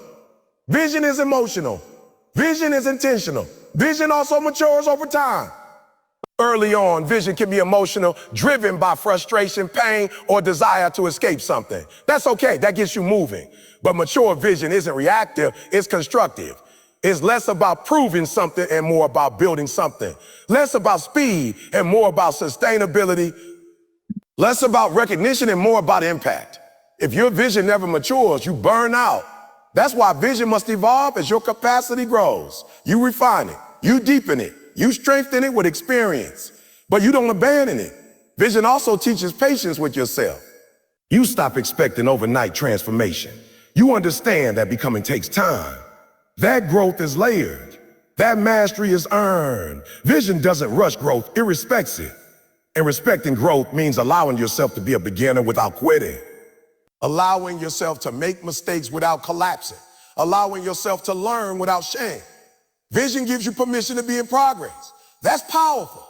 Vision is emotional. Vision is intentional. Vision also matures over time. Early on, vision can be emotional, driven by frustration, pain, or desire to escape something. That's okay, that gets you moving. But mature vision isn't reactive, it's constructive. It's less about proving something and more about building something. Less about speed and more about sustainability. Less about recognition and more about impact. If your vision never matures, you burn out. That's why vision must evolve as your capacity grows. You refine it, you deepen it, you strengthen it with experience, but you don't abandon it. Vision also teaches patience with yourself. You stop expecting overnight transformation. You understand that becoming takes time. That growth is layered. That mastery is earned. Vision doesn't rush growth, it respects it. And respecting growth means allowing yourself to be a beginner without quitting. Allowing yourself to make mistakes without collapsing. Allowing yourself to learn without shame. Vision gives you permission to be in progress. That's powerful.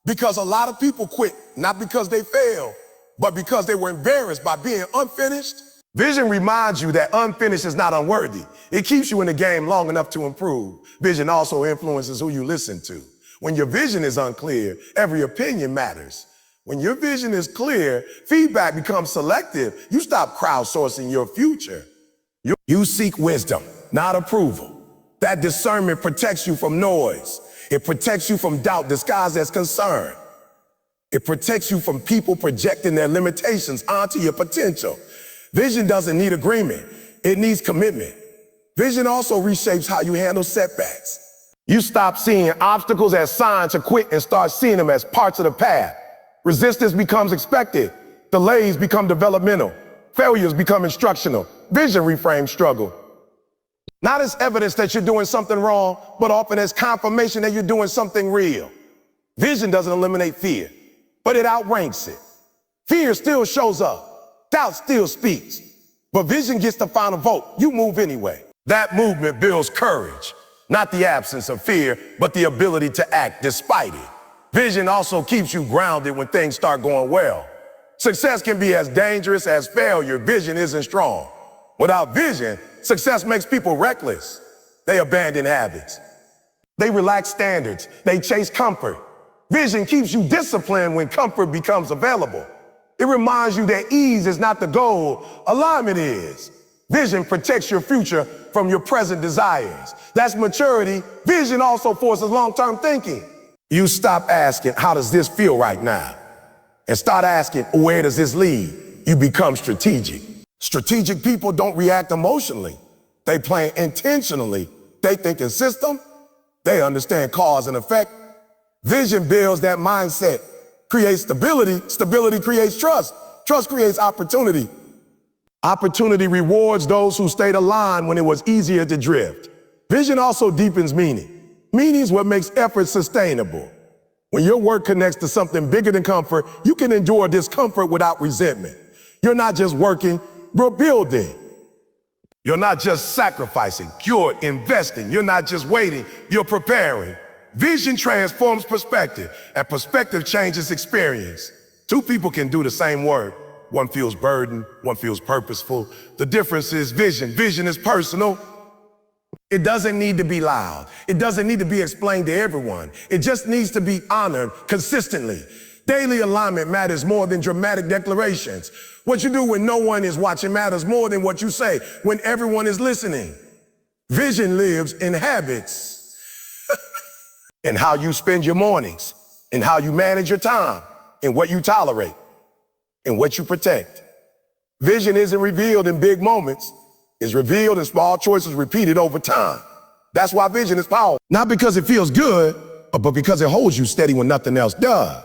Because a lot of people quit, not because they failed, but because they were embarrassed by being unfinished. Vision reminds you that unfinished is not unworthy. It keeps you in the game long enough to improve. Vision also influences who you listen to. When your vision is unclear, every opinion matters. When your vision is clear, feedback becomes selective. You stop crowdsourcing your future. You seek wisdom, not approval. That discernment protects you from noise. It protects you from doubt disguised as concern. It protects you from people projecting their limitations onto your potential. Vision doesn't need agreement. It needs commitment. Vision also reshapes how you handle setbacks. You stop seeing obstacles as signs to quit and start seeing them as parts of the path. Resistance becomes expected. Delays become developmental. Failures become instructional. Vision reframes struggle. Not as evidence that you're doing something wrong, but often as confirmation that you're doing something real. Vision doesn't eliminate fear, but it outranks it. Fear still shows up. Doubt still speaks. But vision gets the final vote. You move anyway. That movement builds courage. Not the absence of fear, but the ability to act despite it. Vision also keeps you grounded when things start going well. Success can be as dangerous as failure. Vision isn't strong. Without vision, success makes people reckless. They abandon habits. They relax standards. They chase comfort. Vision keeps you disciplined when comfort becomes available. It reminds you that ease is not the goal, alignment is. Vision protects your future from your present desires. That's maturity. Vision also forces long-term thinking. You stop asking, how does this feel right now? And start asking, where does this lead? You become strategic. Strategic people don't react emotionally. They plan intentionally. They think in system. They understand cause and effect. Vision builds that mindset, creates stability. Stability creates trust. Trust creates opportunity. Opportunity rewards those who stayed aligned when it was easier to drift. Vision also deepens meaning. Meaning is what makes effort sustainable. When your work connects to something bigger than comfort, you can endure discomfort without resentment. You're not just working, you're building. You're not just sacrificing, you're investing. You're not just waiting, you're preparing. Vision transforms perspective, and perspective changes experience. Two people can do the same work. One feels burdened, one feels purposeful. The difference is vision. Vision is personal. It doesn't need to be loud. It doesn't need to be explained to everyone. It just needs to be honored consistently. Daily alignment matters more than dramatic declarations. What you do when no one is watching matters more than what you say when everyone is listening. Vision lives in habits. In how you spend your mornings, in how you manage your time, in what you tolerate, in what you protect. Vision isn't revealed in big moments. It's revealed in small choices repeated over time. That's why vision is powerful. Not because it feels good, but because it holds you steady when nothing else does.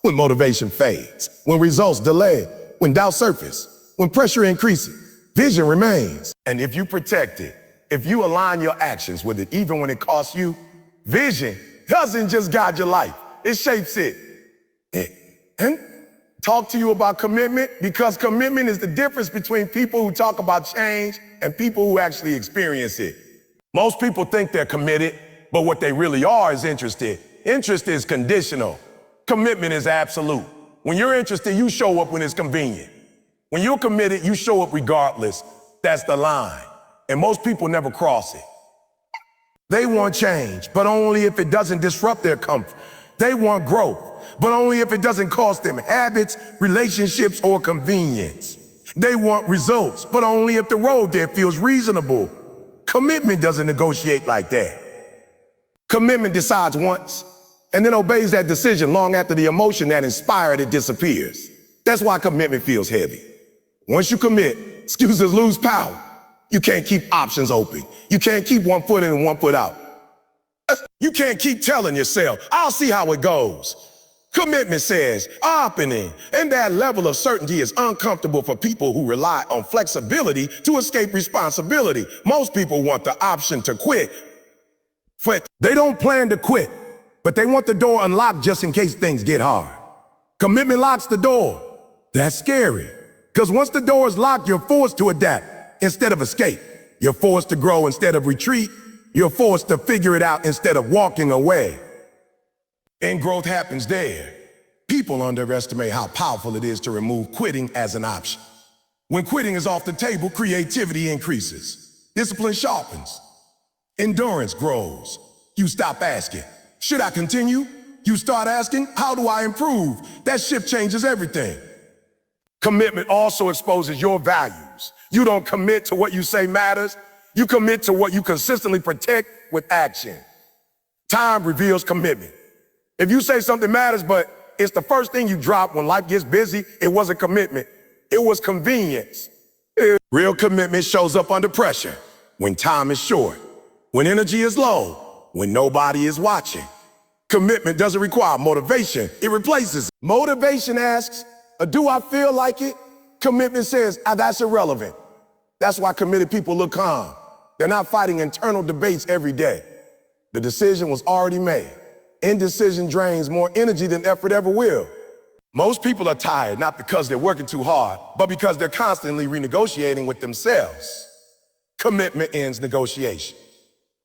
When motivation fades, when results delay, when doubt surfaces, when pressure increases, vision remains. And if you protect it, if you align your actions with it, even when it costs you, vision doesn't just guide your life, it shapes it. And talk to you about commitment, because commitment is the difference between people who talk about change and people who actually experience it. Most people think they're committed, but what they really are is interested. Interest is conditional. Commitment is absolute. When you're interested, you show up when it's convenient. When you're committed, you show up regardless. That's the line. And most people never cross it. They want change, but only if it doesn't disrupt their comfort. They want growth, but only if it doesn't cost them habits, relationships, or convenience. They want results, but only if the road there feels reasonable. Commitment doesn't negotiate like that. Commitment decides once, and then obeys that decision long after the emotion that inspired it disappears. That's why commitment feels heavy. Once you commit, excuses lose power. You can't keep options open. You can't keep one foot in and one foot out. You can't keep telling yourself, I'll see how it goes. Commitment says, opening, and that level of certainty is uncomfortable for people who rely on flexibility to escape responsibility. Most people want the option to quit. They don't plan to quit, but they want the door unlocked just in case things get hard. Commitment locks the door. That's scary. Because once the door is locked, you're forced to adapt instead of escape. You're forced to grow instead of retreat. You're forced to figure it out instead of walking away. And growth happens there. People underestimate how powerful it is to remove quitting as an option. When quitting is off the table, creativity increases. Discipline sharpens. Endurance grows. You stop asking, should I continue? You start asking, how do I improve? That shift changes everything. Commitment also exposes your values. You don't commit to what you say matters. You commit to what you consistently protect with action. Time reveals commitment. If you say something matters, but it's the first thing you drop when life gets busy, it wasn't commitment. It was convenience. Real commitment shows up under pressure, when time is short, when energy is low, when nobody is watching. Commitment doesn't require motivation, it replaces it. Motivation asks, do I feel like it? Commitment says, that's irrelevant. That's why committed people look calm. They're not fighting internal debates every day. The decision was already made. Indecision drains more energy than effort ever will. Most people are tired, not because they're working too hard, but because they're constantly renegotiating with themselves. Commitment ends negotiation.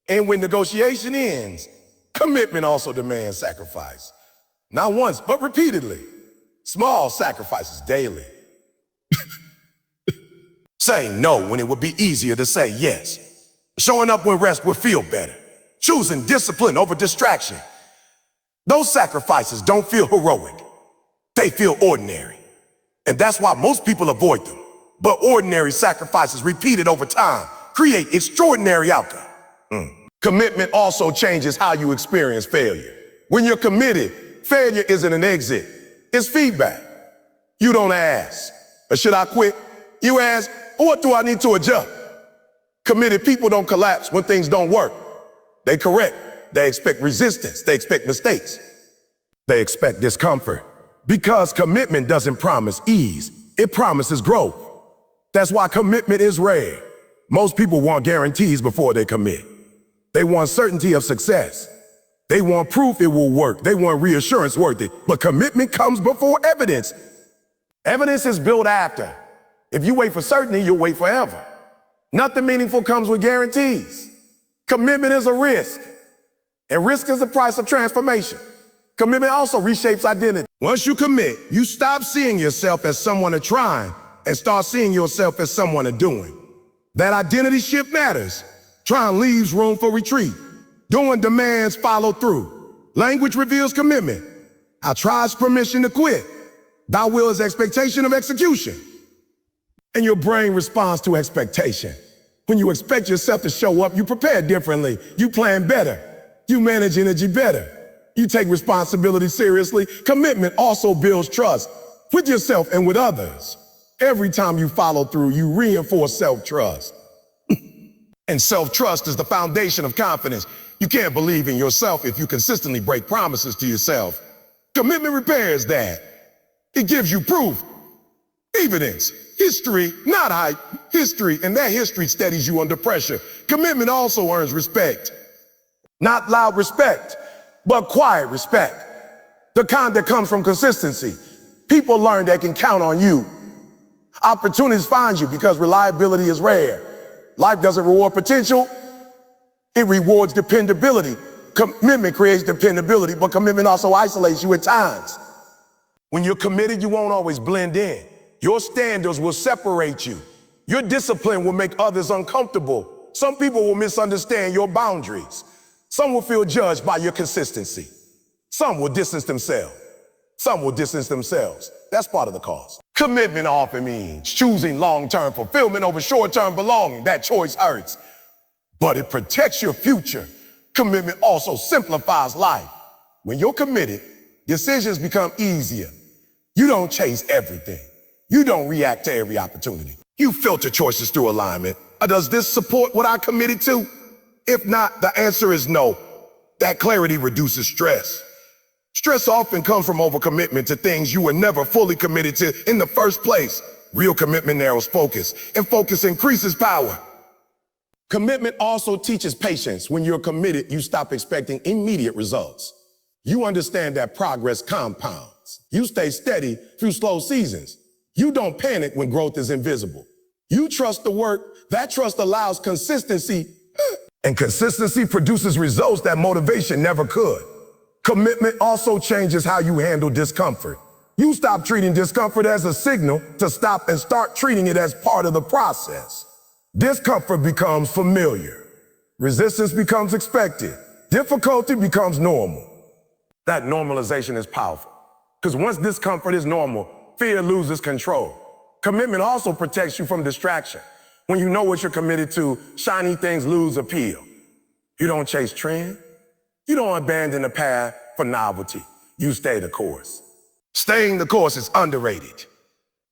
And when negotiation ends, commitment also demands sacrifice. Not once, but repeatedly. Small sacrifices daily. Saying no when it would be easier to say yes. Showing up when rest would feel better. Choosing discipline over distraction. Those sacrifices don't feel heroic. They feel ordinary. And that's why most people avoid them. But ordinary sacrifices repeated over time create extraordinary outcomes. Commitment also changes how you experience failure. When you're committed, failure isn't an exit. It's feedback. You don't ask, should I quit? You ask, what do I need to adjust? Committed people don't collapse when things don't work. They correct. They expect resistance. They expect mistakes. They expect discomfort. Because commitment doesn't promise ease. It promises growth. That's why commitment is rare. Most people want guarantees before they commit. They want certainty of success. They want proof it will work. They want reassurance worth it. But commitment comes before evidence. Evidence is built after. If you wait for certainty, you'll wait forever. Nothing meaningful comes with guarantees. Commitment is a risk. And risk is the price of transformation. Commitment also reshapes identity. Once you commit, you stop seeing yourself as someone to try and start seeing yourself as someone to doing. That identity shift matters. Trying leaves room for retreat. Doing demands follow through. Language reveals commitment. I try's permission to quit. Thy will is expectation of execution. And your brain responds to expectation. When you expect yourself to show up, you prepare differently. You plan better. You manage energy better. You take responsibility seriously. Commitment also builds trust with yourself and with others. Every time you follow through, you reinforce self-trust. And self-trust is the foundation of confidence. You can't believe in yourself if you consistently break promises to yourself. Commitment repairs that. It gives you proof, evidence, history, not hype, history, and that history steadies you under pressure. Commitment also earns respect. Not loud respect, but quiet respect. The kind that comes from consistency. People learn they can count on you. Opportunities find you because reliability is rare. Life doesn't reward potential, it rewards dependability. Commitment creates dependability, but commitment also isolates you at times. When you're committed, you won't always blend in. Your standards will separate you. Your discipline will make others uncomfortable. Some people will misunderstand your boundaries. Some will feel judged by your consistency. Some will distance themselves. Some will distance themselves. That's part of the cost. Commitment often means choosing long-term fulfillment over short-term belonging. That choice hurts, but it protects your future. Commitment also simplifies life. When you're committed, decisions become easier. You don't chase everything. You don't react to every opportunity. You filter choices through alignment. Does this support what I committed to? If not, the answer is no. That clarity reduces stress. Stress often comes from overcommitment to things you were never fully committed to in the first place. Real commitment narrows focus, and focus increases power. Commitment also teaches patience. When you're committed, you stop expecting immediate results. You understand that progress compounds. You stay steady through slow seasons. You don't panic when growth is invisible. You trust the work. That trust allows consistency. And consistency produces results that motivation never could. Commitment also changes how you handle discomfort. You stop treating discomfort as a signal to stop and start treating it as part of the process. Discomfort becomes familiar. Resistance becomes expected. Difficulty becomes normal. That normalization is powerful. Because once discomfort is normal, fear loses control. Commitment also protects you from distraction. When you know what you're committed to, shiny things lose appeal. You don't chase trend. You don't abandon the path for novelty. You stay the course. Staying the course is underrated.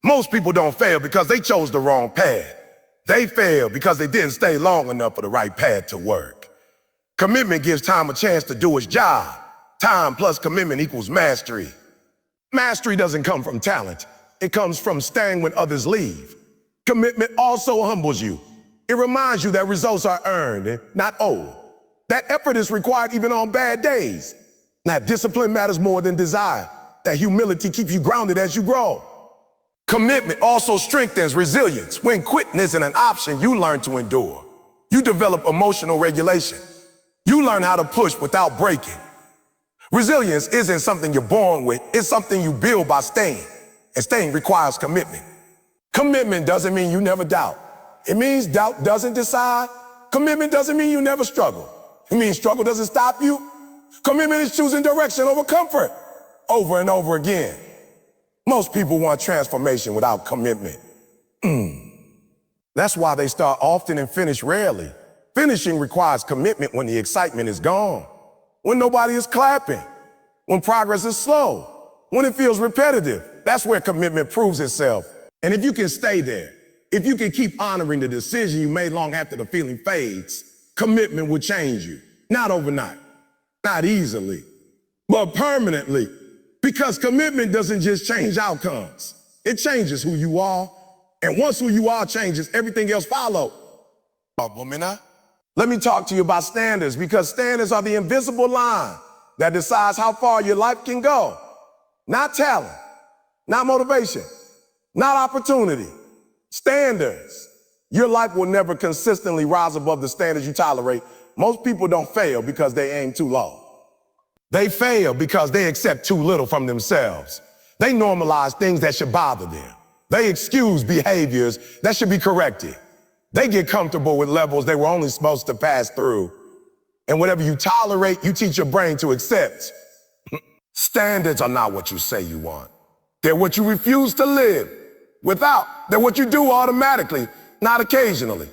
Most people don't fail because they chose the wrong path. They fail because they didn't stay long enough for the right path to work. Commitment gives time a chance to do its job. Time plus commitment equals mastery. Mastery doesn't come from talent. It comes from staying when others leave. Commitment also humbles you. It reminds you that results are earned and not owed. That effort is required even on bad days. That discipline matters more than desire. That humility keeps you grounded as you grow. Commitment also strengthens resilience. When quitting isn't an option, you learn to endure. You develop emotional regulation. You learn how to push without breaking. Resilience isn't something you're born with. It's something you build by staying. And staying requires commitment. Commitment doesn't mean you never doubt. It means doubt doesn't decide. Commitment doesn't mean you never struggle. It means struggle doesn't stop you. Commitment is choosing direction over comfort, over and over again. Most people want transformation without commitment. That's why they start often and finish rarely. Finishing requires commitment when the excitement is gone, when nobody is clapping, when progress is slow, when it feels repetitive. That's where commitment proves itself. And if you can stay there, if you can keep honoring the decision you made long after the feeling fades, commitment will change you. Not overnight, not easily, but permanently. Because commitment doesn't just change outcomes. It changes who you are. And once who you are changes, everything else follows. Let me talk to you about standards, because standards are the invisible line that decides how far your life can go. Not talent, not motivation, not opportunity. Standards. Your life will never consistently rise above the standards you tolerate. Most people don't fail because they aim too low. They fail because they accept too little from themselves. They normalize things that should bother them. They excuse behaviors that should be corrected. They get comfortable with levels they were only supposed to pass through. And whatever you tolerate, you teach your brain to accept. Standards are not what you say you want. They're what you refuse to live without. They're what you do automatically, not occasionally.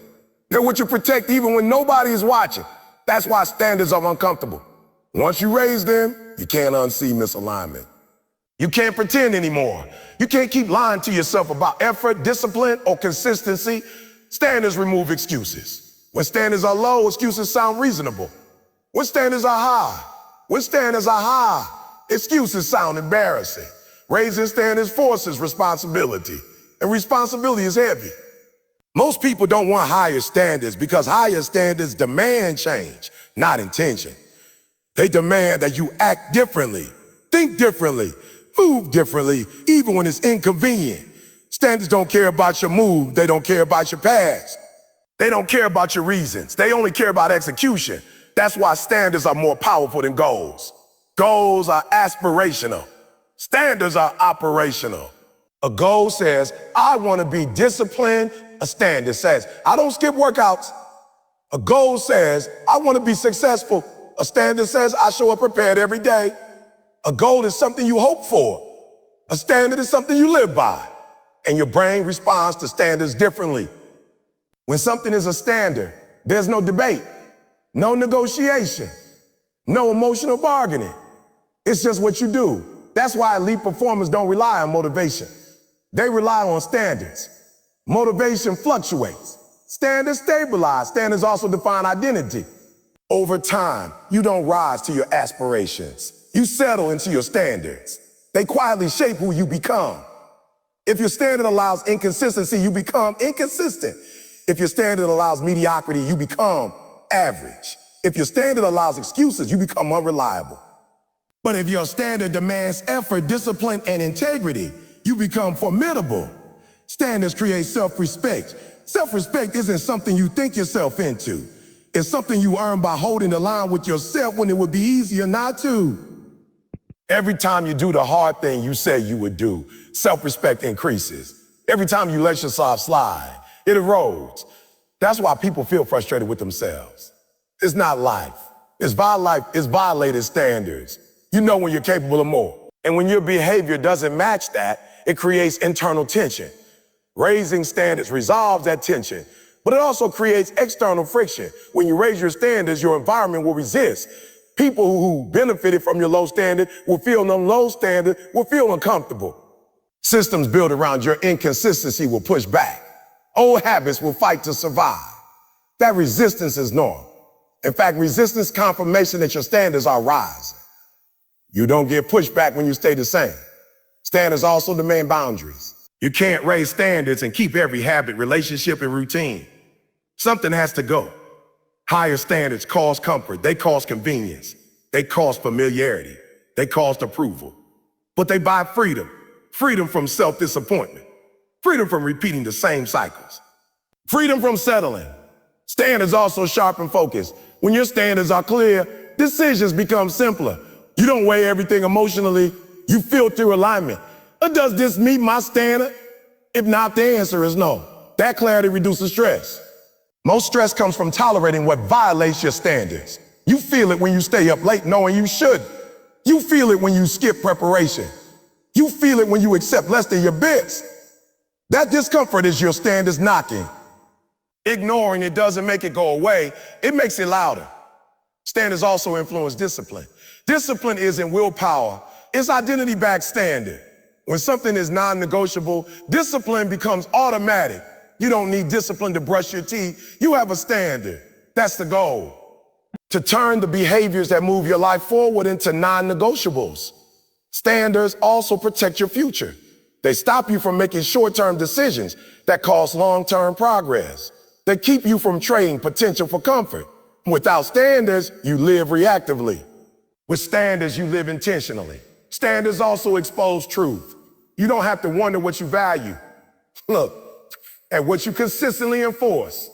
They're what you protect even when nobody is watching. That's why standards are uncomfortable. Once you raise them, you can't unsee misalignment. You can't pretend anymore. You can't keep lying to yourself about effort, discipline, or consistency. Standards remove excuses. When standards are low, excuses sound reasonable. When standards are high, excuses sound embarrassing. Raising standards forces responsibility, and responsibility is heavy. Most people don't want higher standards because higher standards demand change, not intention. They demand that you act differently, think differently, move differently, even when it's inconvenient. Standards don't care about your move. They don't care about your past. They don't care about your reasons. They only care about execution. That's why standards are more powerful than goals. Goals are aspirational. Standards are operational. A goal says, I want to be disciplined. A standard says, I don't skip workouts. A goal says, I want to be successful. A standard says, I show up prepared every day. A goal is something you hope for. A standard is something you live by. And your brain responds to standards differently. When something is a standard, there's no debate, no negotiation, no emotional bargaining. It's just what you do. That's why elite performers don't rely on motivation. They rely on standards. Motivation fluctuates. Standards stabilize. Standards also define identity. Over time, you don't rise to your aspirations. You settle into your standards. They quietly shape who you become. If your standard allows inconsistency, you become inconsistent. If your standard allows mediocrity, you become average. If your standard allows excuses, you become unreliable. But if your standard demands effort, discipline, and integrity, you become formidable. Standards create self-respect. Self-respect isn't something you think yourself into. It's something you earn by holding the line with yourself when it would be easier not to. Every time you do the hard thing you said you would do, self-respect increases. Every time you let yourself slide, it erodes. That's why people feel frustrated with themselves. It's not life. It's violated standards. You know when you're capable of more. And when your behavior doesn't match that, it creates internal tension. Raising standards resolves that tension, but it also creates external friction. When you raise your standards, your environment will resist. People who benefited from your low standard will feel uncomfortable. Systems built around your inconsistency will push back. Old habits will fight to survive. That resistance is normal. In fact, resistance is confirmation that your standards are rising. You don't get pushback when you stay the same. Standards also demand boundaries. You can't raise standards and keep every habit, relationship, and routine. Something has to go. Higher standards cause comfort. They cause convenience. They cause familiarity. They cause approval. But they buy freedom. Freedom from self-disappointment. Freedom from repeating the same cycles. Freedom from settling. Standards also sharpen focus. When your standards are clear, decisions become simpler. You don't weigh everything emotionally. You filter alignment. Does this meet my standard? If not, the answer is no. That clarity reduces stress. Most stress comes from tolerating what violates your standards. You feel it when you stay up late knowing you should. You feel it when you skip preparation. You feel it when you accept less than your best. That discomfort is your standards knocking. Ignoring it doesn't make it go away. It makes it louder. Standards also influence discipline. Discipline isn't willpower. It's identity-backed standard. When something is non-negotiable, discipline becomes automatic. You don't need discipline to brush your teeth. You have a standard. That's the goal. To turn the behaviors that move your life forward into non-negotiables. Standards also protect your future. They stop you from making short-term decisions that cause long-term progress. They keep you from trading potential for comfort. Without standards, you live reactively. With standards, you live intentionally. Standards also expose truth. You don't have to wonder what you value. Look at what you consistently enforce.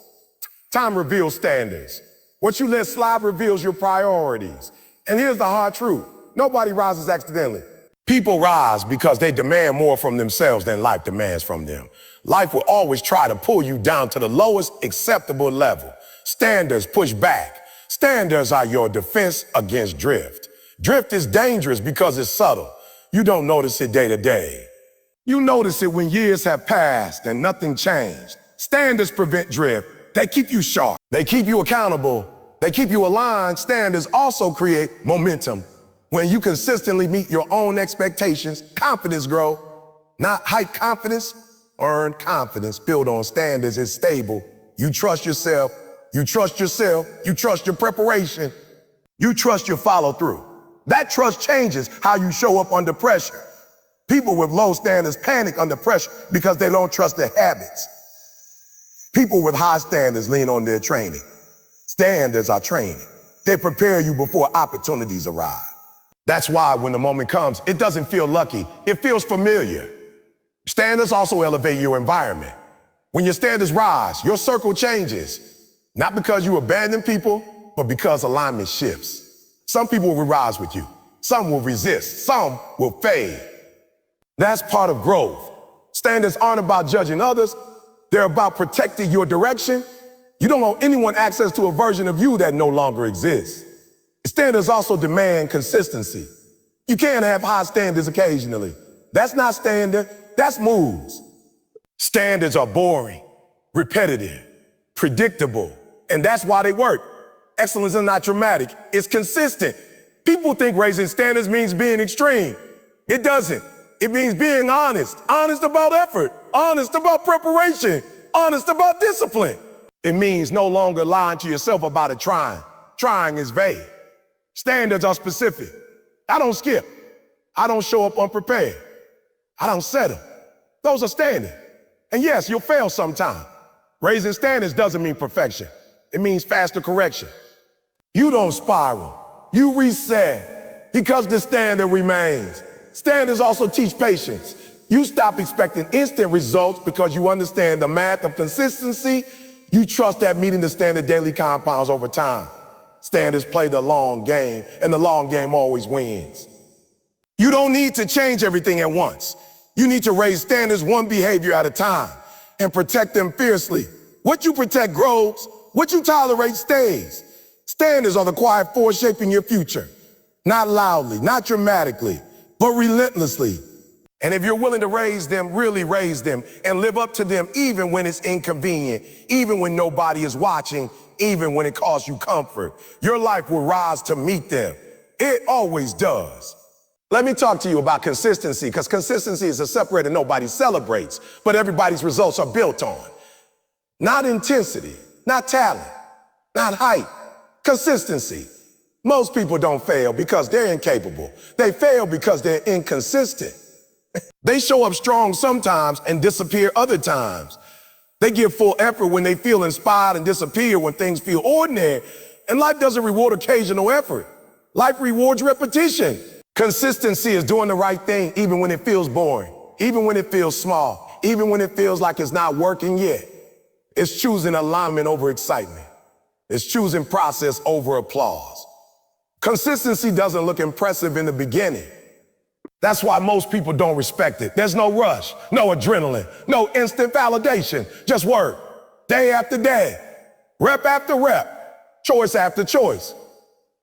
Time reveals standards. What you let slide reveals your priorities. And here's the hard truth. Nobody rises accidentally. People rise because they demand more from themselves than life demands from them. Life will always try to pull you down to the lowest acceptable level. Standards push back. Standards are your defense against drift. Drift is dangerous because it's subtle. You don't notice it day to day. You notice it when years have passed and nothing changed. Standards prevent drift. They keep you sharp. They keep you accountable. They keep you aligned. Standards also create momentum. When you consistently meet your own expectations, confidence grows. Not hype confidence, earned confidence built on standards is stable. You trust yourself. You trust yourself. You trust your preparation. You trust your follow through. That trust changes how you show up under pressure. People with low standards panic under pressure because they don't trust their habits. People with high standards lean on their training. Standards are training. They prepare you before opportunities arrive. That's why when the moment comes, it doesn't feel lucky. It feels familiar. Standards also elevate your environment. When your standards rise, your circle changes. Not because you abandon people, but because alignment shifts. Some people will rise with you. Some will resist. Some will fade. That's part of growth. Standards aren't about judging others. They're about protecting your direction. You don't owe anyone access to a version of you that no longer exists. Standards also demand consistency. You can't have high standards occasionally. That's not standard. That's moods. Standards are boring, repetitive, predictable, and that's why they work. Excellence is not dramatic. It's consistent. People think raising standards means being extreme. It doesn't. It means being honest. Honest about effort. Honest about preparation. Honest about discipline. It means no longer lying to yourself about it trying. Trying is vague. Standards are specific. I don't skip. I don't show up unprepared. I don't settle. Those are standards. And yes, you'll fail sometime. Raising standards doesn't mean perfection. It means faster correction. You don't spiral. You reset. because the standard remains. Standards also teach patience. You stop expecting instant results because you understand the math of consistency. You trust that meeting the standard daily compounds over time. Standards play the long game, and the long game always wins. You don't need to change everything at once. You need to raise standards one behavior at a time and protect them fiercely. What you protect grows, what you tolerate stays. Standards are the quiet force shaping your future. Not loudly, not dramatically, but relentlessly. And if you're willing to raise them, really raise them, and live up to them even when it's inconvenient, even when nobody is watching, even when it costs you comfort, your life will rise to meet them. It always does. Let me talk to you about consistency, because consistency is a separator nobody celebrates, but everybody's results are built on. Not intensity, not talent, not height, consistency. Most people don't fail because they're incapable. They fail because they're inconsistent. They show up strong sometimes and disappear other times. They give full effort when they feel inspired and disappear when things feel ordinary. And life doesn't reward occasional effort. Life rewards repetition. Consistency is doing the right thing even when it feels boring, even when it feels small, even when it feels like it's not working yet. It's choosing alignment over excitement. It's choosing process over applause. Consistency doesn't look impressive in the beginning. That's why most people don't respect it. There's no rush, no adrenaline, no instant validation, just work, day after day, rep after rep, choice after choice.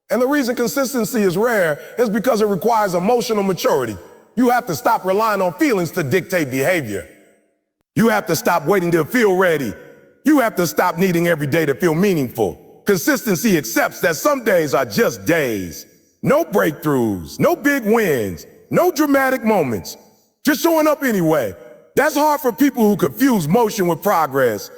And the reason consistency is rare is because it requires emotional maturity. You have to stop relying on feelings to dictate behavior. You have to stop waiting to feel ready. You have to stop needing every day to feel meaningful. Consistency accepts that some days are just days. No breakthroughs, no big wins, no dramatic moments, just showing up anyway. That's hard for people who confuse motion with progress.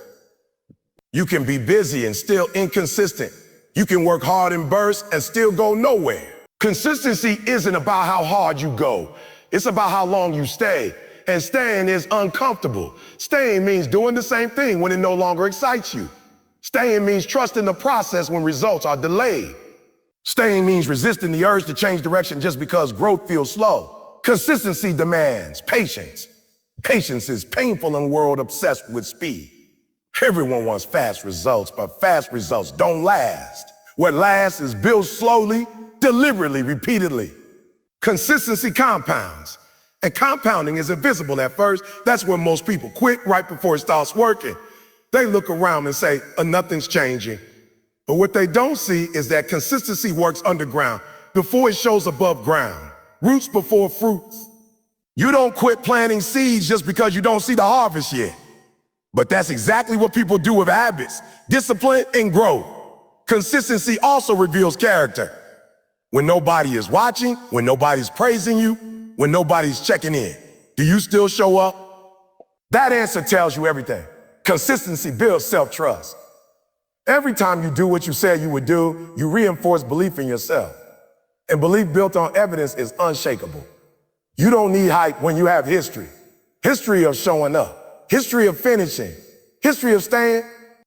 You can be busy and still inconsistent. You can work hard in bursts and still go nowhere. Consistency isn't about how hard you go. It's about how long you stay. And staying is uncomfortable. Staying means doing the same thing when it no longer excites you. Staying means trusting the process when results are delayed. Staying means resisting the urge to change direction just because growth feels slow. Consistency demands patience. Patience is painful in a world obsessed with speed. Everyone wants fast results, but fast results don't last. What lasts is built slowly, deliberately, repeatedly. Consistency compounds, and compounding is invisible at first. That's when most people quit right before it starts working. They look around and say, nothing's changing. But what they don't see is that consistency works underground before it shows above ground. Roots before fruits. You don't quit planting seeds just because you don't see the harvest yet. But that's exactly what people do with habits, discipline, and growth. Consistency also reveals character. When nobody is watching, when nobody's praising you, when nobody's checking in, do you still show up? That answer tells you everything. Consistency builds self-trust. Every time you do what you said you would do, you reinforce belief in yourself. And belief built on evidence is unshakable. You don't need hype when you have history. History of showing up, history of finishing, history of staying.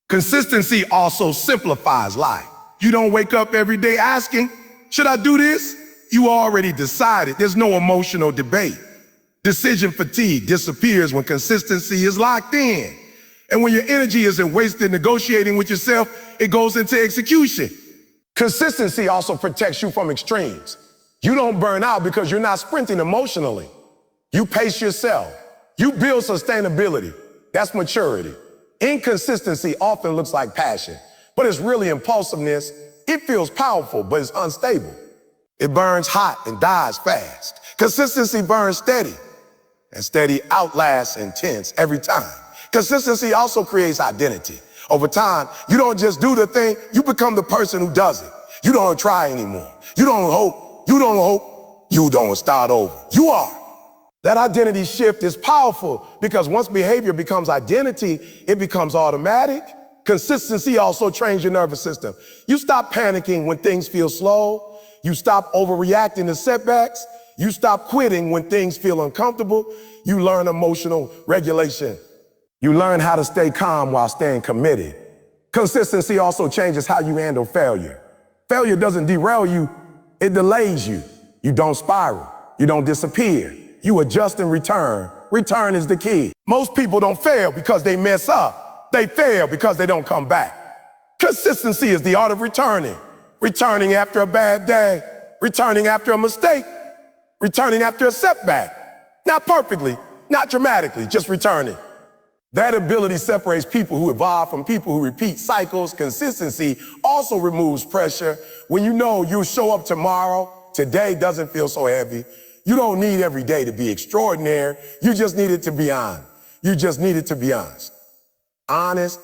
Consistency also simplifies life. You don't wake up every day asking, should I do this? You already decided. There's no emotional debate. Decision fatigue disappears when consistency is locked in. And when your energy isn't wasted negotiating with yourself, it goes into execution. Consistency also protects you from extremes. You don't burn out because you're not sprinting emotionally. You pace yourself. You build sustainability. That's maturity. Inconsistency often looks like passion, but it's really impulsiveness. It feels powerful, but it's unstable. It burns hot and dies fast. Consistency burns steady, and steady outlasts intense every time. Consistency also creates identity. Over time, you don't just do the thing, you become the person who does it. You don't try anymore. You don't hope. You don't start over. You are. That identity shift is powerful because once behavior becomes identity, it becomes automatic. Consistency also trains your nervous system. You stop panicking when things feel slow. You stop overreacting to setbacks. You stop quitting when things feel uncomfortable. You learn emotional regulation. You learn how to stay calm while staying committed. Consistency also changes how you handle failure. Failure doesn't derail you, it delays you. You don't spiral. You don't disappear. You adjust and return. Return is the key. Most people don't fail because they mess up. They fail because they don't come back. Consistency is the art of returning. Returning after a bad day. Returning after a mistake. Returning after a setback. Not perfectly, not dramatically, just returning. That ability separates people who evolve from people who repeat cycles. Consistency also removes pressure. When you know you'll show up tomorrow, today doesn't feel so heavy. You don't need every day to be extraordinary. You just need it to be on. You just need it to be honest. Honest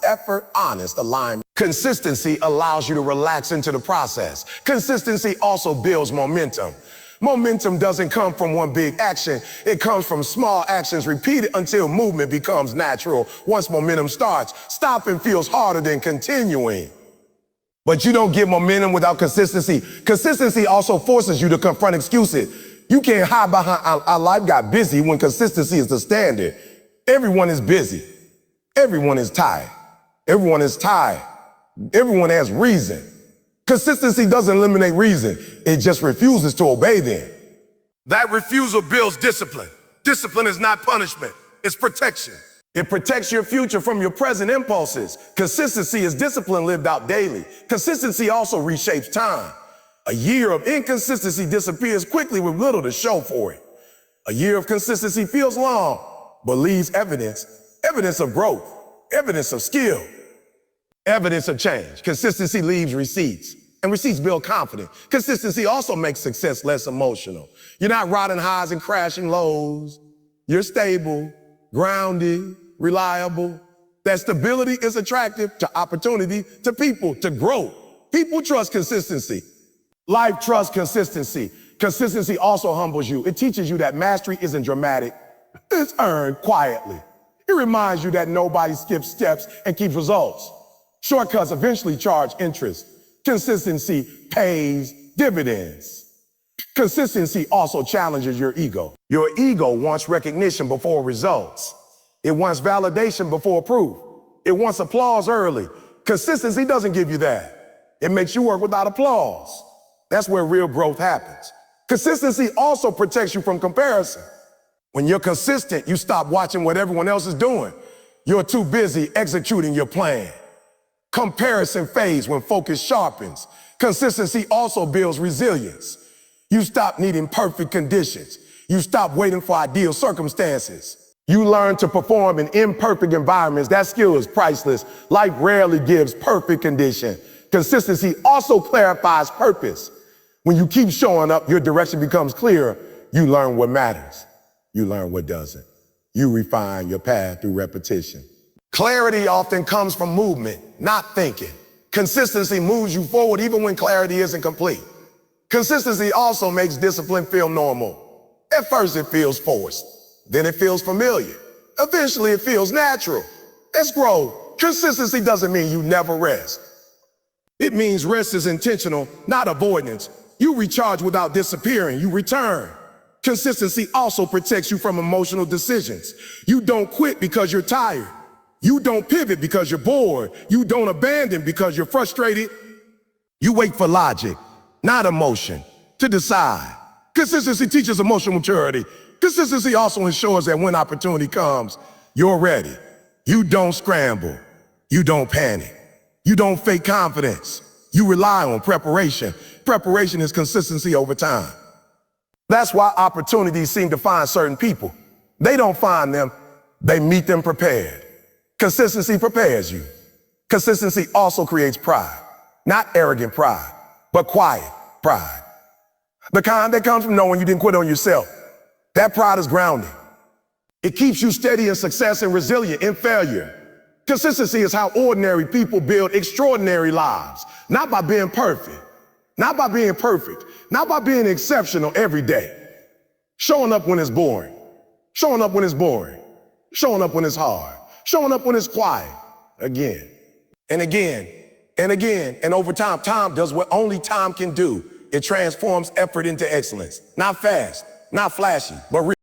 effort, honest alignment. Consistency allows you to relax into the process. Consistency also builds momentum. Momentum doesn't come from one big action. It comes from small actions repeated until movement becomes natural. Once momentum starts, stopping feels harder than continuing. But you don't get momentum without consistency. Consistency also forces you to confront excuses. You can't hide behind our life got busy when consistency is the standard. Everyone is busy. Everyone is tired. Everyone is tired. Everyone has reason. Consistency doesn't eliminate reason. It just refuses to obey them. That refusal builds discipline. Discipline is not punishment. It's protection. It protects your future from your present impulses. Consistency is discipline lived out daily. Consistency also reshapes time. A year of inconsistency disappears quickly with little to show for it. A year of consistency feels long, but leaves evidence of growth, evidence of skill, evidence of change. Consistency leaves receipts, and receipts build confidence. Consistency also makes success less emotional. You're not riding highs and crashing lows. You're stable, grounded, reliable. That stability is attractive to opportunity, to people, to growth. People trust consistency. Life trusts consistency. Consistency also humbles you. It teaches you that mastery isn't dramatic. It's earned quietly. It reminds you that nobody skips steps and keeps results. Shortcuts eventually charge interest. Consistency pays dividends. Consistency also challenges your ego. Your ego wants recognition before results. It wants validation before proof. It wants applause early. Consistency doesn't give you that. It makes you work without applause. That's where real growth happens. Consistency also protects you from comparison. When you're consistent, you stop watching what everyone else is doing. You're too busy executing your plan. Comparison fades when focus sharpens. Consistency also builds resilience. You stop needing perfect conditions. You stop waiting for ideal circumstances. You learn to perform in imperfect environments. That skill is priceless. Life rarely gives perfect condition. Consistency also clarifies purpose. When you keep showing up, your direction becomes clearer. You learn what matters. You learn what doesn't. You refine your path through repetition. Clarity often comes from movement, not thinking. Consistency moves you forward even when clarity isn't complete. Consistency also makes discipline feel normal. At first it feels forced. Then it feels familiar. Eventually it feels natural. It's growth. Consistency doesn't mean you never rest. It means rest is intentional, not avoidance. You recharge without disappearing. You return. Consistency also protects you from emotional decisions. You don't quit because you're tired. You don't pivot because you're bored. You don't abandon because you're frustrated. You wait for logic, not emotion, to decide. Consistency teaches emotional maturity. Consistency also ensures that when opportunity comes, you're ready. You don't scramble. You don't panic. You don't fake confidence. You rely on preparation. Preparation is consistency over time. That's why opportunities seem to find certain people. They don't find them, they meet them prepared. Consistency prepares you. Consistency also creates pride. Not arrogant pride, but quiet pride. The kind that comes from knowing you didn't quit on yourself. That pride is grounding. It keeps you steady in success and resilient in failure. Consistency is how ordinary people build extraordinary lives. Not by being perfect. Not by being perfect. Not by being exceptional every day. Showing up when it's boring. Showing up when it's boring. Showing up when it's hard. Showing up when it's quiet. Again and again and again. And over time, time does what only time can do. It transforms effort into excellence. Not fast, not flashy, but real.